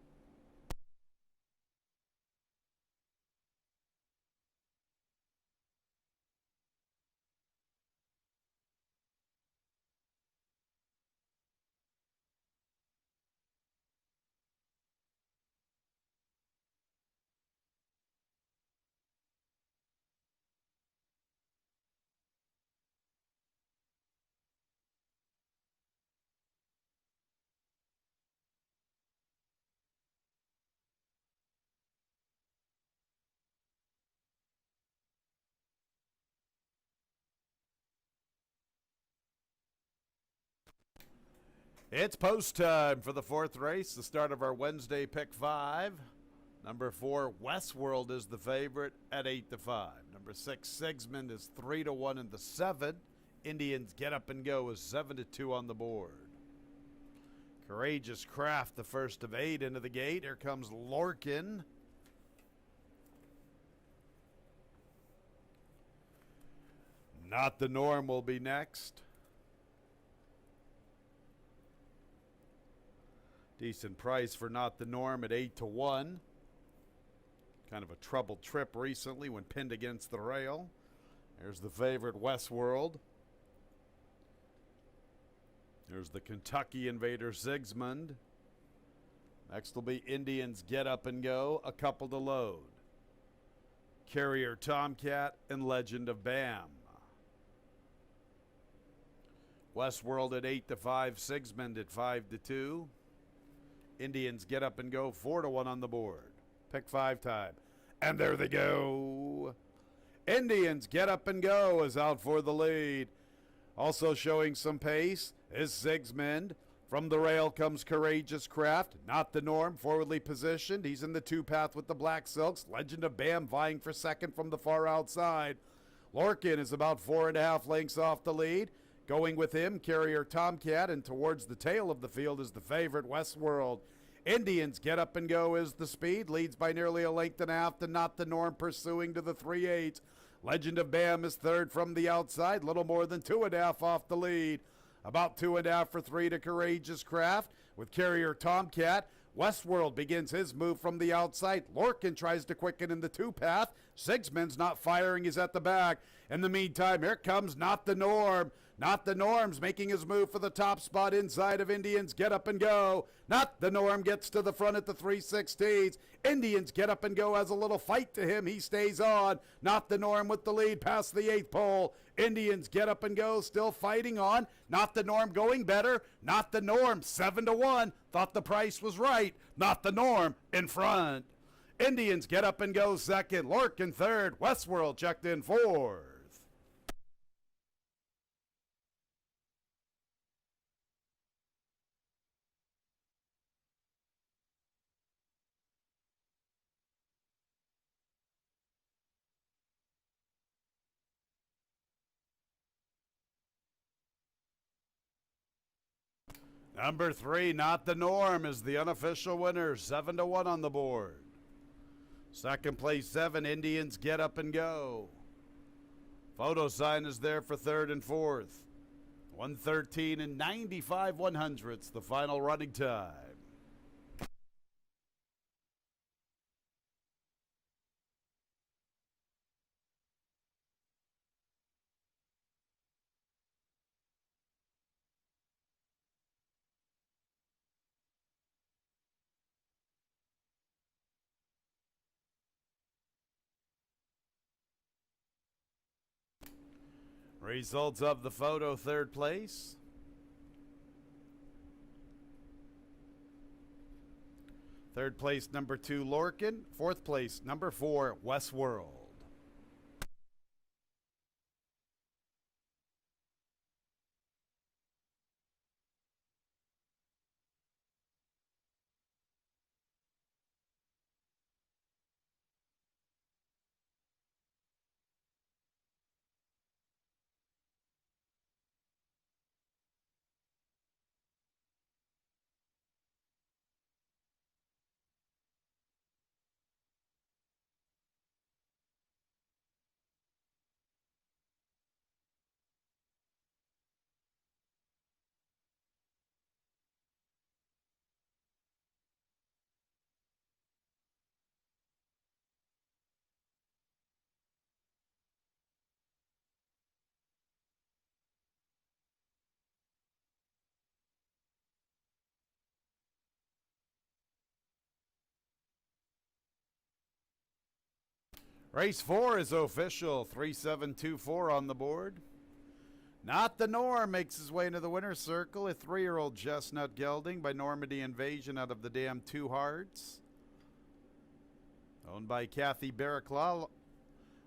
It's post time for the 4th race, the start of our Wednesday pick 5. Number 4, Westworld is the favorite at 8-5. Number 6, Sigismund is 3-1 in the 7. Indians Get Up and Go is 7-2 on the board. Courageous Craft, the first of 8 into the gate. Here comes Lorcan. Not the Norm will be next. Decent price for Not the Norm at 8-1. Kind of a troubled trip recently when pinned against the rail. There's the favorite Westworld. There's the Kentucky Invader Sigismund. Next will be Indians Get Up and Go, a couple to load. Carrier Tomcat and Legend of Bam. Westworld at 8-5, Sigismund at 5-2. Indians Get Up and Go 4-1 on the board. Pick 5 time. And there they go. Indians Get Up and Go is out for the lead. Also showing some pace is Sigismund. From the rail comes Courageous Craft, not the norm, forwardly positioned. He's in the 2-path with the Black Silks. Legend of Bam vying for second from the far outside. Lorcan is about 4.5 lengths off the lead. Going with him, Carrier Tomcat, and towards the tail of the field is the favorite, Westworld. Indians Get Up and Go is the speed, leads by nearly 1.5 lengths to Not the Norm, pursuing to the 3/8. Legend of Bam is third from the outside, little more than 2.5 off the lead. About 2.5 for 3 to Courageous Craft with Carrier Tomcat. Westworld begins his move from the outside. Lorcan tries to quicken in the 2-path. Sigismund's not firing, he's at the back. In the meantime, here comes Not the Norm. Not the Norm's making his move for the top spot inside of Indians Get Up and Go. Not the Norm gets to the front at the 3/16. Indians Get Up and Go has a little fight to him. He stays on. Not the Norm with the lead past the 8th pole. Indians Get Up and Go still fighting on. Not the Norm going better. Not the Norm 7-1. Thought the price was right. Not the Norm in front. Indians Get Up and Go second. Lorcan third. Westworld checked in fourth. Number 3, Not the Norm, is the unofficial winner, 7-1 on the board. Second place, 7, Indians Get Up and Go. Photo sign is there for third and fourth. 1:13 and 95/100ths, the final running time. Results of the photo, third place. Third place, number 2, Lorcan. Fourth place, number 4, Westworld. Race 4 is official, 3-7-2-4 on the board. Not the Norm makes his way into the winner's circle, a 3-year-old chestnut gelding by Normandy Invasion out of the dam Two Hearts. Owned by Kathy Barraclaw.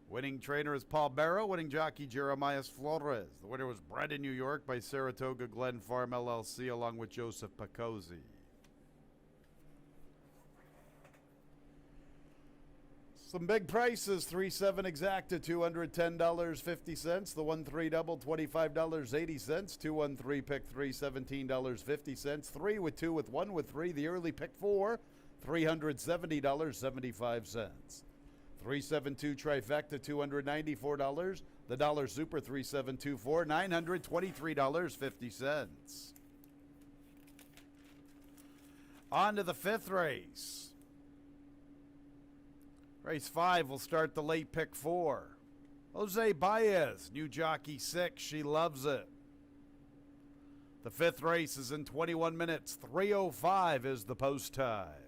Winning trainer is Paul Barrow. Winning jockey Jeremiah Flores. The winner was bred in New York by Saratoga Glen Farm LLC along with Joseph Pacozzi. Some big prices, 3-7 exacta, $210.50. The 1-3 double, $25.80. 2-1-3 pick 3, $17.50. 3 with 2 with 1 with 3. The early pick 4, $370.75. 372 trifecta, $294. The dollar super 3724, $923.50. On to the fifth race. Race 5 will start the late pick 4. Jose Baez, new jockey 6, she loves it. The fifth race is in 21 minutes. 3:05 is the post time.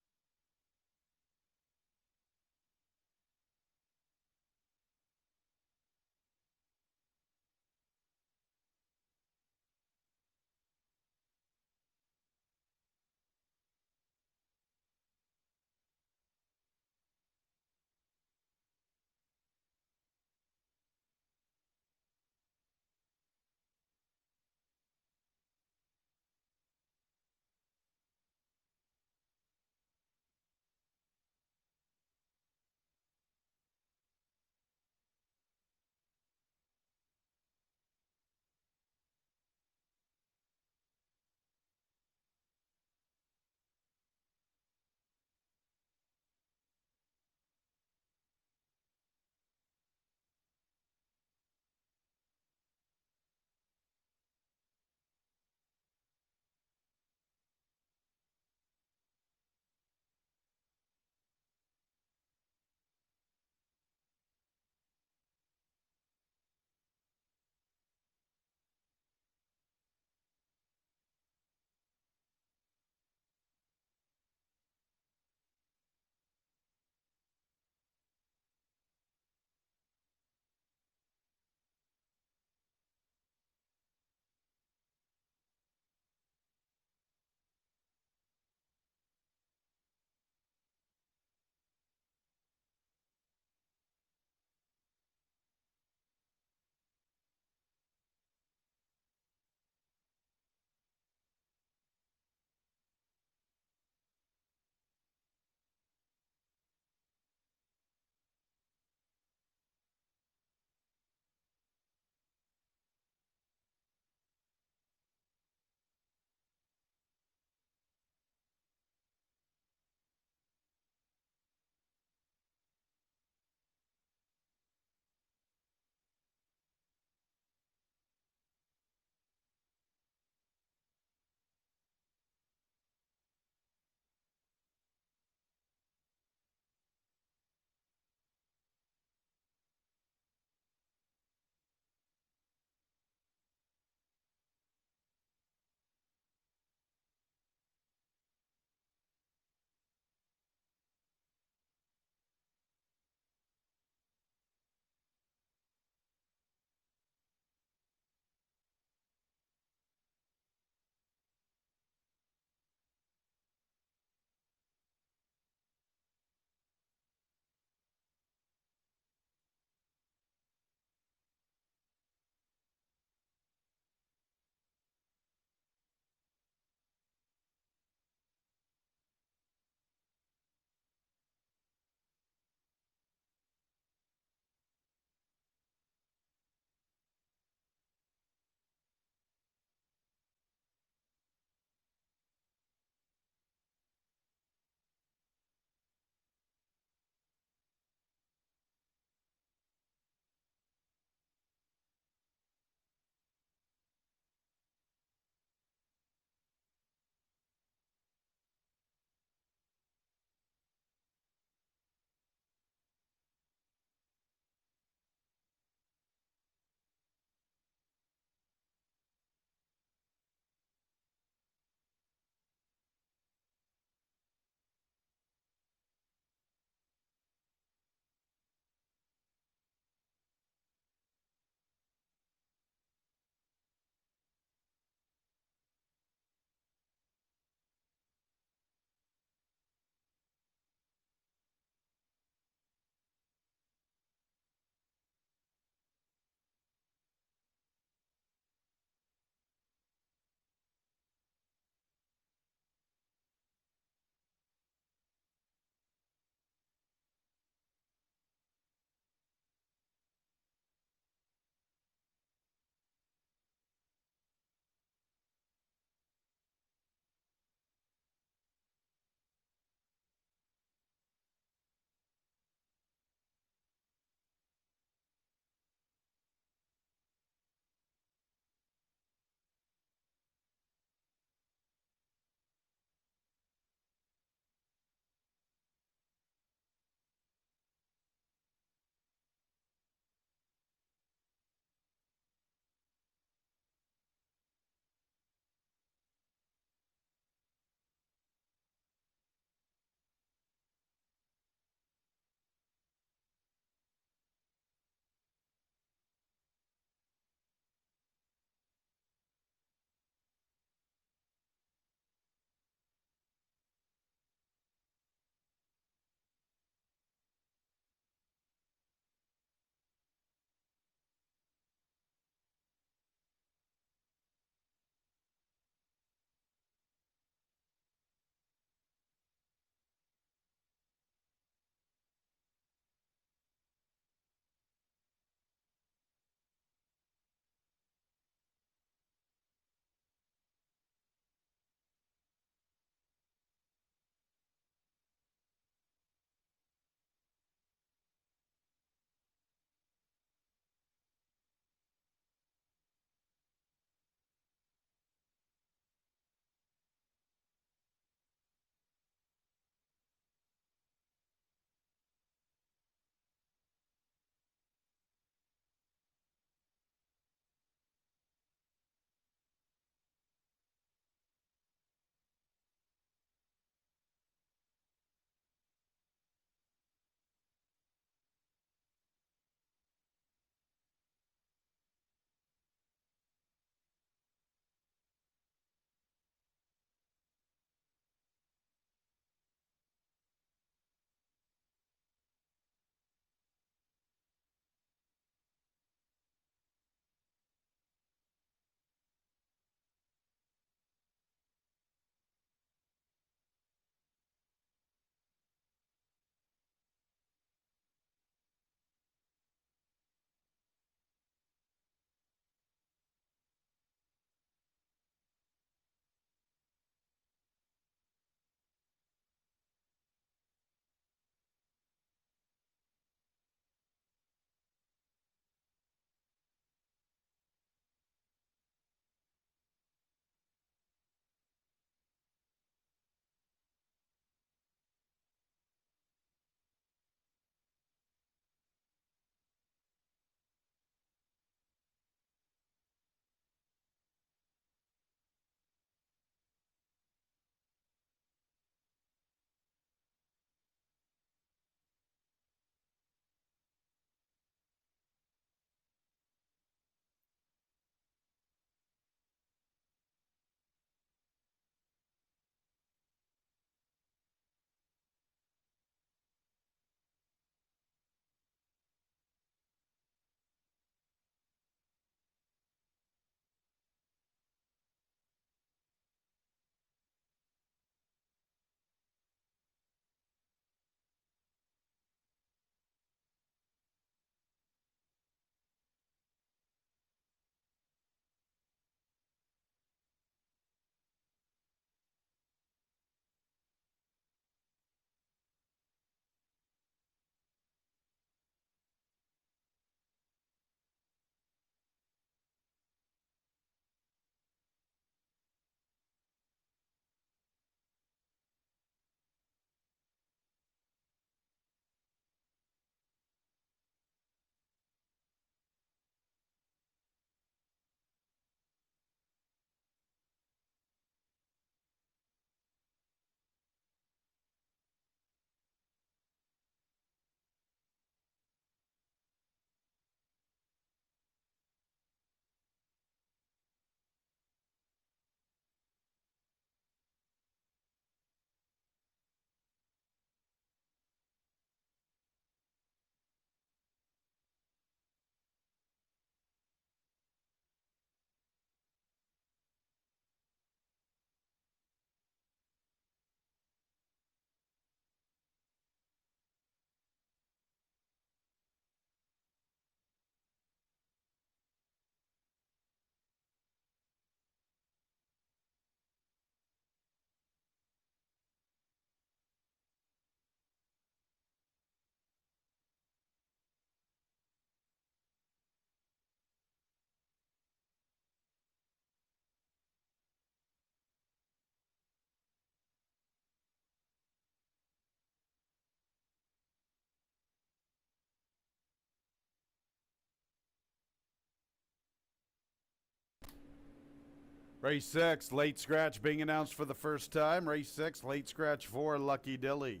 Race 6, late scratch being announced for the first time. Race 6, late scratch 4, Lucky Dilly.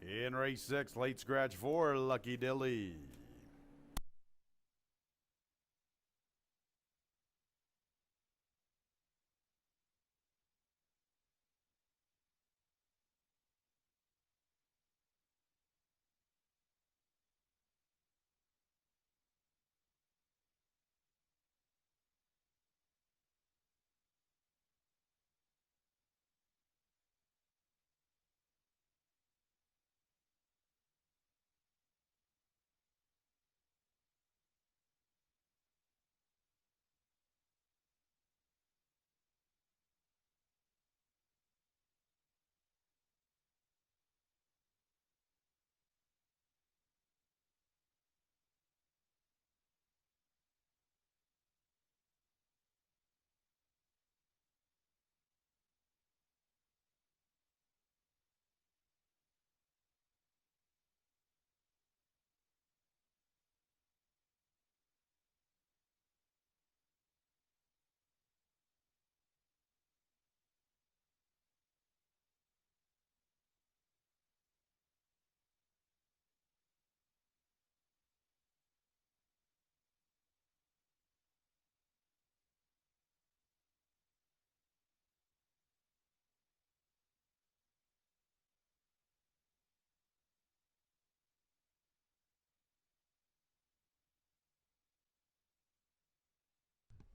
In race 6, late scratch 4, Lucky Dilly.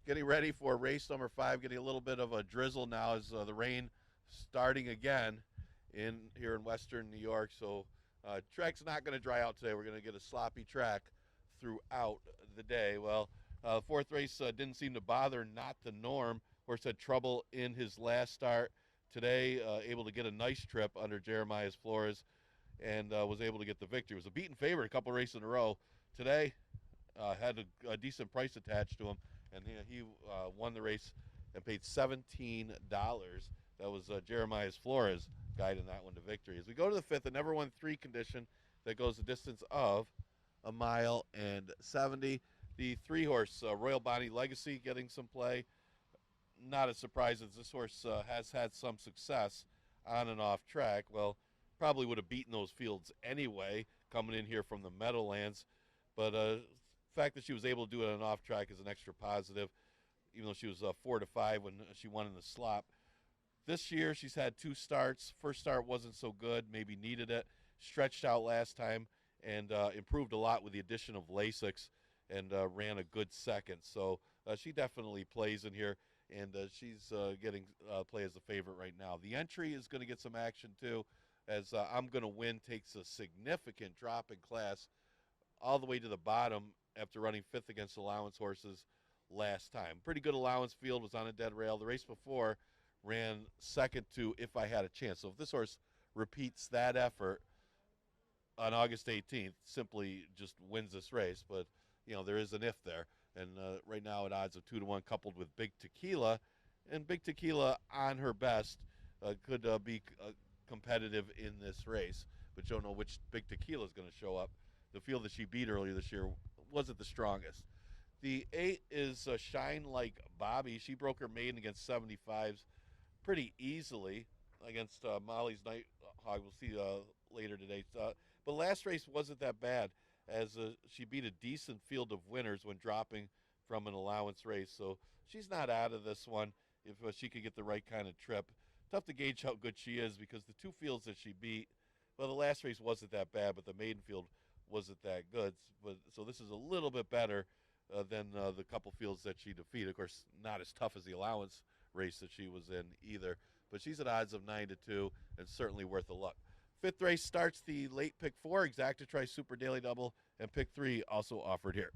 Getting ready for race number 5, getting a little bit of a drizzle now as the rain starting again in here in western New York. So track's not going to dry out today. We're going to get a sloppy track throughout the day. Well, fourth race didn't seem to bother, not the norm. Horse had trouble in his last start. Today, able to get a nice trip under Jeremiah's Flores and was able to get the victory. It was a beaten favorite a couple races in a row. Today, had a decent price attached to him, and he won the race and paid $17. That was Jeremiah's Flores guiding that one to victory. As we go to the fifth, a never won 3 condition that goes the distance of 1 mile and 70. The 3-horse Royal Bonnie Legacy getting some play. Not a surprise as this horse has had some success on and off track. Well, probably would have beaten those fields anyway, coming in here from the Meadowlands. But the fact that she was able to do it on off track is an extra positive, even though she was 4-5 when she won in the slop. This year, she's had 2 starts. First start wasn't so good, maybe needed it. Stretched out last time and improved a lot with the addition of Lasix and ran a good second. So she definitely plays in here, and she's getting play as a favorite right now. The entry is going to get some action too, as I'm going to win takes a significant drop in class all the way to the bottom after running 5th against allowance horses last time. Pretty good allowance field, was on a dead rail. The race before ran second to If I Had a Chance. So if this horse repeats that effort on August 18th, simply just wins this race. But, you know, there is an if there. And right now at odds of 2-1 coupled with Big Tequila. And Big Tequila on her best could be competitive in this race. But you don't know which Big Tequila is going to show up. The field that she beat earlier this year wasn't the strongest. The 8 is Shine Like Bobby. She broke her maiden against 75s pretty easily against Molly's Nighthawk. We'll see later today. But last race wasn't that bad, as she beat a decent field of winners when dropping from an allowance race. So she's not out of this one if she could get the right kind of trip. Tough to gauge how good she is because the 2 fields that she beat, well, the last race wasn't that bad, but the maiden field wasn't that good. But so this is a little bit better than the couple fields that she defeated. Of course, not as tough as the allowance race that she was in either. But she's at odds of 9-2 and certainly worth a look. 5th race starts the late pick 4, Exactitry Super Daily Double, and pick 3 also offered here.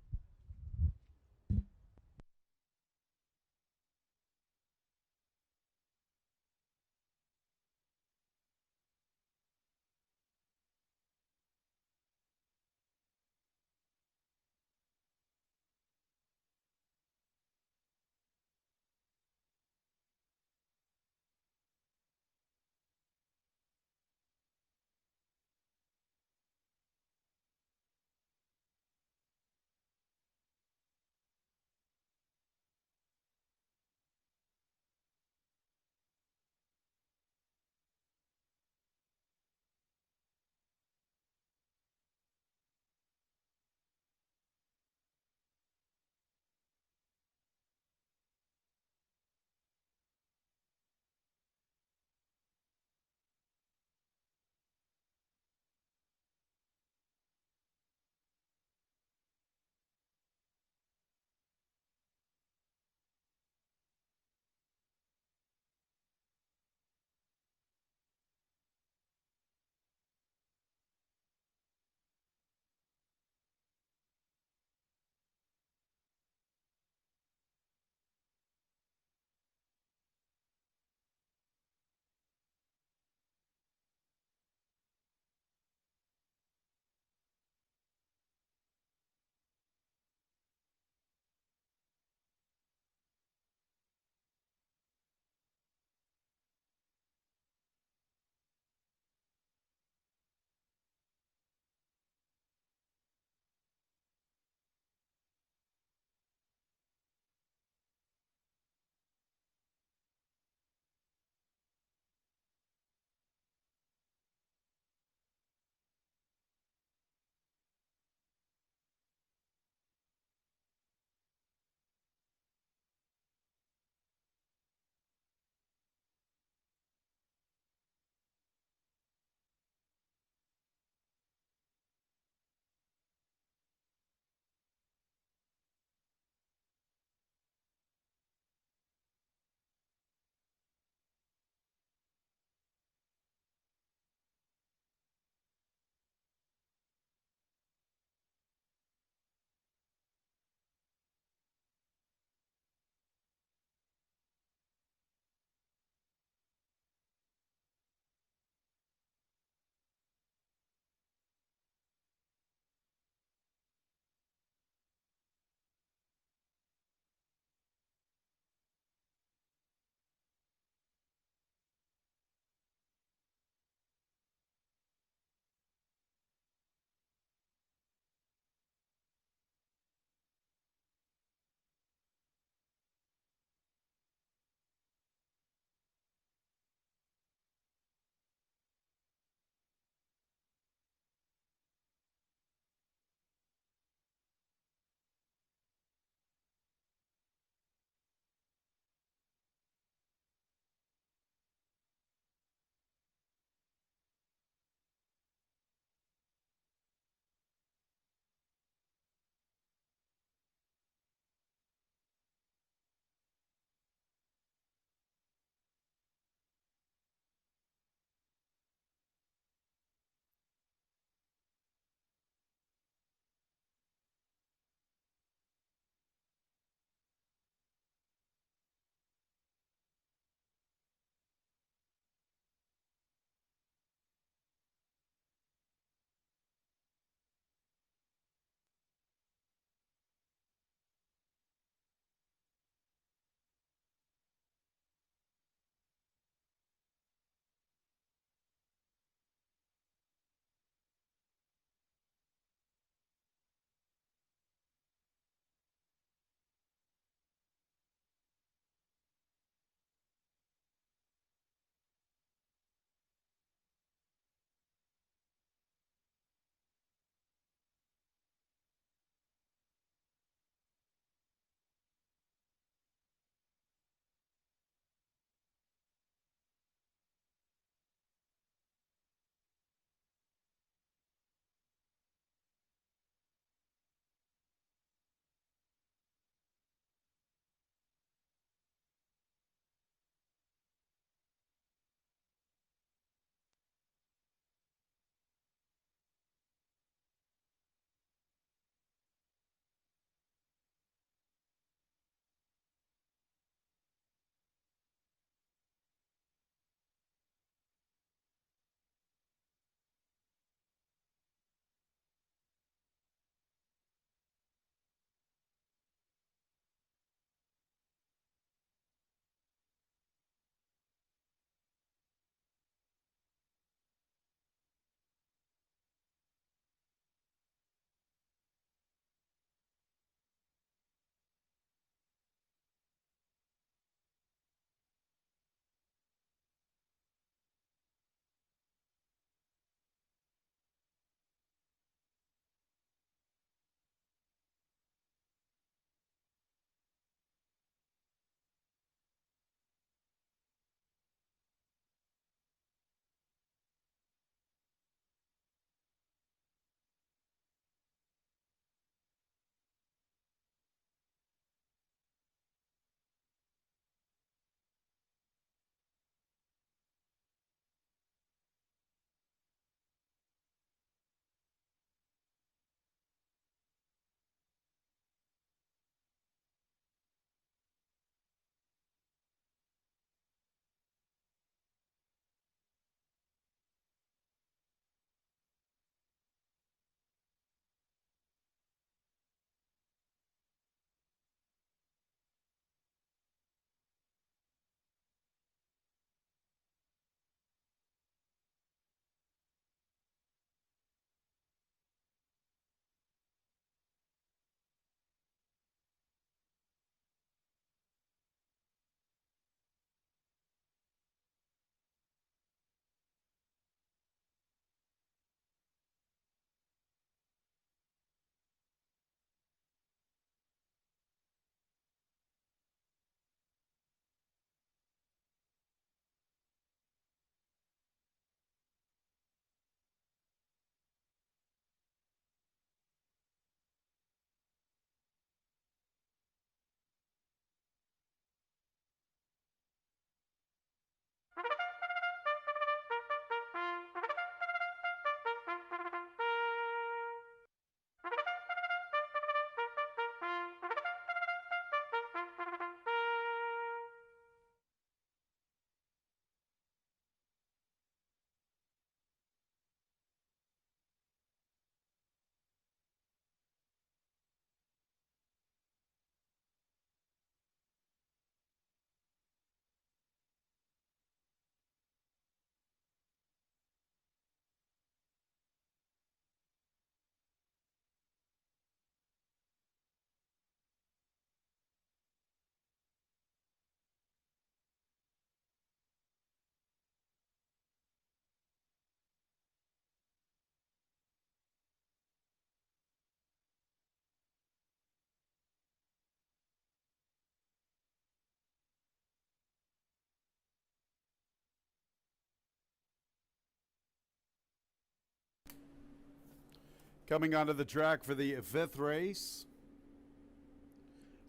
Coming onto the track for the fifth race.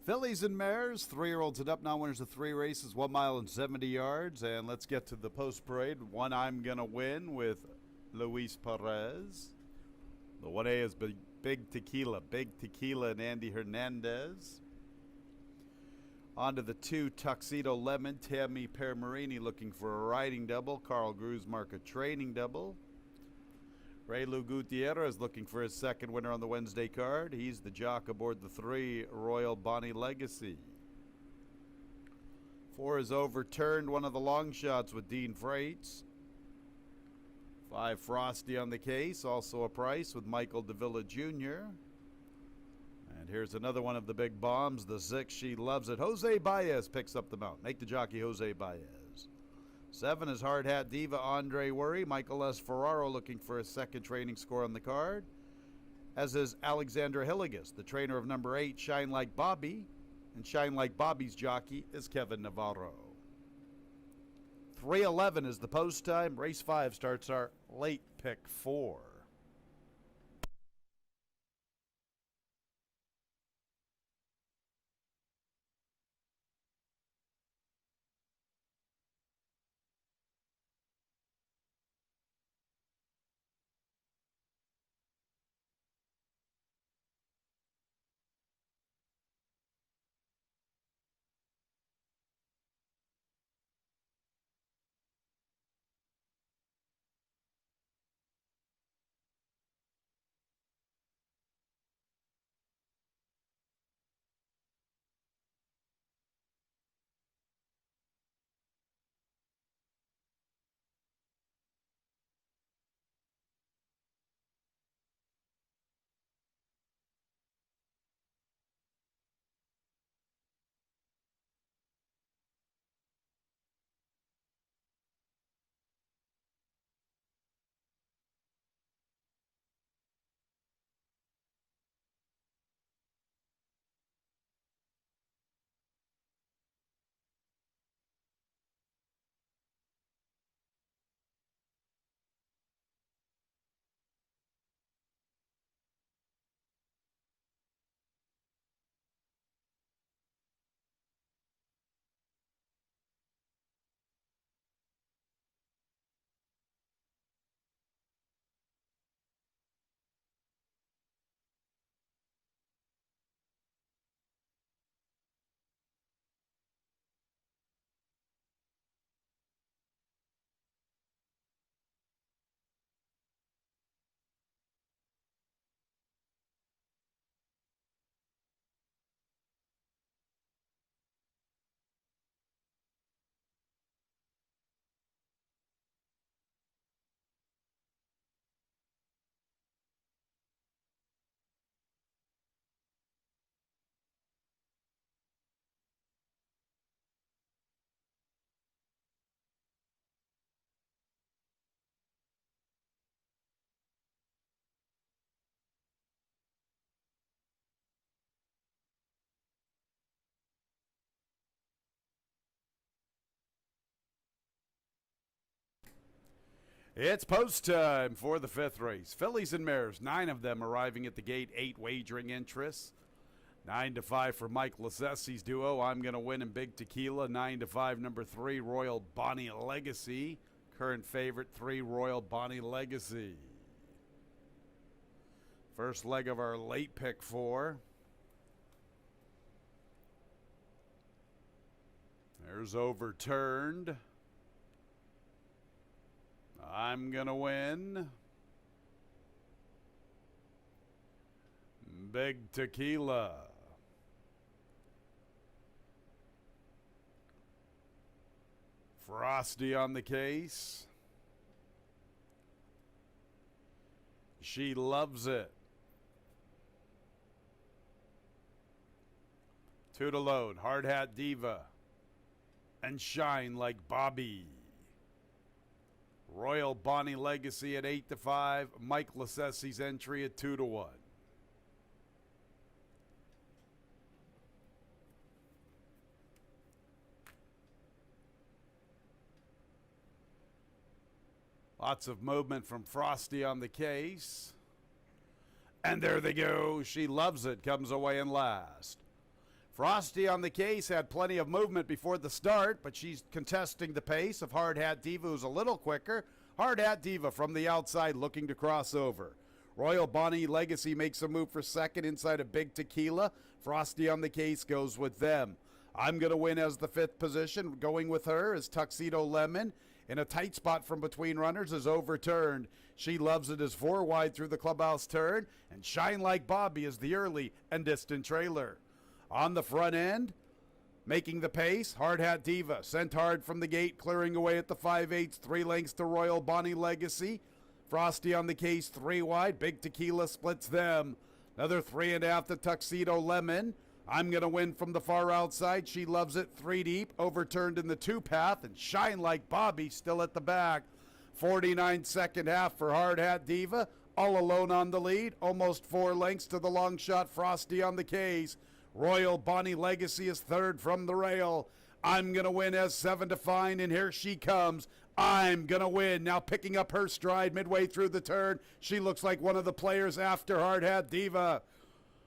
Fillies and Mares, 3-year-olds and up, now winners of 3 races, 1 mile and 70 yards. And let's get to the post parade. One I'm Gonna Win with Luis Perez. The 1A is Big Tequila and Andy Hernandez. On to the 2, Tuxedo Lemon, Tammy Permarini looking for a riding double. Carl Gruzmark a training double. Raylu Gutierrez looking for his second winner on the Wednesday card. He's the jock aboard the 3, Royal Bonnie Legacy. 4 is Overturned, one of the long shots with Dean Freites. 5, Frosty on the case, also a price with Michael Davila Jr. And here's another one of the big bombs, the 6, She Loves It. Jose Baez picks up the mount. Make the jockey Jose Baez. 7 is Hard Hat Diva Andre Worry. Michael S. Ferraro looking for his second training score on the card. As is Alexandra Hilligas, the trainer of number 8, Shine Like Bobby. And Shine Like Bobby's jockey is Kevin Navarro. 3:11 is the post time. Race 5 starts our late pick 4. It's post time for the 5th race. Fillies and Mares, 9 of them arriving at the gate, 8 wagering interests. 9-5 for Mike Lasesse's duo, I'm Gonna Win, and Big Tequila. 9-5, number 3, Royal Bonnie Legacy. Current favorite, 3, Royal Bonnie Legacy. First leg of our late pick 4. There's Overturned. I'm Gonna Win. Big Tequila. Frosty on the case. She Loves It. 2 to load, Hard Hat Diva. And Shine Like Bobby. Royal Bonnie Legacy at 8-5. Mike Lasesse's entry at 2-1. Lots of movement from Frosty on the case. And there they go. She loves it. Comes away in last. Frosty on the case had plenty of movement before the start, but she's contesting the pace of Hard Hat Diva, who's a little quicker. Hard Hat Diva from the outside looking to cross over. Royal Bonnie Legacy makes a move for second inside of Big Tequila. Frosty on the case goes with them. I'm going to win as the fifth position. Going with her is Tuxedo Lemon. In a tight spot from between runners is overturned. She loves it as four wide through the clubhouse turn. And Shine Like Bobby is the early and distant trailer. On the front end, making the pace, Hard Hat Diva. Sent hard from the gate, clearing away at the 5/8, 3 lengths to Royal Bonnie Legacy. Frosty on the case, 3 wide. Big Tequila splits them. Another 3.5 to Tuxedo Lemon. I'm going to win from the far outside. She loves it 3 deep, overturned in the 2 path, and Shine Like Bobby still at the back. 49 second half for Hard Hat Diva. All alone on the lead. Almost 4 lengths to the long shot. Frosty on the case. Royal Bonnie Legacy is third from the rail. I'm going to win as 7 to find, and here she comes. I'm going to win. Now picking up her stride midway through the turn. She looks like one of the players after Hard Hat Diva.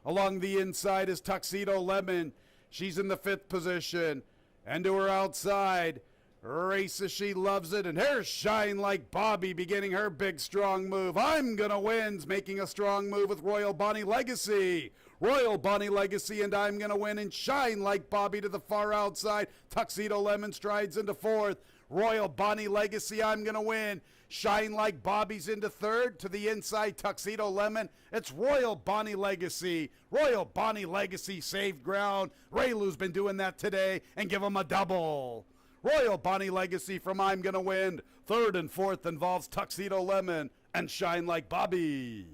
Along the inside is Tuxedo Lemon. She's in the 5th position. And to her outside, races, she loves it. And here's Shine Like Bobby beginning her big strong move. I'm going to win's making a strong move with Royal Bonnie Legacy. Royal Bonnie Legacy and I'm going to win, and Shine Like Bobby to the far outside. Tuxedo Lemon strides into 4th. Royal Bonnie Legacy, I'm going to win. Shine Like Bobby's into 3rd. To the inside, Tuxedo Lemon. It's Royal Bonnie Legacy. Royal Bonnie Legacy saved ground. Raylu's been doing that today, and give him a double. Royal Bonnie Legacy from I'm going to win. 3rd and 4th involves Tuxedo Lemon and Shine Like Bobby.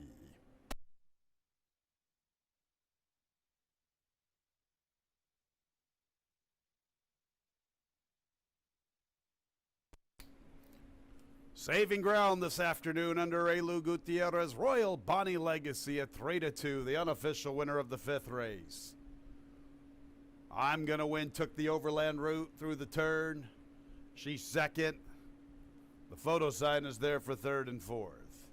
Saving ground this afternoon under Raylu Gutierrez. Royal Bonnie Legacy at 3-2, the unofficial winner of the 5th race. I'm going to win took the overland route through the turn. She's second. The photo sign is there for 3rd and 4th.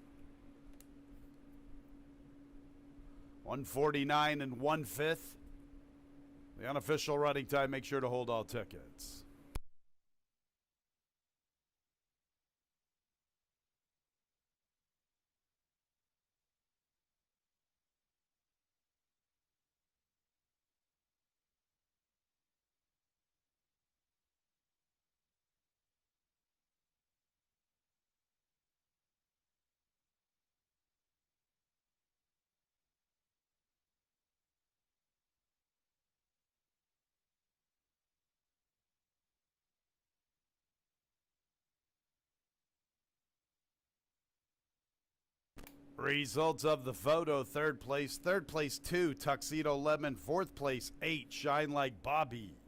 149 and 1/5. The unofficial running time. Make sure to hold all tickets. Results of the photo: 3rd place 2, Tuxedo Lemon. 4th place 8, Shine Like Bobby.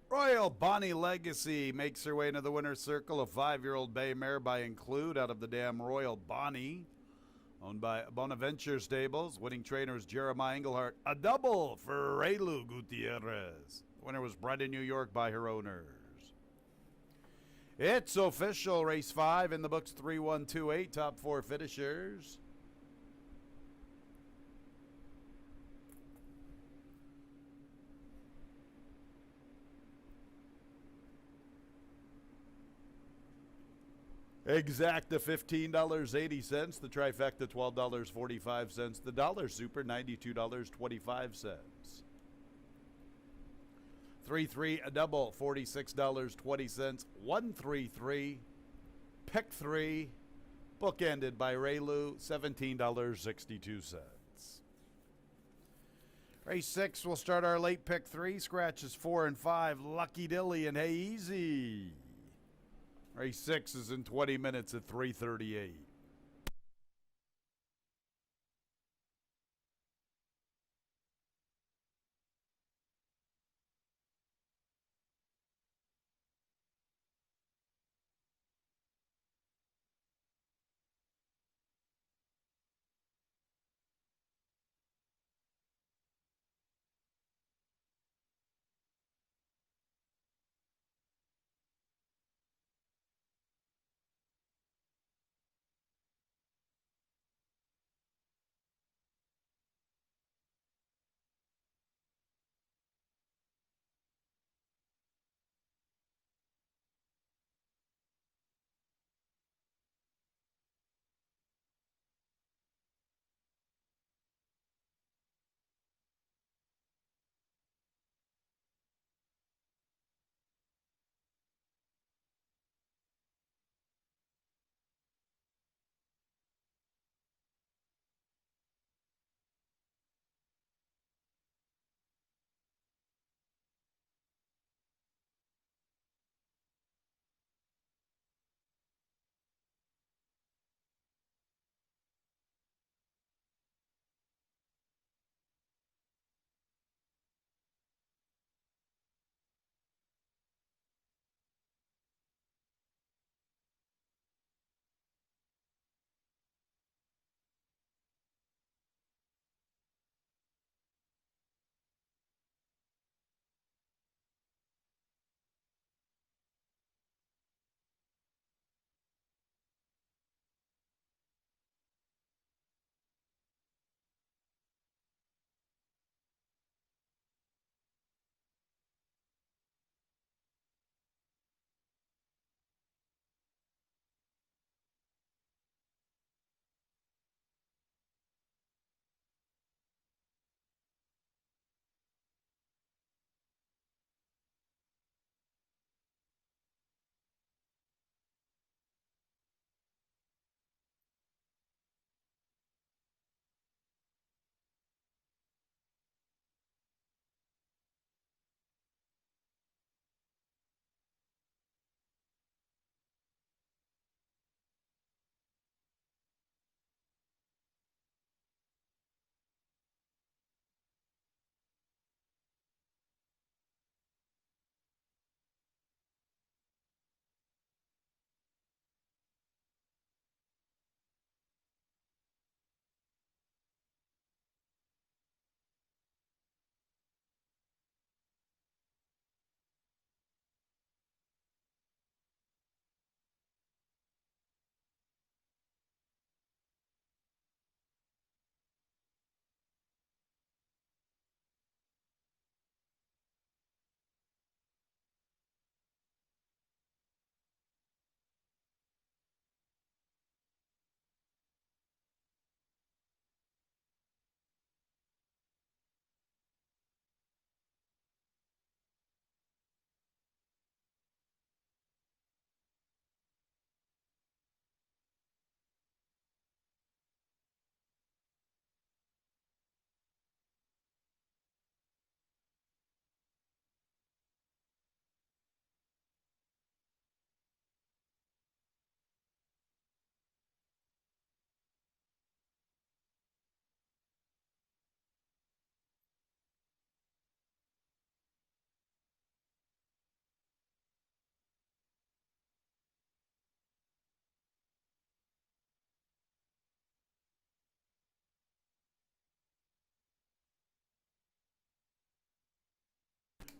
Royal Bonnie Legacy makes her way into the winner's circle. A 5-year-old bay mare by Include out of the dam Royal Bonnie, owned by Bonaventure Stables. Winning trainer is Jeremiah Engelhart. A double for Raylu Gutierrez. The winner was bred in New York by her owners. It's official. Race 5 in the books. 3-1-2-8. Top 4 finishers. Exacta $15.80. The trifecta $12.45. The dollar super $92.25. 3-3 a double $46.20. 1-3-3. Pick 3. Bookended by Raylu, $17.62. Race 6 will start our late pick 3. Scratches 4 and 5. Lucky Dilly and Hey Easy. Race 6 is in 20 minutes at 3:38.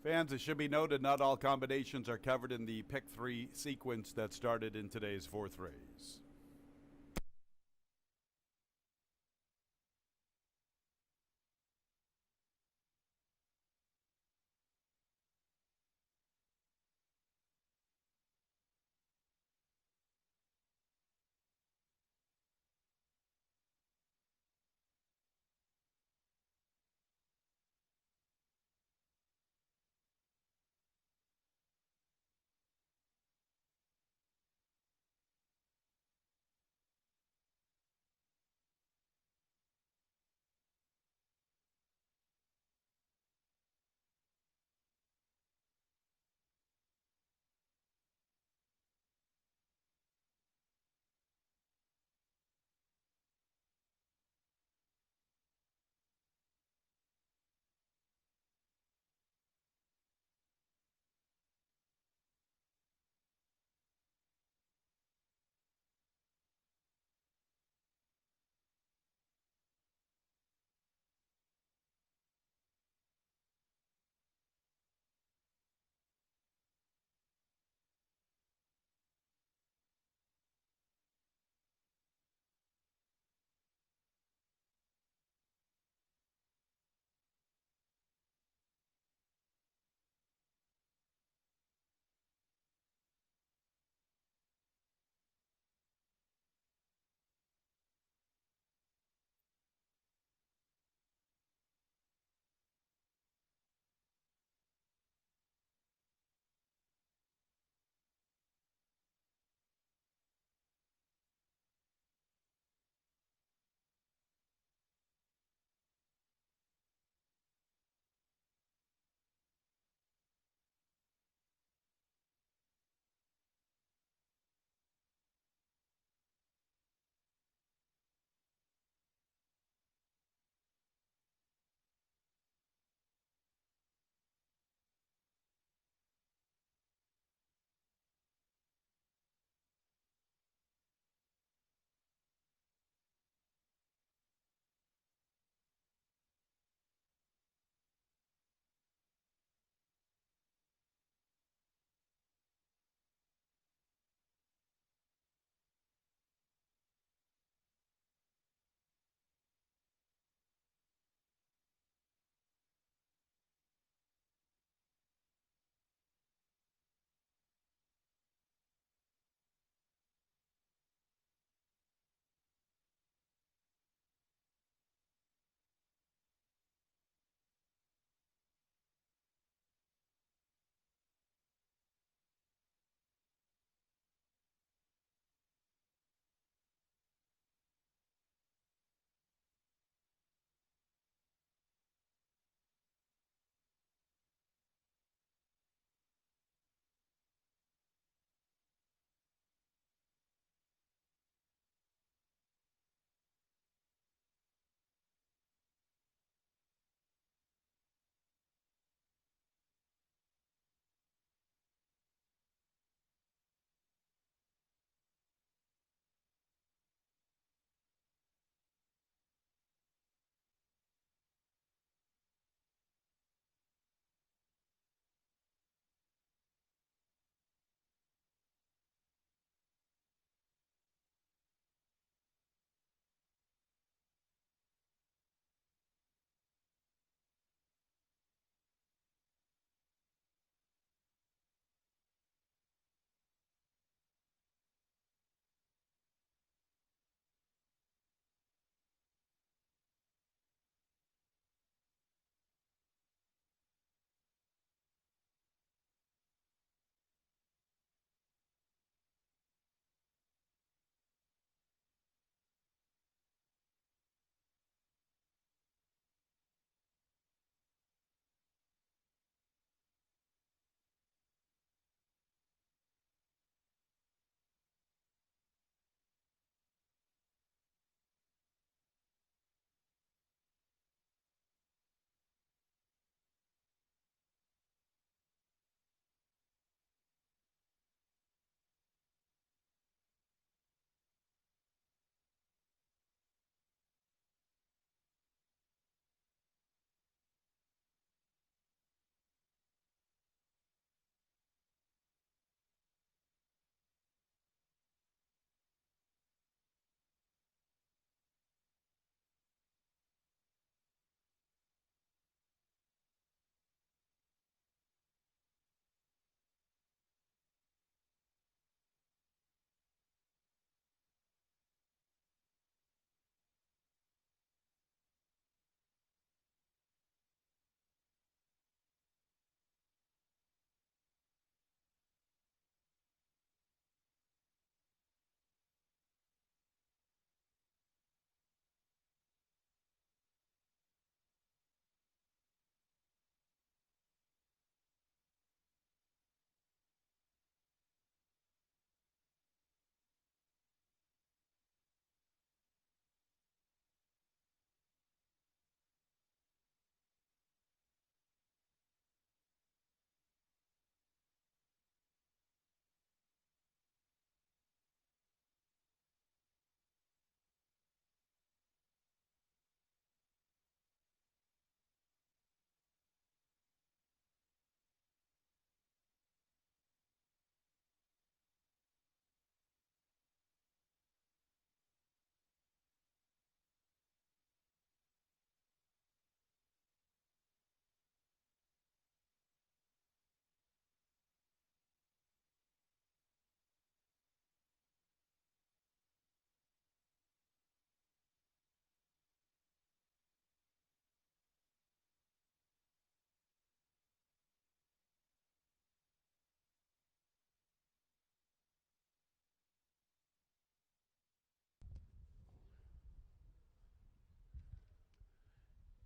Fans, it should be noted not all combinations are covered in the pick 3 sequence that started in today's 4th race.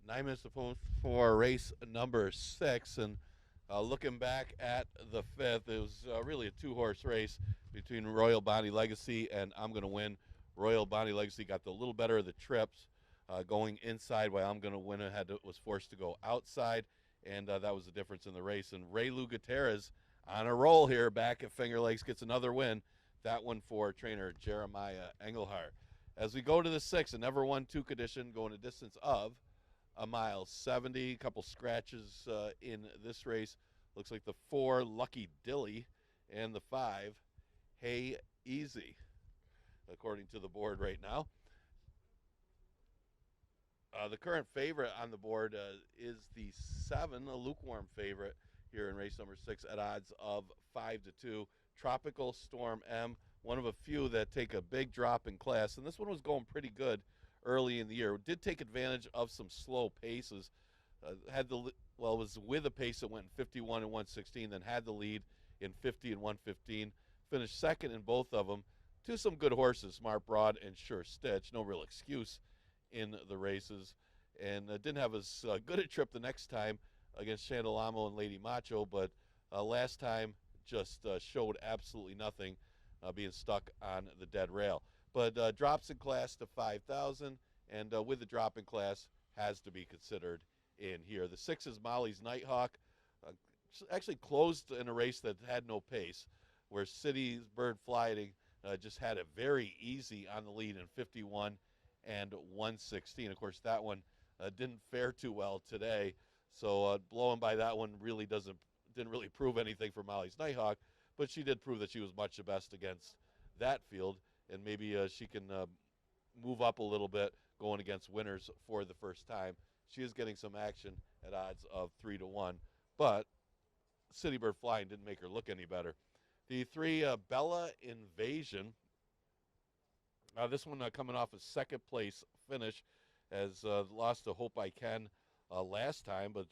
9 minutes to go for race number 6, and looking back at the 5th, it was really a two-horse race between Royal Bonnie Legacy and I'm Gonna Win. Royal Bonnie Legacy got the little better of the trips, going inside, while I'm Gonna Win was forced to go outside, and that was the difference in the race. And Ray Lou Gutierrez on a roll here back at Finger Lakes gets another win. That one for trainer Jeremiah Engelhart. As we go to the 6th, a never won Tuke edition, going a distance of a mile 70. A couple scratches in this race. Looks like the 4, Lucky Dilly, and the 5, Hey Easy, according to the board right now. The current favorite on the board is the 7, a lukewarm favorite here in race number 6 at odds of 5-2. Tropical Storm M, one of a few that take a big drop in class, and this one was going pretty good early in the year. Did take advantage of some slow paces. It was with a pace that went in 51 and 116, then had the lead in 50 and 115. Finished second in both of them to some good horses, Smart Broad and Sure Stitch. No real excuse in the races, and didn't have as good a trip the next time against Chandelamo and Lady Macho, but last time just showed absolutely nothing, being stuck on the dead rail. But drops in class to 5,000, and with the drop in class, has to be considered in here. The 6 is Molly's Nighthawk. Actually closed in a race that had no pace, where City's Bird Flying just had it very easy on the lead in 51 and 116. Of course, that one didn't fare too well today, so blowing by that one really didn't really prove anything for Molly's Nighthawk, but she did prove that she was much the best against that field, and maybe she can move up a little bit going against winners for the first time. She is getting some action at odds of 3-1, but City Bird Flying didn't make her look any better. The 3, Bella Invasion. This one coming off a second place finish, as lost to Hope I Can last time, but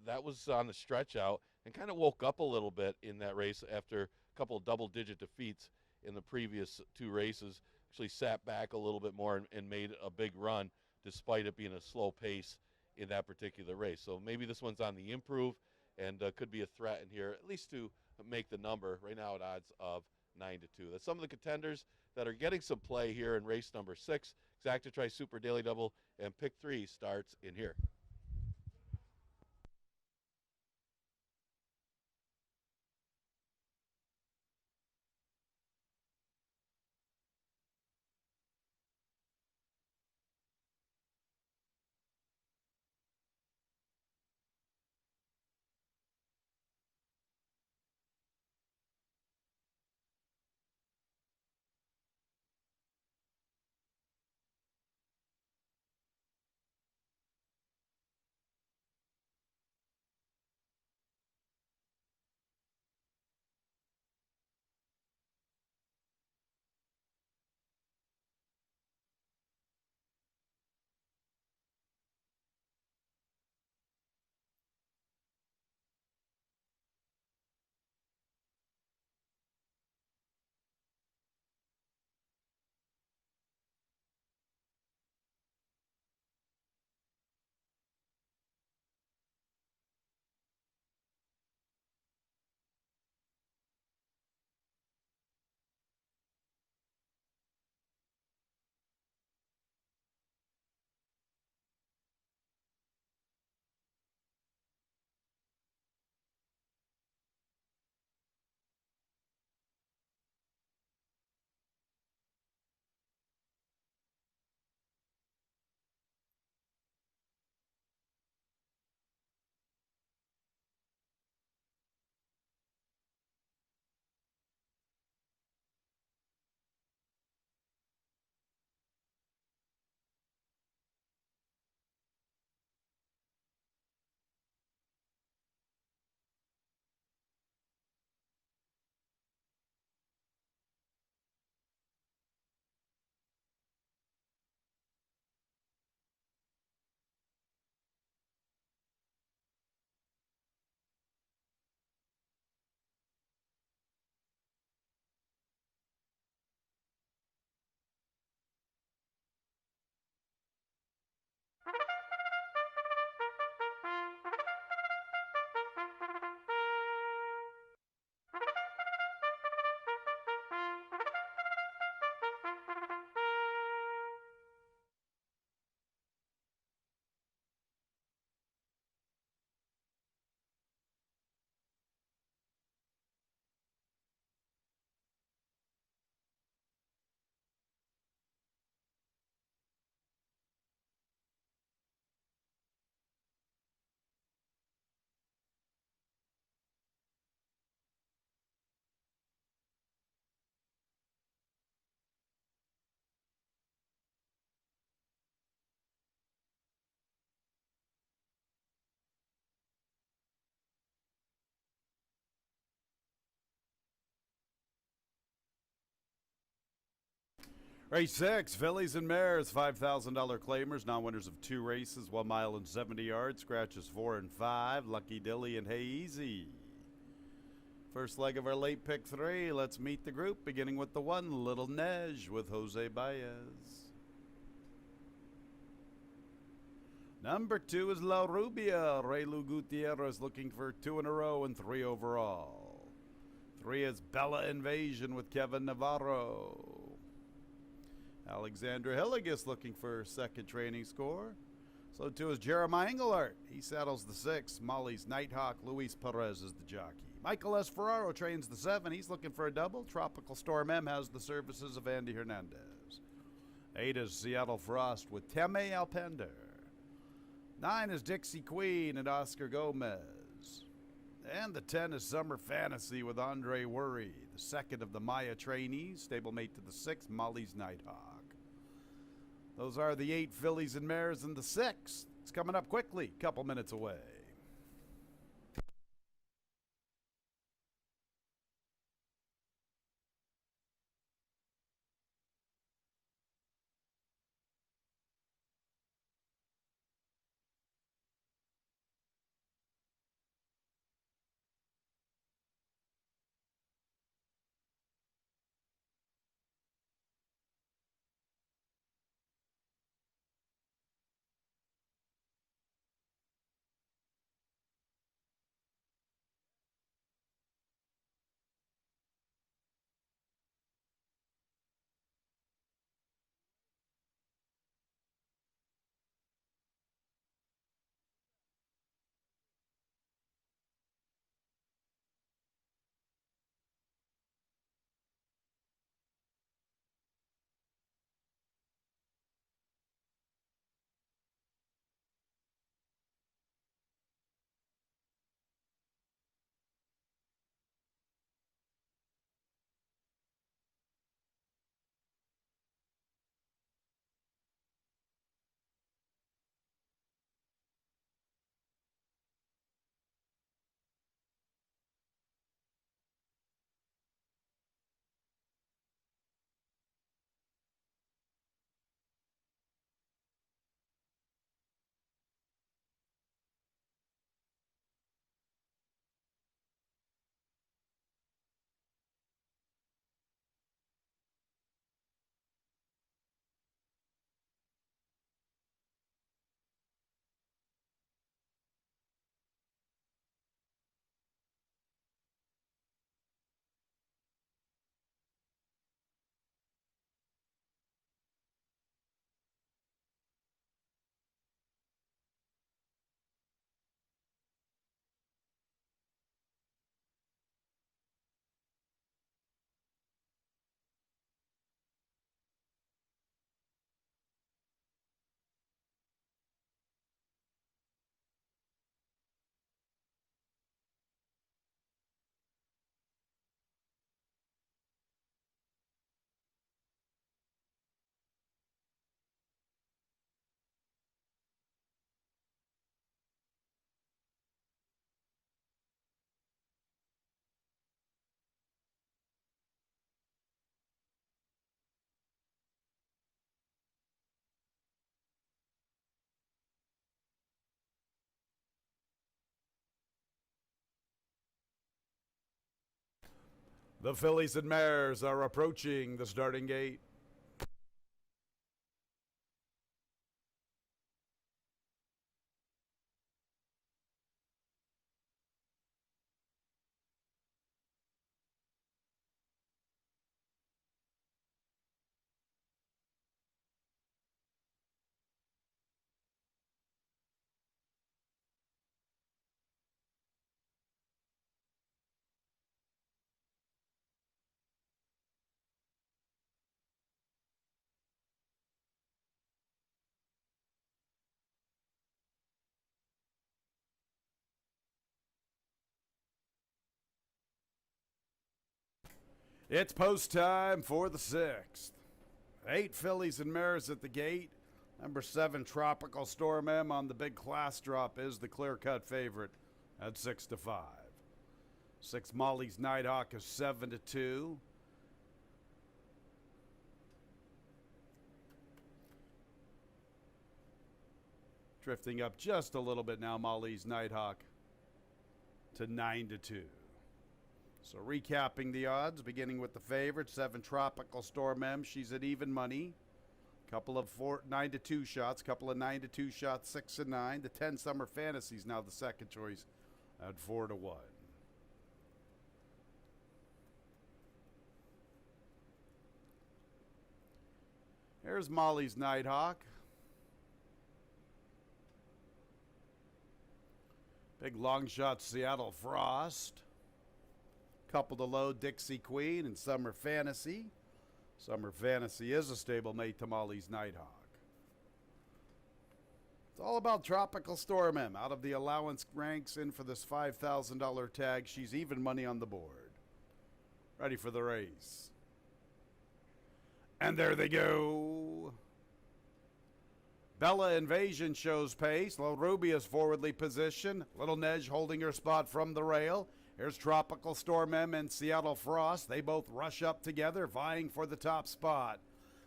that was on the stretch out and kind of woke up a little bit in that race after a couple of double-digit defeats in the previous 2 races. Actually sat back a little bit more and made a big run despite it being a slow pace in that particular race. So maybe this one's on the improve and could be a threat in here, at least to make the number right now at odds of 9-2. That's some of the contenders that are getting some play here in race number 6. Exactitri Super Daily Double and Pick 3 starts in here. Race 6, fillies and mares, $5,000 claimers, non-winners of 2 races, 1 mile and 70 yards, scratches 4 and 5, Lucky Dilly and Hey Easy. First leg of our late pick 3, let's meet the group, beginning with the 1, Little Nej with Jose Baez. Number 2 is La Rubia, Raylu Gutierrez looking for 2 in a row and 3 overall. 3 is Bella Invasion with Kevin Navarro. Alexandra Hilligus looking for 2nd training score. So too is Jeremiah Engelhardt. He saddles the 6. Molly's Nighthawk. Luis Perez is the jockey. Michael S. Ferraro trains the 7. He's looking for a double. Tropical Storm M has the services of Andy Hernandez. 8 is Seattle Frost with Teme Alpender. 9 is Dixie Queen and Oscar Gomez. And the 10 is Summer Fantasy with Andre Worry, the 2nd of the Maya trainees, stablemate to the 6, Molly's Nighthawk. Those are the 8 fillies and mares in the 6. It's coming up quickly, couple minutes away. The fillies and mares are approaching the starting gate. It's post time for the 6th. 8 fillies and mares at the gate. Number 7, Tropical Storm M on the big class drop is the clear-cut favorite at 6-5. 6, Molly's Nighthawk is 7-2. Drifting up just a little bit now, Molly's Nighthawk to 9-2. So recapping the odds, beginning with the favorite, 7 Tropical Storm M. She's at even money. Couple of 9-2 shots, couple of 9-2 shots, 6 and 9. The 10 Summer Fantasies now the second choice at 4-1. Here's Molly's Nighthawk. Big long shot Seattle Frost. Couple to low Dixie Queen and Summer Fantasy. Summer Fantasy is a stablemate to Molly's Nighthawk. It's all about Tropical Storm M. Out of the allowance ranks in for this $5,000 tag. She's even money on the board. Ready for the race. And there they go. Bella Invasion shows pace. Little Ruby is forwardly positioned. Little Nej holding her spot from the rail. Here's Tropical Storm M and Seattle Frost. They both rush up together, vying for the top spot.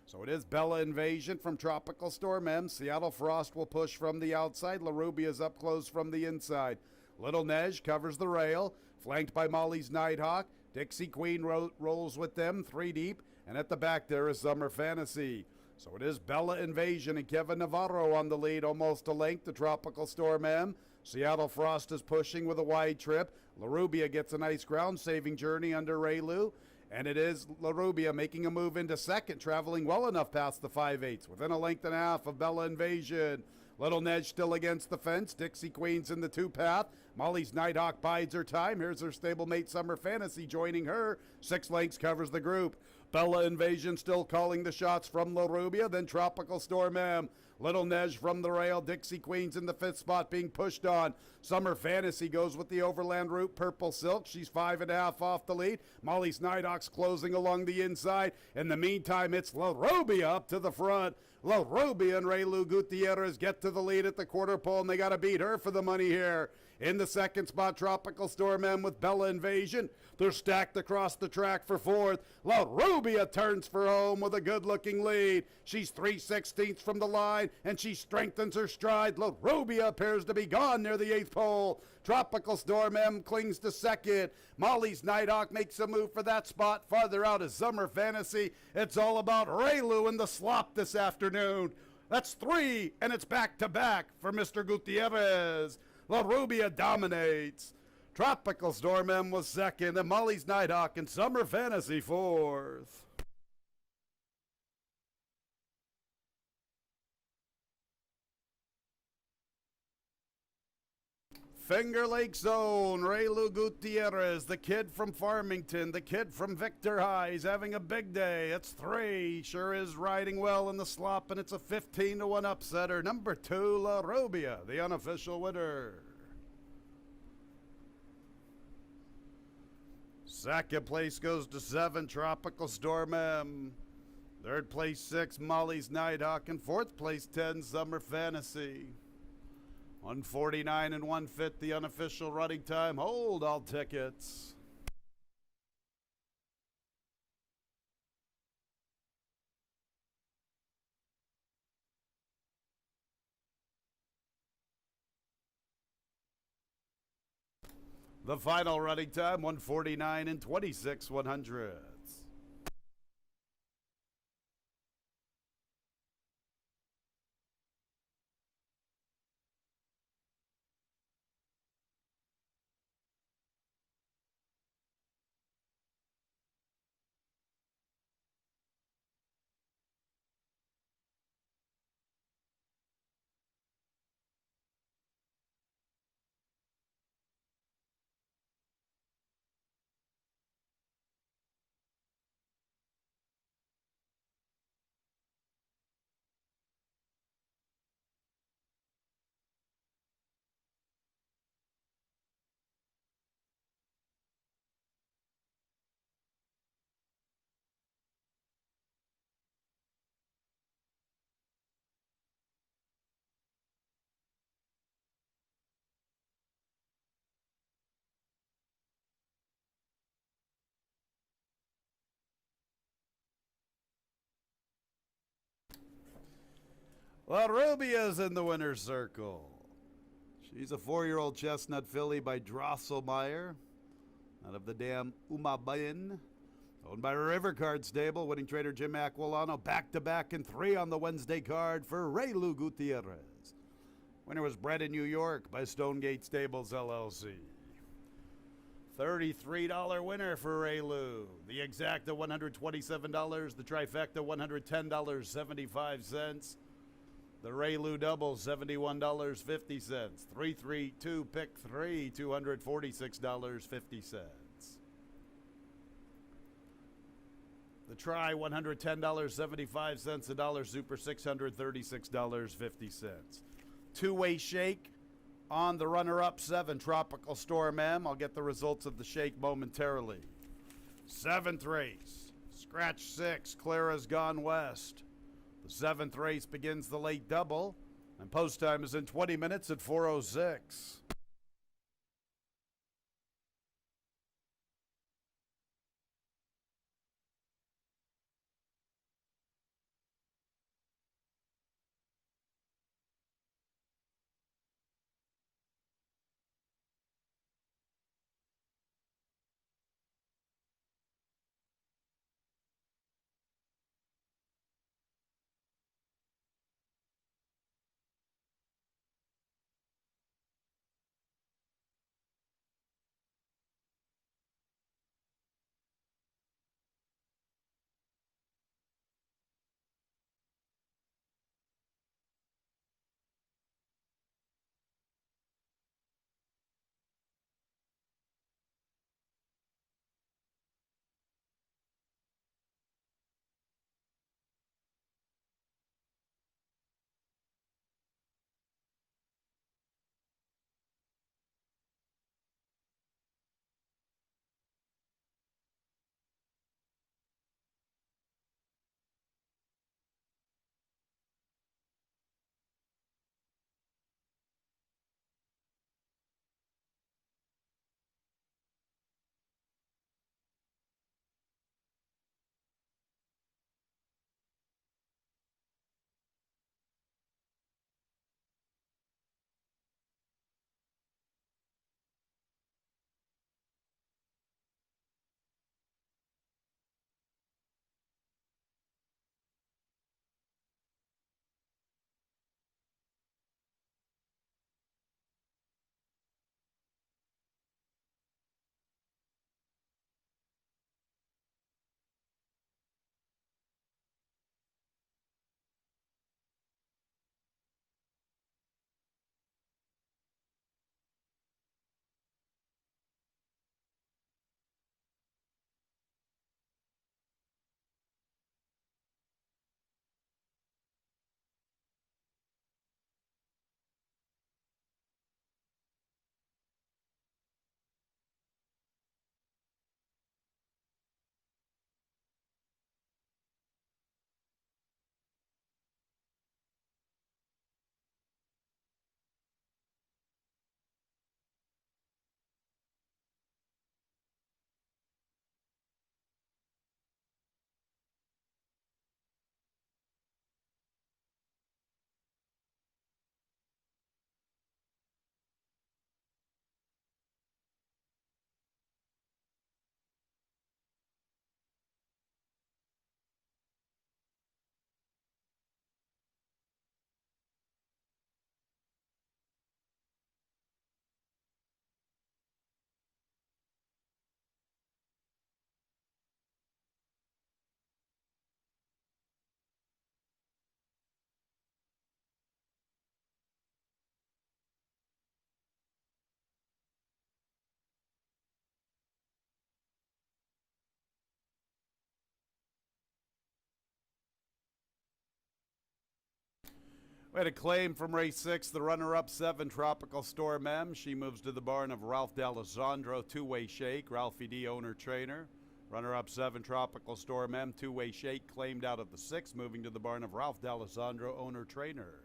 So it is Bella Invasion from Tropical Storm M. Seattle Frost will push from the outside. La Ruby is up close from the inside. Little Nej covers the rail, flanked by Molly's Nighthawk. Dixie Queen rolls with them, 3 deep. And at the back there is Summer Fantasy. So it is Bella Invasion and Kevin Navarro on the lead, almost a length to Tropical Storm M. Seattle Frost is pushing with a wide trip. La Rubia gets a nice ground-saving journey under Raylu. And it is La Rubia making a move into second, traveling well enough past the 5/8, within a length and a half of Bella Invasion. Little Ned still against the fence. Dixie Queen's in the 2-path. Molly's Nighthawk bides her time. Here's her stablemate Summer Fantasy joining her. 6 lengths covers the group. Bella Invasion still calling the shots from La Rubia. Then Tropical Storm M. Little Nej from the rail. Dixie Queen's in the 5th spot being pushed on. Summer Fantasy goes with the overland route. Purple Silk. She's 5.5 off the lead. Molly's Nighthawk's closing along the inside. In the meantime, it's La Rubia up to the front. La Rubia and Raylu Gutierrez get to the lead at the quarter pole, and they got to beat her for the money here. In the 2nd spot, Tropical Storm M with Bella Invasion. They're stacked across the track for 4th. La Rubia turns for home with a good-looking lead. She's 3/16 from the line, and she strengthens her stride. La Rubia appears to be gone near the 8th pole. Tropical Storm M clings to 2nd. Molly's Nighthawk makes a move for that spot. Farther out is Summer Fantasy. It's all about Raylu and the slop this afternoon. That's 3, and it's back-to-back for Mr. Gutierrez. La Rubia dominates. Tropical Storm M was 2nd, and Molly's Nighthawk and Summer Fantasy 4th. Finger Lakes Zone, Raylu Gutierrez, the kid from Farmington, the kid from Victor High. He's having a big day. It's 3. Sure is riding well in the slop, and it's a 15-1 upsetter. Number 2, La Rubia, the unofficial winner. Second place goes to 7, Tropical Storm M. Third place, 6, Molly's Nighthawk. And 4th place, 10, Summer Fantasy. 149 and 1/5, the unofficial running time. Hold all tickets. The final running time, 149 and 26/100. Well, Rubia's in the winner's circle. She's a 4-year-old chestnut filly by Drosselmeyer out of the dam Umabayan. Owned by River Card Stable, winning trader Jim Aquilano, back-to-back and 3 on the Wednesday card for Raylu Gutierrez. Winner was bred in New York by Stonegate Stables, LLC. $33 winner for Raylu. The exacta $127, the trifecta $110.75. The Raylu double $71.50. 332 pick 3 $246.50. The try $110.75, the dollar super $636.50. Two-way shake on the runner-up 7 Tropical Storm M. I'll get the results of the shake momentarily. 7th race, scratch 6, Clara's Gone West. The 7th race begins the late double, and post time is in 20 minutes at 4:06. We had a claim from race 6, the runner-up 7 Tropical Storm M. She moves to the barn of Ralph D'Alessandro, two-way shake. Ralphie D, owner-trainer. Runner-up 7 Tropical Storm M, two-way shake, claimed out of the 6, moving to the barn of Ralph D'Alessandro, owner-trainer.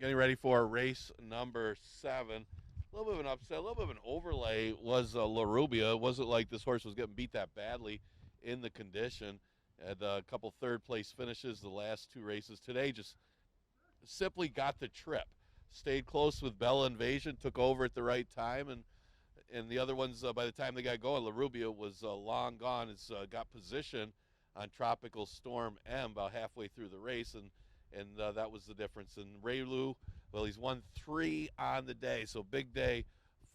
Getting ready for race number 7. A little bit of an upset, a little bit of an overlay was La Rubia. It wasn't like this horse was getting beat that badly in the condition. Had a couple third place finishes the last 2 races. Today just simply got the trip. Stayed close with Bella Invasion, took over at the right time, and the other ones, by the time they got going, La Rubia was long gone. It's got position on Tropical Storm M about halfway through the race, and that was the difference. And Ray Lou, well, he's won 3 on the day, so big day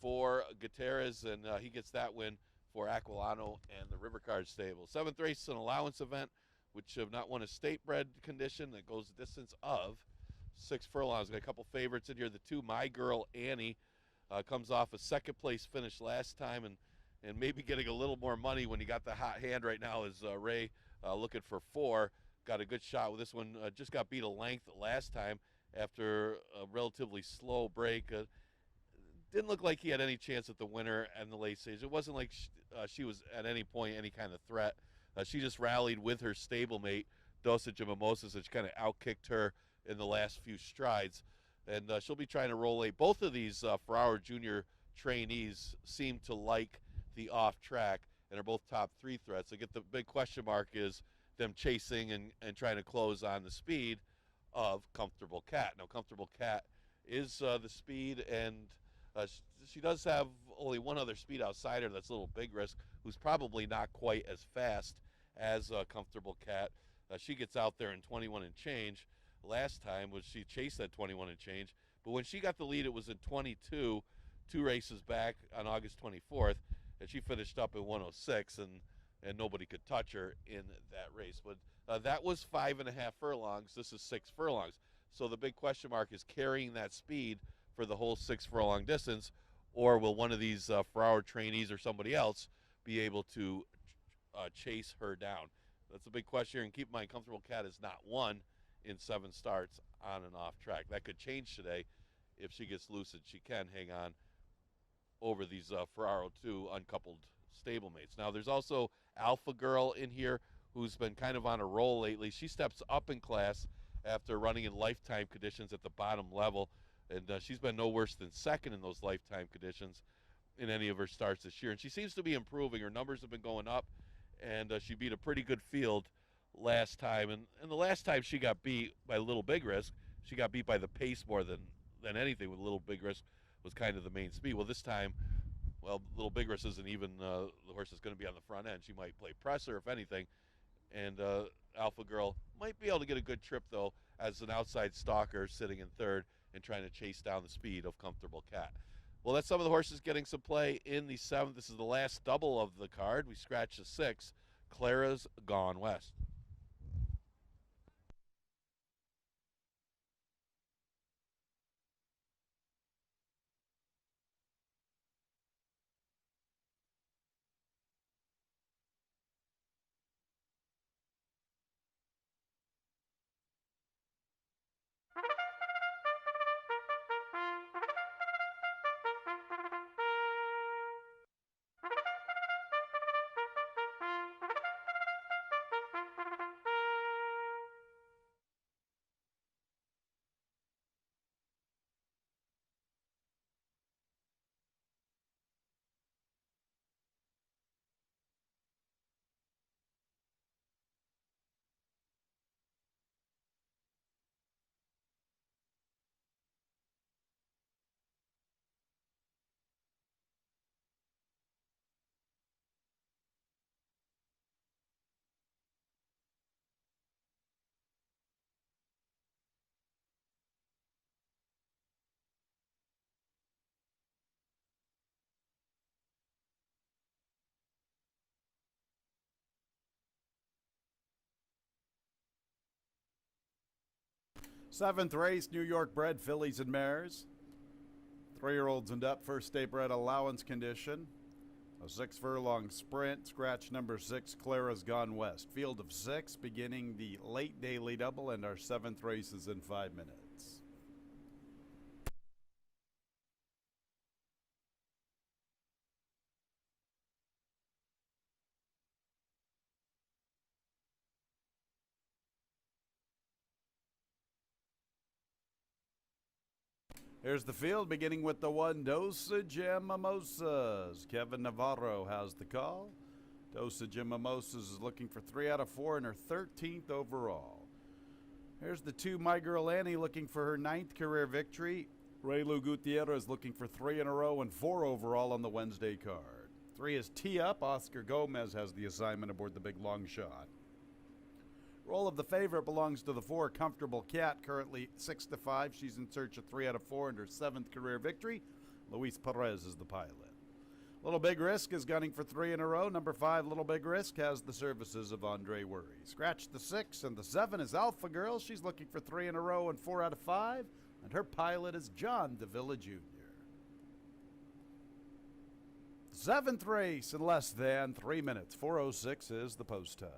for Gutierrez, and he gets that win for Aquilano and the River Card Stable. 7th race, an allowance event, which have not won a state bred condition that goes the distance of 6 furlongs. Got a couple favorites in here. The 2, My Girl Annie, comes off a 2nd place finish last time, and maybe getting a little more money when you got the hot hand right now is Ray looking for 4. Got a good shot with this one. Just got beat a length last time after a relatively slow break. Didn't look like he had any chance at the winner and the late stage. It wasn't like she was at any point any kind of threat. She just rallied with her stablemate, Dosage of Mimosas, and she kind of outkicked her in the last few strides. And she'll be trying to roll late. Both of these Ferraro Junior trainees seem to like the off track and are both top 3 threats. I get the big question mark is them chasing and trying to close on the speed of Comfortable Cat. Now, Comfortable Cat is the speed, and she does have only one other speed outside her that's a little big risk, who's probably not quite as fast as Comfortable Cat. She gets out there in 21 and change. Last time was she chased that 21 and change, but when she got the lead, it was in 22, 2 races back on August 24th, and she finished up in 106, and nobody could touch her in that race. But that was 5.5 furlongs. This is 6 furlongs. So the big question mark is carrying that speed for the whole 6 furlong distance, or will one of these Ferraro trainees or somebody else be able to chase her down? That's a big question here, and keep in mind, Comfortable Cat has not won in 7 starts on and off track. That could change today if she gets lucid. She can hang on over these Ferraro 2 uncoupled stablemates. Now, there's also Alpha Girl in here who's been kind of on a roll lately. She steps up in class after running in lifetime conditions at the bottom level, and she's been no worse than 2nd in those lifetime conditions in any of her starts this year. And she seems to be improving. Her numbers have been going up, and she beat a pretty good field last time. And the last time she got beat by Little Big Risk, she got beat by the pace more than anything, with Little Big Risk was kind of the main speed. Well, this time, Little Big Risk isn't even the horse that's going to be on the front end. She might play presser, if anything. And Alpha Girl might be able to get a good trip, though, as an outside stalker sitting in 3rd and trying to chase down the speed of Comfortable Cat. Well, that's some of the horses getting some play in the 7th. This is the last double of the card. We scratch the 6th. Clara's Gone West. Seventh race, New York bred fillies and mares. 3-year-olds and up, first state bred allowance condition. A 6 furlong sprint, scratch number 6, Clara's Gone West. Field of 6, beginning the late daily double, and our 7th race is in 5 minutes. Here's the field, beginning with the one, Dosage and Mimosas. Kevin Navarro has the call. Dosage and Mimosas is looking for 3 out of 4 and her 13th overall. Here's the 2, My Girl Annie, looking for her 9th career victory. Raylu Gutierrez looking for 3 in a row and 4 overall on the Wednesday card. 3 is Tee Up. Oscar Gomez has the assignment aboard the big long shot. Role of the favorite belongs to the 4, Comfortable Cat, currently 6 to 5. She's in search of 3 out of 4 and her 7th career victory. Luis Perez is the pilot. Little Big Risk is gunning for 3 in a row. Number 5, Little Big Risk, has the services of Andre Worry. Scratch the 6, and the 7 is Alpha Girl. She's looking for 3 in a row and 4 out of 5, and her pilot is John Davila Jr. 7th race in less than 3 minutes. 4:06 is the post time.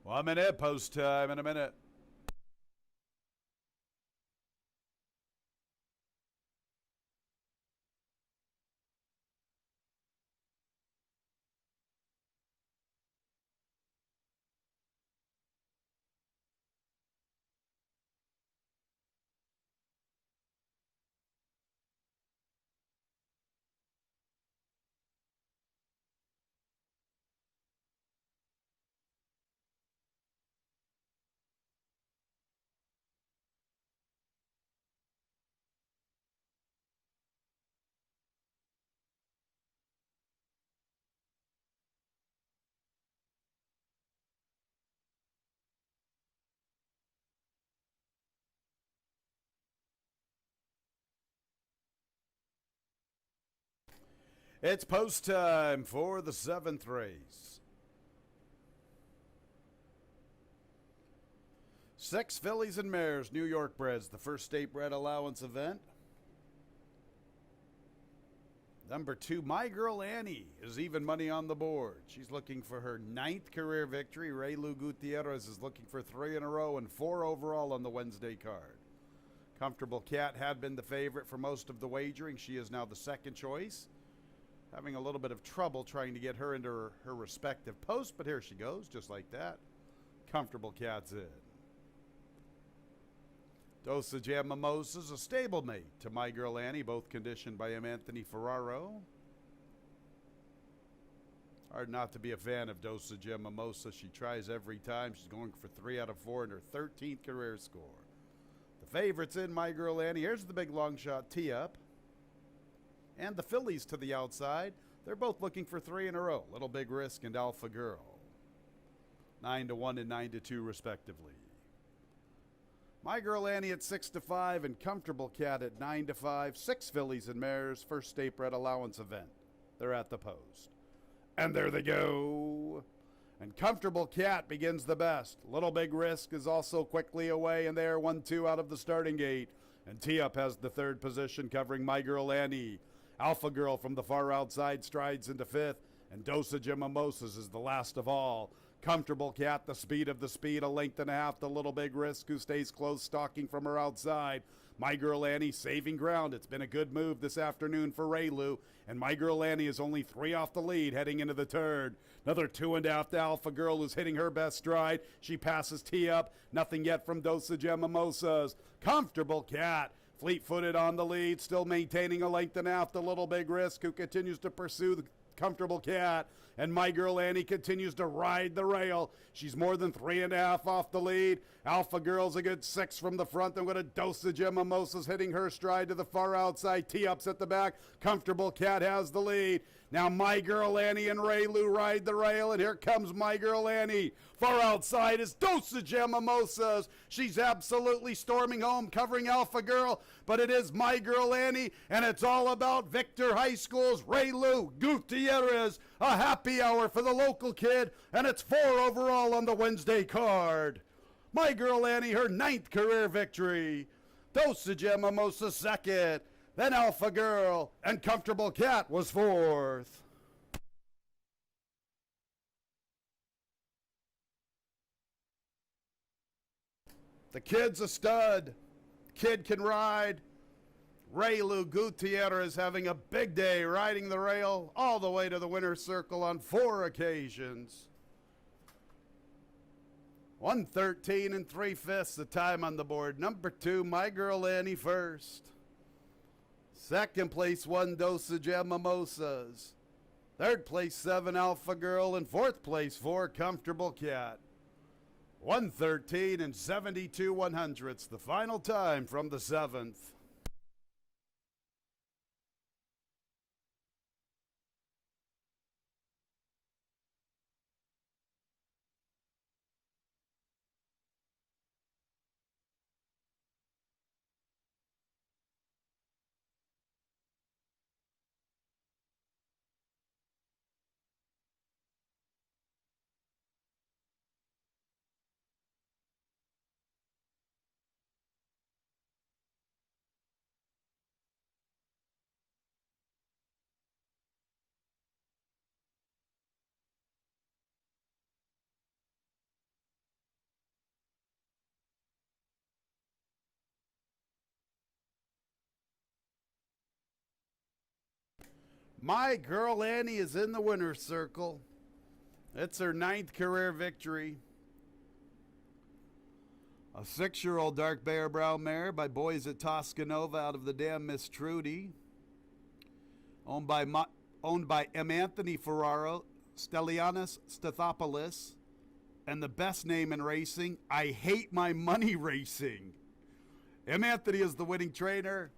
Well, I'm in it. Post time in a minute. It's post time for the 7th race. 6 fillies and mares, New York breds, the first state bred allowance event. Number 2, My Girl Annie, is even money on the board. She's looking for her 9th career victory. Raylu Gutierrez is looking for 3 in a row and 4 overall on the Wednesday card. Comfortable Cat had been the favorite for most of the wagering. She is now the second choice. Having a little bit of trouble trying to get her into her respective posts, but here she goes, just like that. Comfortable Cat's in. Dosage and Mimosas, a stablemate to My Girl Annie, both conditioned by M. Anthony Ferraro. Hard not to be a fan of Dosage Mimosa. She tries every time. She's going for 3 out of 4 in her 13th career score. The favorites in My Girl Annie. Here's the big long shot tee up. And the fillies to the outside. They're both looking for 3 in a row. Little Big Risk and Alpha Girl. 9-1 and 9-2 respectively. My Girl Annie at 6-5 and Comfortable Cat at 9-5. 6 fillies and mares. First state bred allowance event. They're at the post. And there they go. And Comfortable Cat begins the best. Little Big Risk is also quickly away, and they are 1-2 out of the starting gate. And Tee-Up has the 3rd position, covering My Girl Annie. Alpha Girl from the far outside strides into 5th, and Dosage of Mimosas is the last of all. Comfortable Cat, the speed of the speed, a length and a half. The Little Big Risk, who stays close, stalking from her outside. My Girl Annie saving ground. It's been a good move this afternoon for Raylu, and My Girl Annie is only 3 off the lead heading into the 3rd. Another 2.5 to Alpha Girl, who's hitting her best stride. She passes Tee-Up. Nothing yet from Dosage of Mimosas. Comfortable Cat, fleet-footed on the lead, still maintaining a length and a half. The Little Big Risk, who continues to pursue the Comfortable Cat, and My Girl Annie continues to ride the rail. She's more than 3.5 off the lead. Alpha Girl's a good 6 from the front. Then with a Dosage of Mimosas hitting her stride to the far outside. Tee-Up's at the back. Comfortable Cat has the lead. Now My Girl Annie and Raylu ride the rail, and here comes My Girl Annie. Far outside is Dosage of Mimosas. She's absolutely storming home, covering Alpha Girl, but it is My Girl Annie, and it's all about Victor High School's Raylu Gutierrez. A happy hour for the local kid, and it's 4 overall on the Wednesday card. My Girl Annie, her 9th career victory. Dosage of Mimosa 2nd. Then Alpha Girl, and Comfortable Cat was 4th. The kid's a stud. Kid can ride. Raylu Gutierrez having a big day, riding the rail all the way to the winner's circle on 4 occasions. 1:13 3/5 the time on the board. Number 2, My Girl Annie first. Second place, 1 Dosage of Mimosas. Third place, 7 Alpha Girl. And fourth place, 4 Comfortable Cat. 1:13 72 100ths, the final time from the 7th. My Girl Annie is in the winner's circle. It's her 9th career victory. A 6-year-old dark bear brown mare by Boys at Toscanova out of the dam Miss Trudy. Owned by M. Anthony Ferraro, Stelianos Stathopoulos, and the best name in racing, I Hate My Money Racing. M. Anthony is the winning trainer.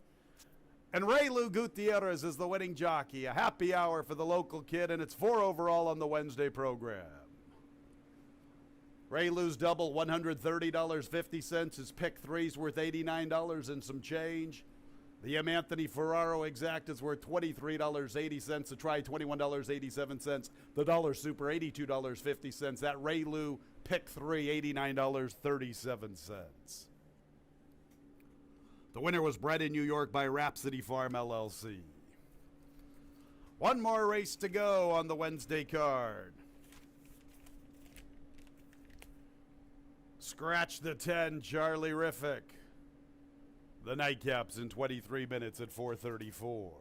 And Raylu Gutierrez is the winning jockey. A happy hour for the local kid, and it's 4 overall on the Wednesday program. Raylu's double, $130.50. His pick 3's worth $89 and some change. The M. Anthony Ferraro exact is worth $23.80. The try, $21.87. The Dollar Super, $82.50. That Raylu pick 3, $89.37. The winner was bred in New York by Rhapsody Farm, LLC. One more race to go on the Wednesday card. Scratch the 10, Charlie Riffick. The nightcaps in 23 minutes at 4:34.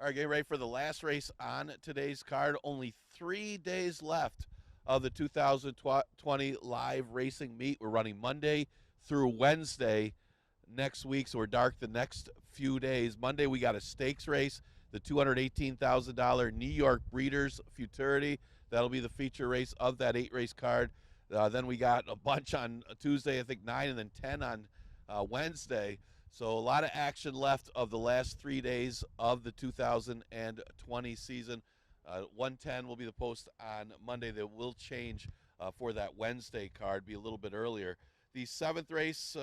All right, getting ready for the last race on today's card. Only 3 days left of the 2020 live racing meet. We're running Monday through Wednesday next week, so we're dark the next few days. Monday, we got a stakes race, the $218,000 New York Breeders' Futurity. That'll be the feature race of that 8-race card. Then we got a bunch on Tuesday, I think 9, and then 10 on Wednesday. So a lot of action left of the last 3 days of the 2020 season. 110 will be the post on Monday. That will change for that Wednesday card, be a little bit earlier. The 7th race,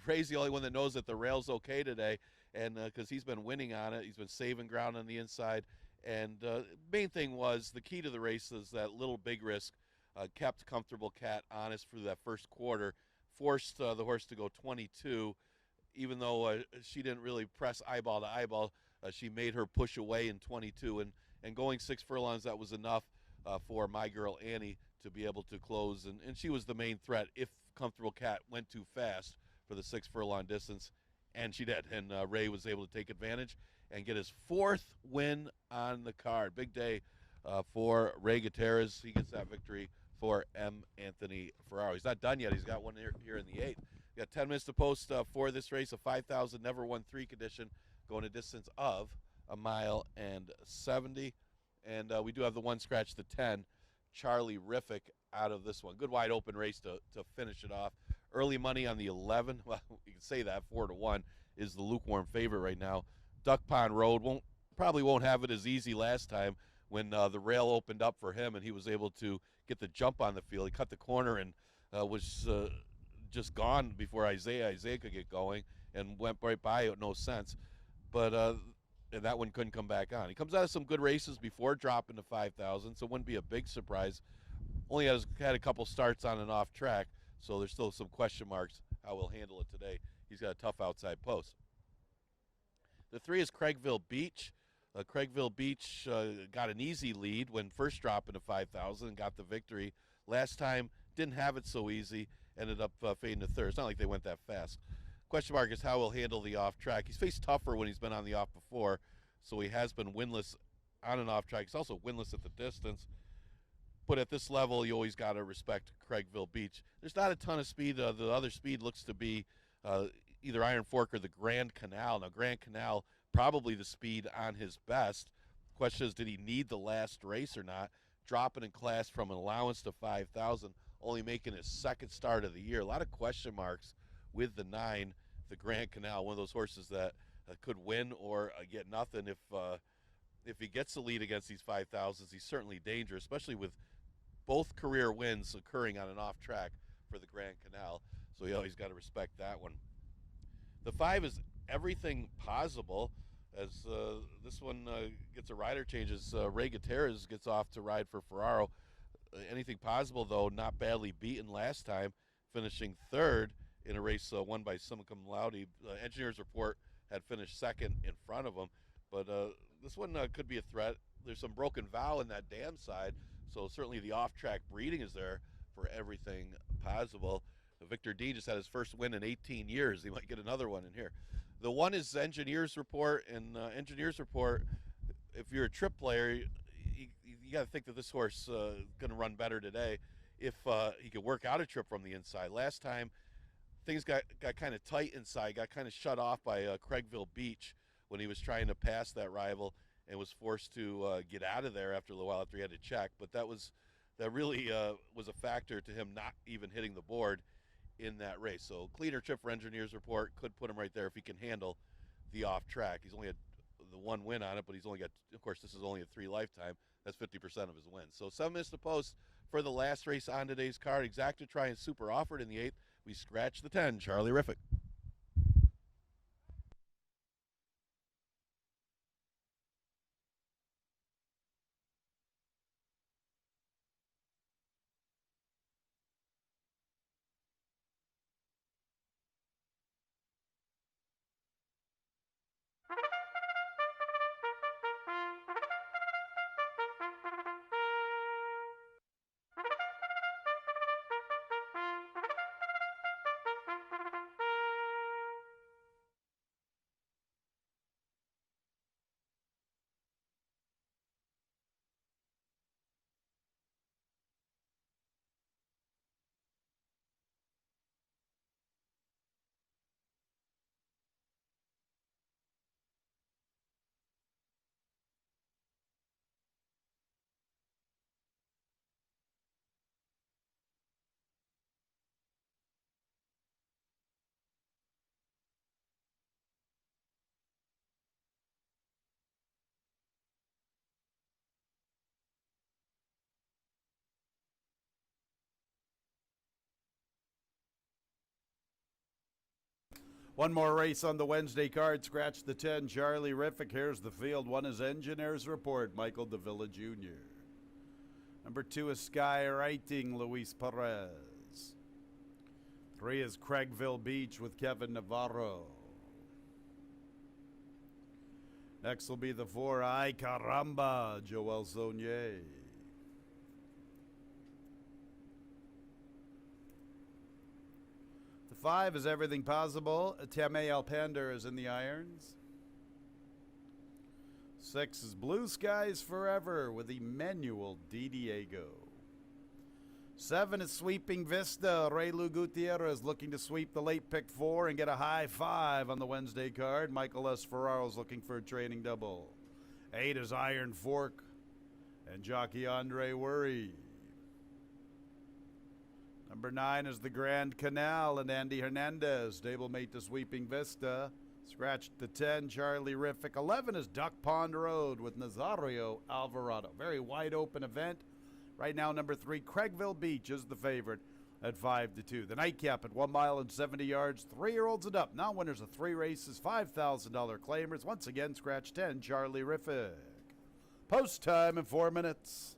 Ray's the only one that knows that the rail's okay today, and because he's been winning on it. He's been saving ground on the inside. And main thing was the key to the race is that little big risk kept Comfortable Cat honest through that first quarter, forced the horse to go 22. Even though she didn't really press eyeball to eyeball, she made her push away in 22. And going 6 furlongs, that was enough for my girl Annie to be able to close. And she was the main threat if Comfortable Cat went too fast for the 6 furlong distance. And she did. And Ray was able to take advantage and get his 4th win on the card. Big day for Ray Gutierrez. He gets that victory for M. Anthony Ferraro. He's not done yet. He's got one here in the 8th. We got 10 minutes to post for this race, a 5,000 never won 3 condition, going a distance of 1.70 miles. And we do have the 1 scratch, the 10, Charlie Riffick out of this one. Good wide open race to finish it off. Early money on the 11. Well, you can say that 4-1 is the lukewarm favorite right now. Duck Pond Road probably won't have it as easy last time when the rail opened up for him and he was able to get the jump on the field. He cut the corner and was just gone before Isaiah could get going and went right by it, no sense. But and that one couldn't come back on. He comes out of some good races before dropping to 5,000, so it wouldn't be a big surprise. Only had a couple starts on and off track, so there's still some question marks how he'll handle it today. He's got a tough outside post. The 3 is Craigville Beach. Craigville Beach got an easy lead when first dropping to 5,000 and got the victory. Last time, didn't have it so easy, ended up fading to 3rd. It's not like they went that fast. Question mark is how he'll handle the off track. He's faced tougher when he's been on the off before, so he has been winless on and off track. He's also winless at the distance. But at this level, you always got to respect Craigville Beach. There's not a ton of speed. The other speed looks to be either Iron Fork or the Grand Canal. Now, Grand Canal, probably the speed on his best. Question is, did he need the last race or not? Dropping in class from an allowance to 5,000, only making his 2nd start of the year. A lot of question marks with the 9, the Grand Canal, one of those horses that could win or get nothing. If he gets the lead against these 5,000s, he's certainly dangerous, especially with both career wins occurring on an off track for the Grand Canal. So you always got to respect that one. The 5 is Everything Possible, as this one gets a rider change as Ray Gutierrez gets off to ride for Ferraro. Anything Possible, though, not badly beaten last time, finishing 3rd in a race won by Summa Cum Laude. Engineers Report had finished 2nd in front of him, but this one could be a threat. There's some broken vow in that dam side, so certainly the off-track breeding is there for Everything Possible. Victor D just had his first win in 18 years. He might get another one in here. The 1 is Engineers Report, and Engineers Report, if you're a trip player, you got to think that this horse is going to run better today if he could work out a trip from the inside. Last time, things got kind of tight inside, got kind of shut off by Craigville Beach when he was trying to pass that rival and was forced to get out of there after a little while after he had to check. But that really was a factor to him not even hitting the board in that race. So cleaner trip for Engineers Report, could put him right there if he can handle the off track. He's only had the 1 win on it, but he's only got, of course, this is only a 3 lifetime. That's 50% of his wins. So 7 minutes to post for the last race on today's card. Exacta Try and Super offered in the 8th. We scratch the 10, Charlie Riffick. One more race on the Wednesday card. Scratch the 10. Charlie Riffick. Here's the field. 1 is Engineer's Report. Michael Davila Jr. Number 2 is Sky Writing. Luis Perez. 3 is Craigville Beach with Kevin Navarro. Next will be the 4, Ay Caramba, Joel Zonier. The 5 is Everything Possible. Tame Alpander is in the irons. 6 is Blue Skies Forever with Emmanuel Di Diego. 7 is Sweeping Vista. Raylu Gutierrez looking to sweep the late pick 4 and get a high 5 on the Wednesday card. Michael S. Ferraro's looking for a training double. 8 is Iron Fork and jockey Andre Worry. Number 9 is the Grand Canal and Andy Hernandez, stablemate to Sweeping Vista. Scratched the 10, Charlie Riffick. 11 is Duck Pond Road with Nazario Alvarado. Very wide open event. Right now, number 3, Craigville Beach is the favorite at 5-2. The nightcap at 1 mile and 70 yards. 3-year-olds and up. Now winners of 3 races, $5,000 claimers. Once again, scratch 10, Charlie Riffick. Post time in 4 minutes.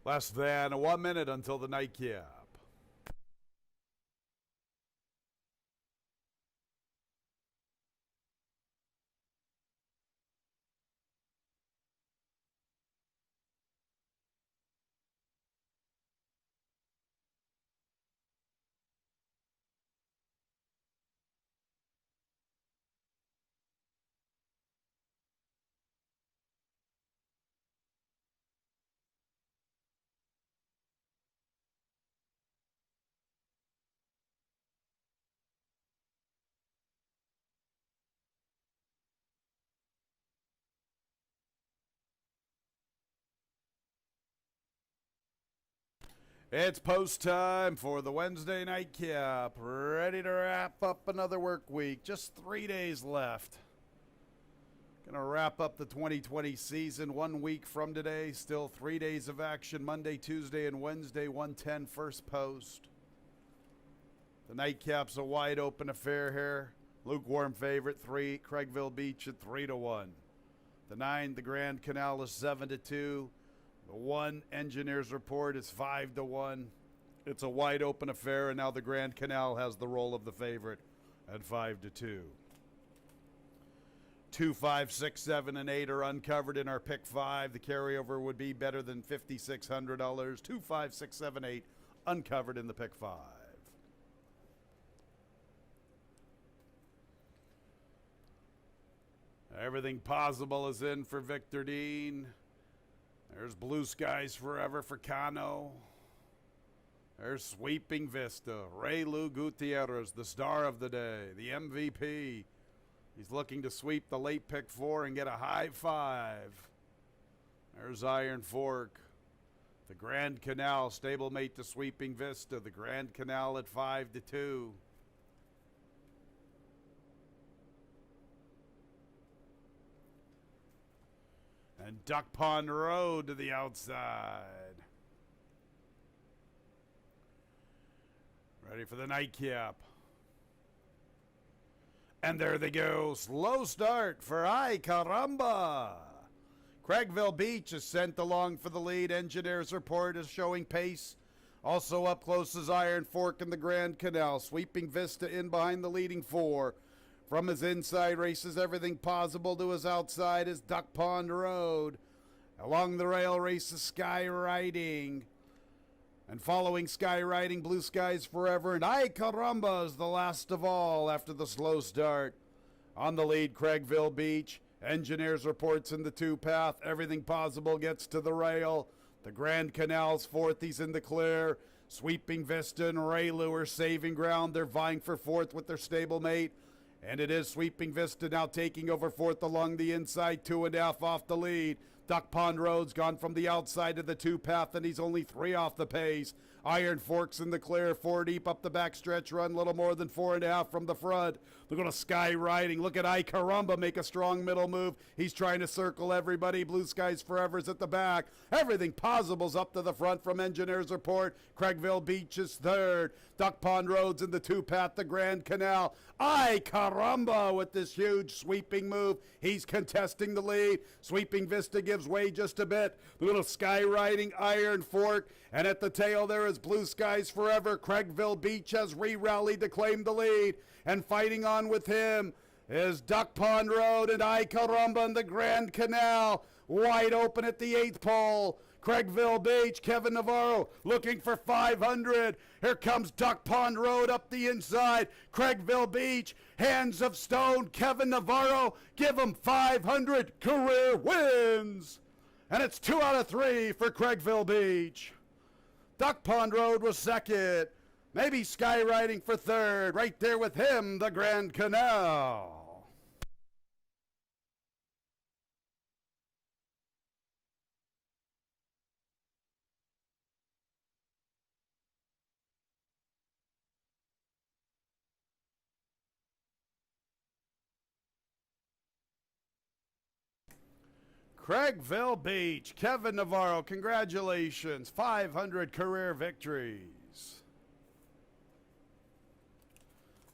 Less than 1 minute until the nightcap. It's post time for the Wednesday night cap. Ready to wrap up another work week. Just 3 days left. Gonna wrap up the 2020 season 1 week from today. Still 3 days of action Monday, Tuesday, and Wednesday. 110 first post. The nightcap's a wide open affair here. Lukewarm favorite 3. Craigville Beach at 3-1. The 9, the Grand Canal is 7-2. The 1, Engineers Report is 5-1. It's a wide open affair, and now the Grand Canal has the role of the favorite at 5-2. 2, 5, 6, 7, and 8 are uncovered in our pick 5. The carryover would be better than $5,600. 2, 5, 6, 7, 8 uncovered in the pick 5. Everything possible is in for Victor Dean. There's Blue Skies Forever for Cano. There's Sweeping Vista. Ray Lou Gutierrez, the star of the day, the MVP. He's looking to sweep the late pick 4 and get a high 5. There's Iron Fork. The Grand Canal, stablemate to Sweeping Vista. The Grand Canal at 5-2. And Duck Pond Road to the outside. Ready for the nightcap. And there they go. Slow start for Ay Caramba. Craigville Beach is sent along for the lead. Engineers Report is showing pace. Also up close is Iron Fork in the Grand Canal. Sweeping Vista in behind the leading 4. From his inside races everything possible to his outside is Duck Pond Road. Along the rail races Sky Riding. And following Sky Riding, Blue Skies Forever. And Ay Caramba is the last of all after the slow start. On the lead, Craigville Beach. Engineers Reports in the 2 path. Everything possible gets to the rail. The Grand Canal's 4th. He's in the clear. Sweeping Vista and Raylu are saving ground. They're vying for 4th with their stablemate. And it is Sweeping Vista now taking over 4th along the inside, 2.5 off the lead. Duck Pond Road's gone from the outside of the 2 path, and he's only 3 off the pace. Iron Fork's in the clear, 4 deep up the backstretch run, little more than 4.5 from the front. They're going to Sky Riding. Look at Ay Caramba make a strong middle move. He's trying to circle everybody. Blue Skies Forever's at the back. Everything possible's up to the front from Engineers Report. Craigville Beach is 3rd. Duck Pond Road's in the 2 path, the Grand Canal. Ay Caramba with this huge sweeping move. He's contesting the lead. Sweeping Vista gives way just a bit. The little Sky Riding Iron Fork. And at the tail there is Blue Skies Forever. Craigville Beach has re-rallied to claim the lead. And fighting on with him is Duck Pond Road and Ay Caramba in the Grand Canal. Wide open at the 8th pole. Craigville Beach, Kevin Navarro looking for 500. Here comes Duck Pond Road up the inside. Craigville Beach, Hands of Stone, Kevin Navarro, give him 500. Career wins. And it's 2 out of 3 for Craigville Beach. Duck Pond Road was 2nd. Maybe Sky Riding for 3rd. Right there with him, the Grand Canal. Craigville Beach, Kevin Navarro, congratulations. 500 career victories.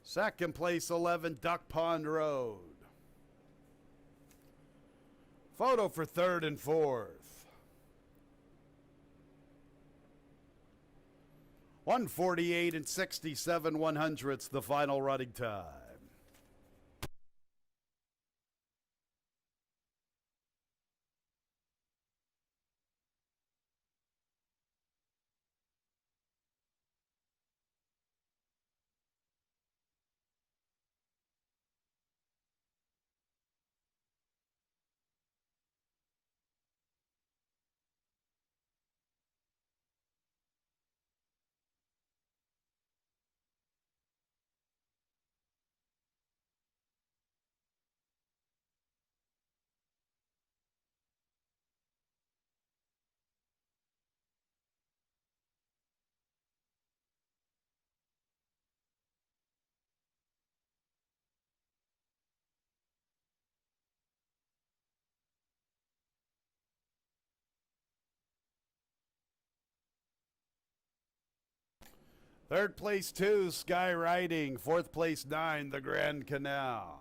2nd place, 11, Duck Pond Road. Photo for 3rd and 4th. 148 and 67 100ths, the final running time. Third place 2, Sky Riding. Fourth place 9, the Grand Canal.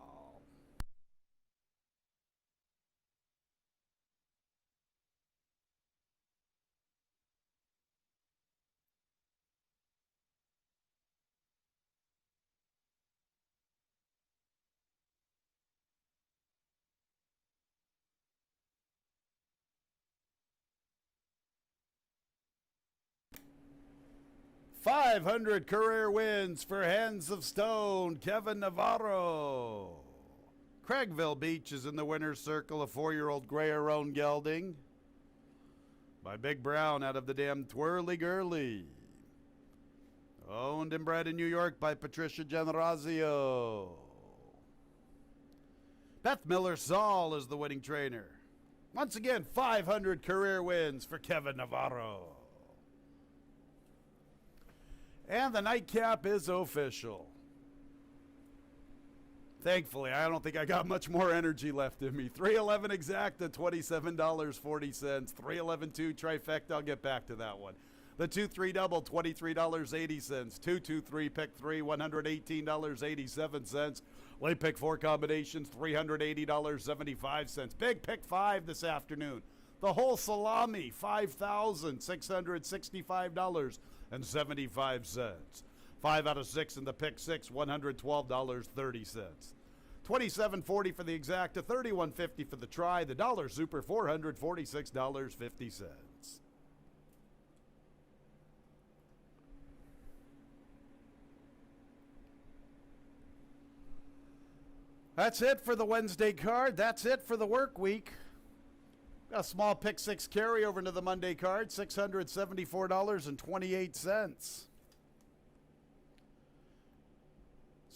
$500 career wins for Hands of Stone, Kevin Navarro. Craigville Beach is in the winner's circle, a 4-year-old gray Aron gelding by Big Brown out of the damn Twirly Girly. Owned and bred in New York by Patricia Generazio. Beth Miller Saul is the winning trainer. Once again, 500 career wins for Kevin Navarro. And the nightcap is official. Thankfully, I don't think I got much more energy left in me. 311 exacta, $27.40. 311-2 trifecta, I'll get back to that one. The 2-3 double, $23.80. 2-2-3 pick 3, $118.87. Late pick 4 combinations, $380.75. Big pick 5 this afternoon. The whole salami, $5,665.75. 5 out of 6 in the pick 6, $112.30. $27.40 for the exacta, $31.50 for the try. The dollar super, $446.50. That's it for the Wednesday card. That's it for the work week. Got a small pick 6 carryover into the Monday card, $674.28.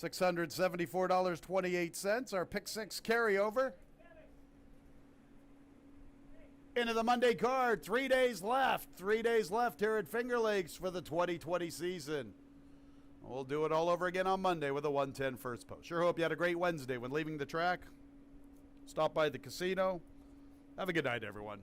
$674.28, our pick 6 carryover into the Monday card. 3 days left. 3 days left here at Finger Lakes for the 2020 season. We'll do it all over again on Monday with a 110 first post. Sure hope you had a great Wednesday when leaving the track. Stop by the casino. Have a good night, everyone.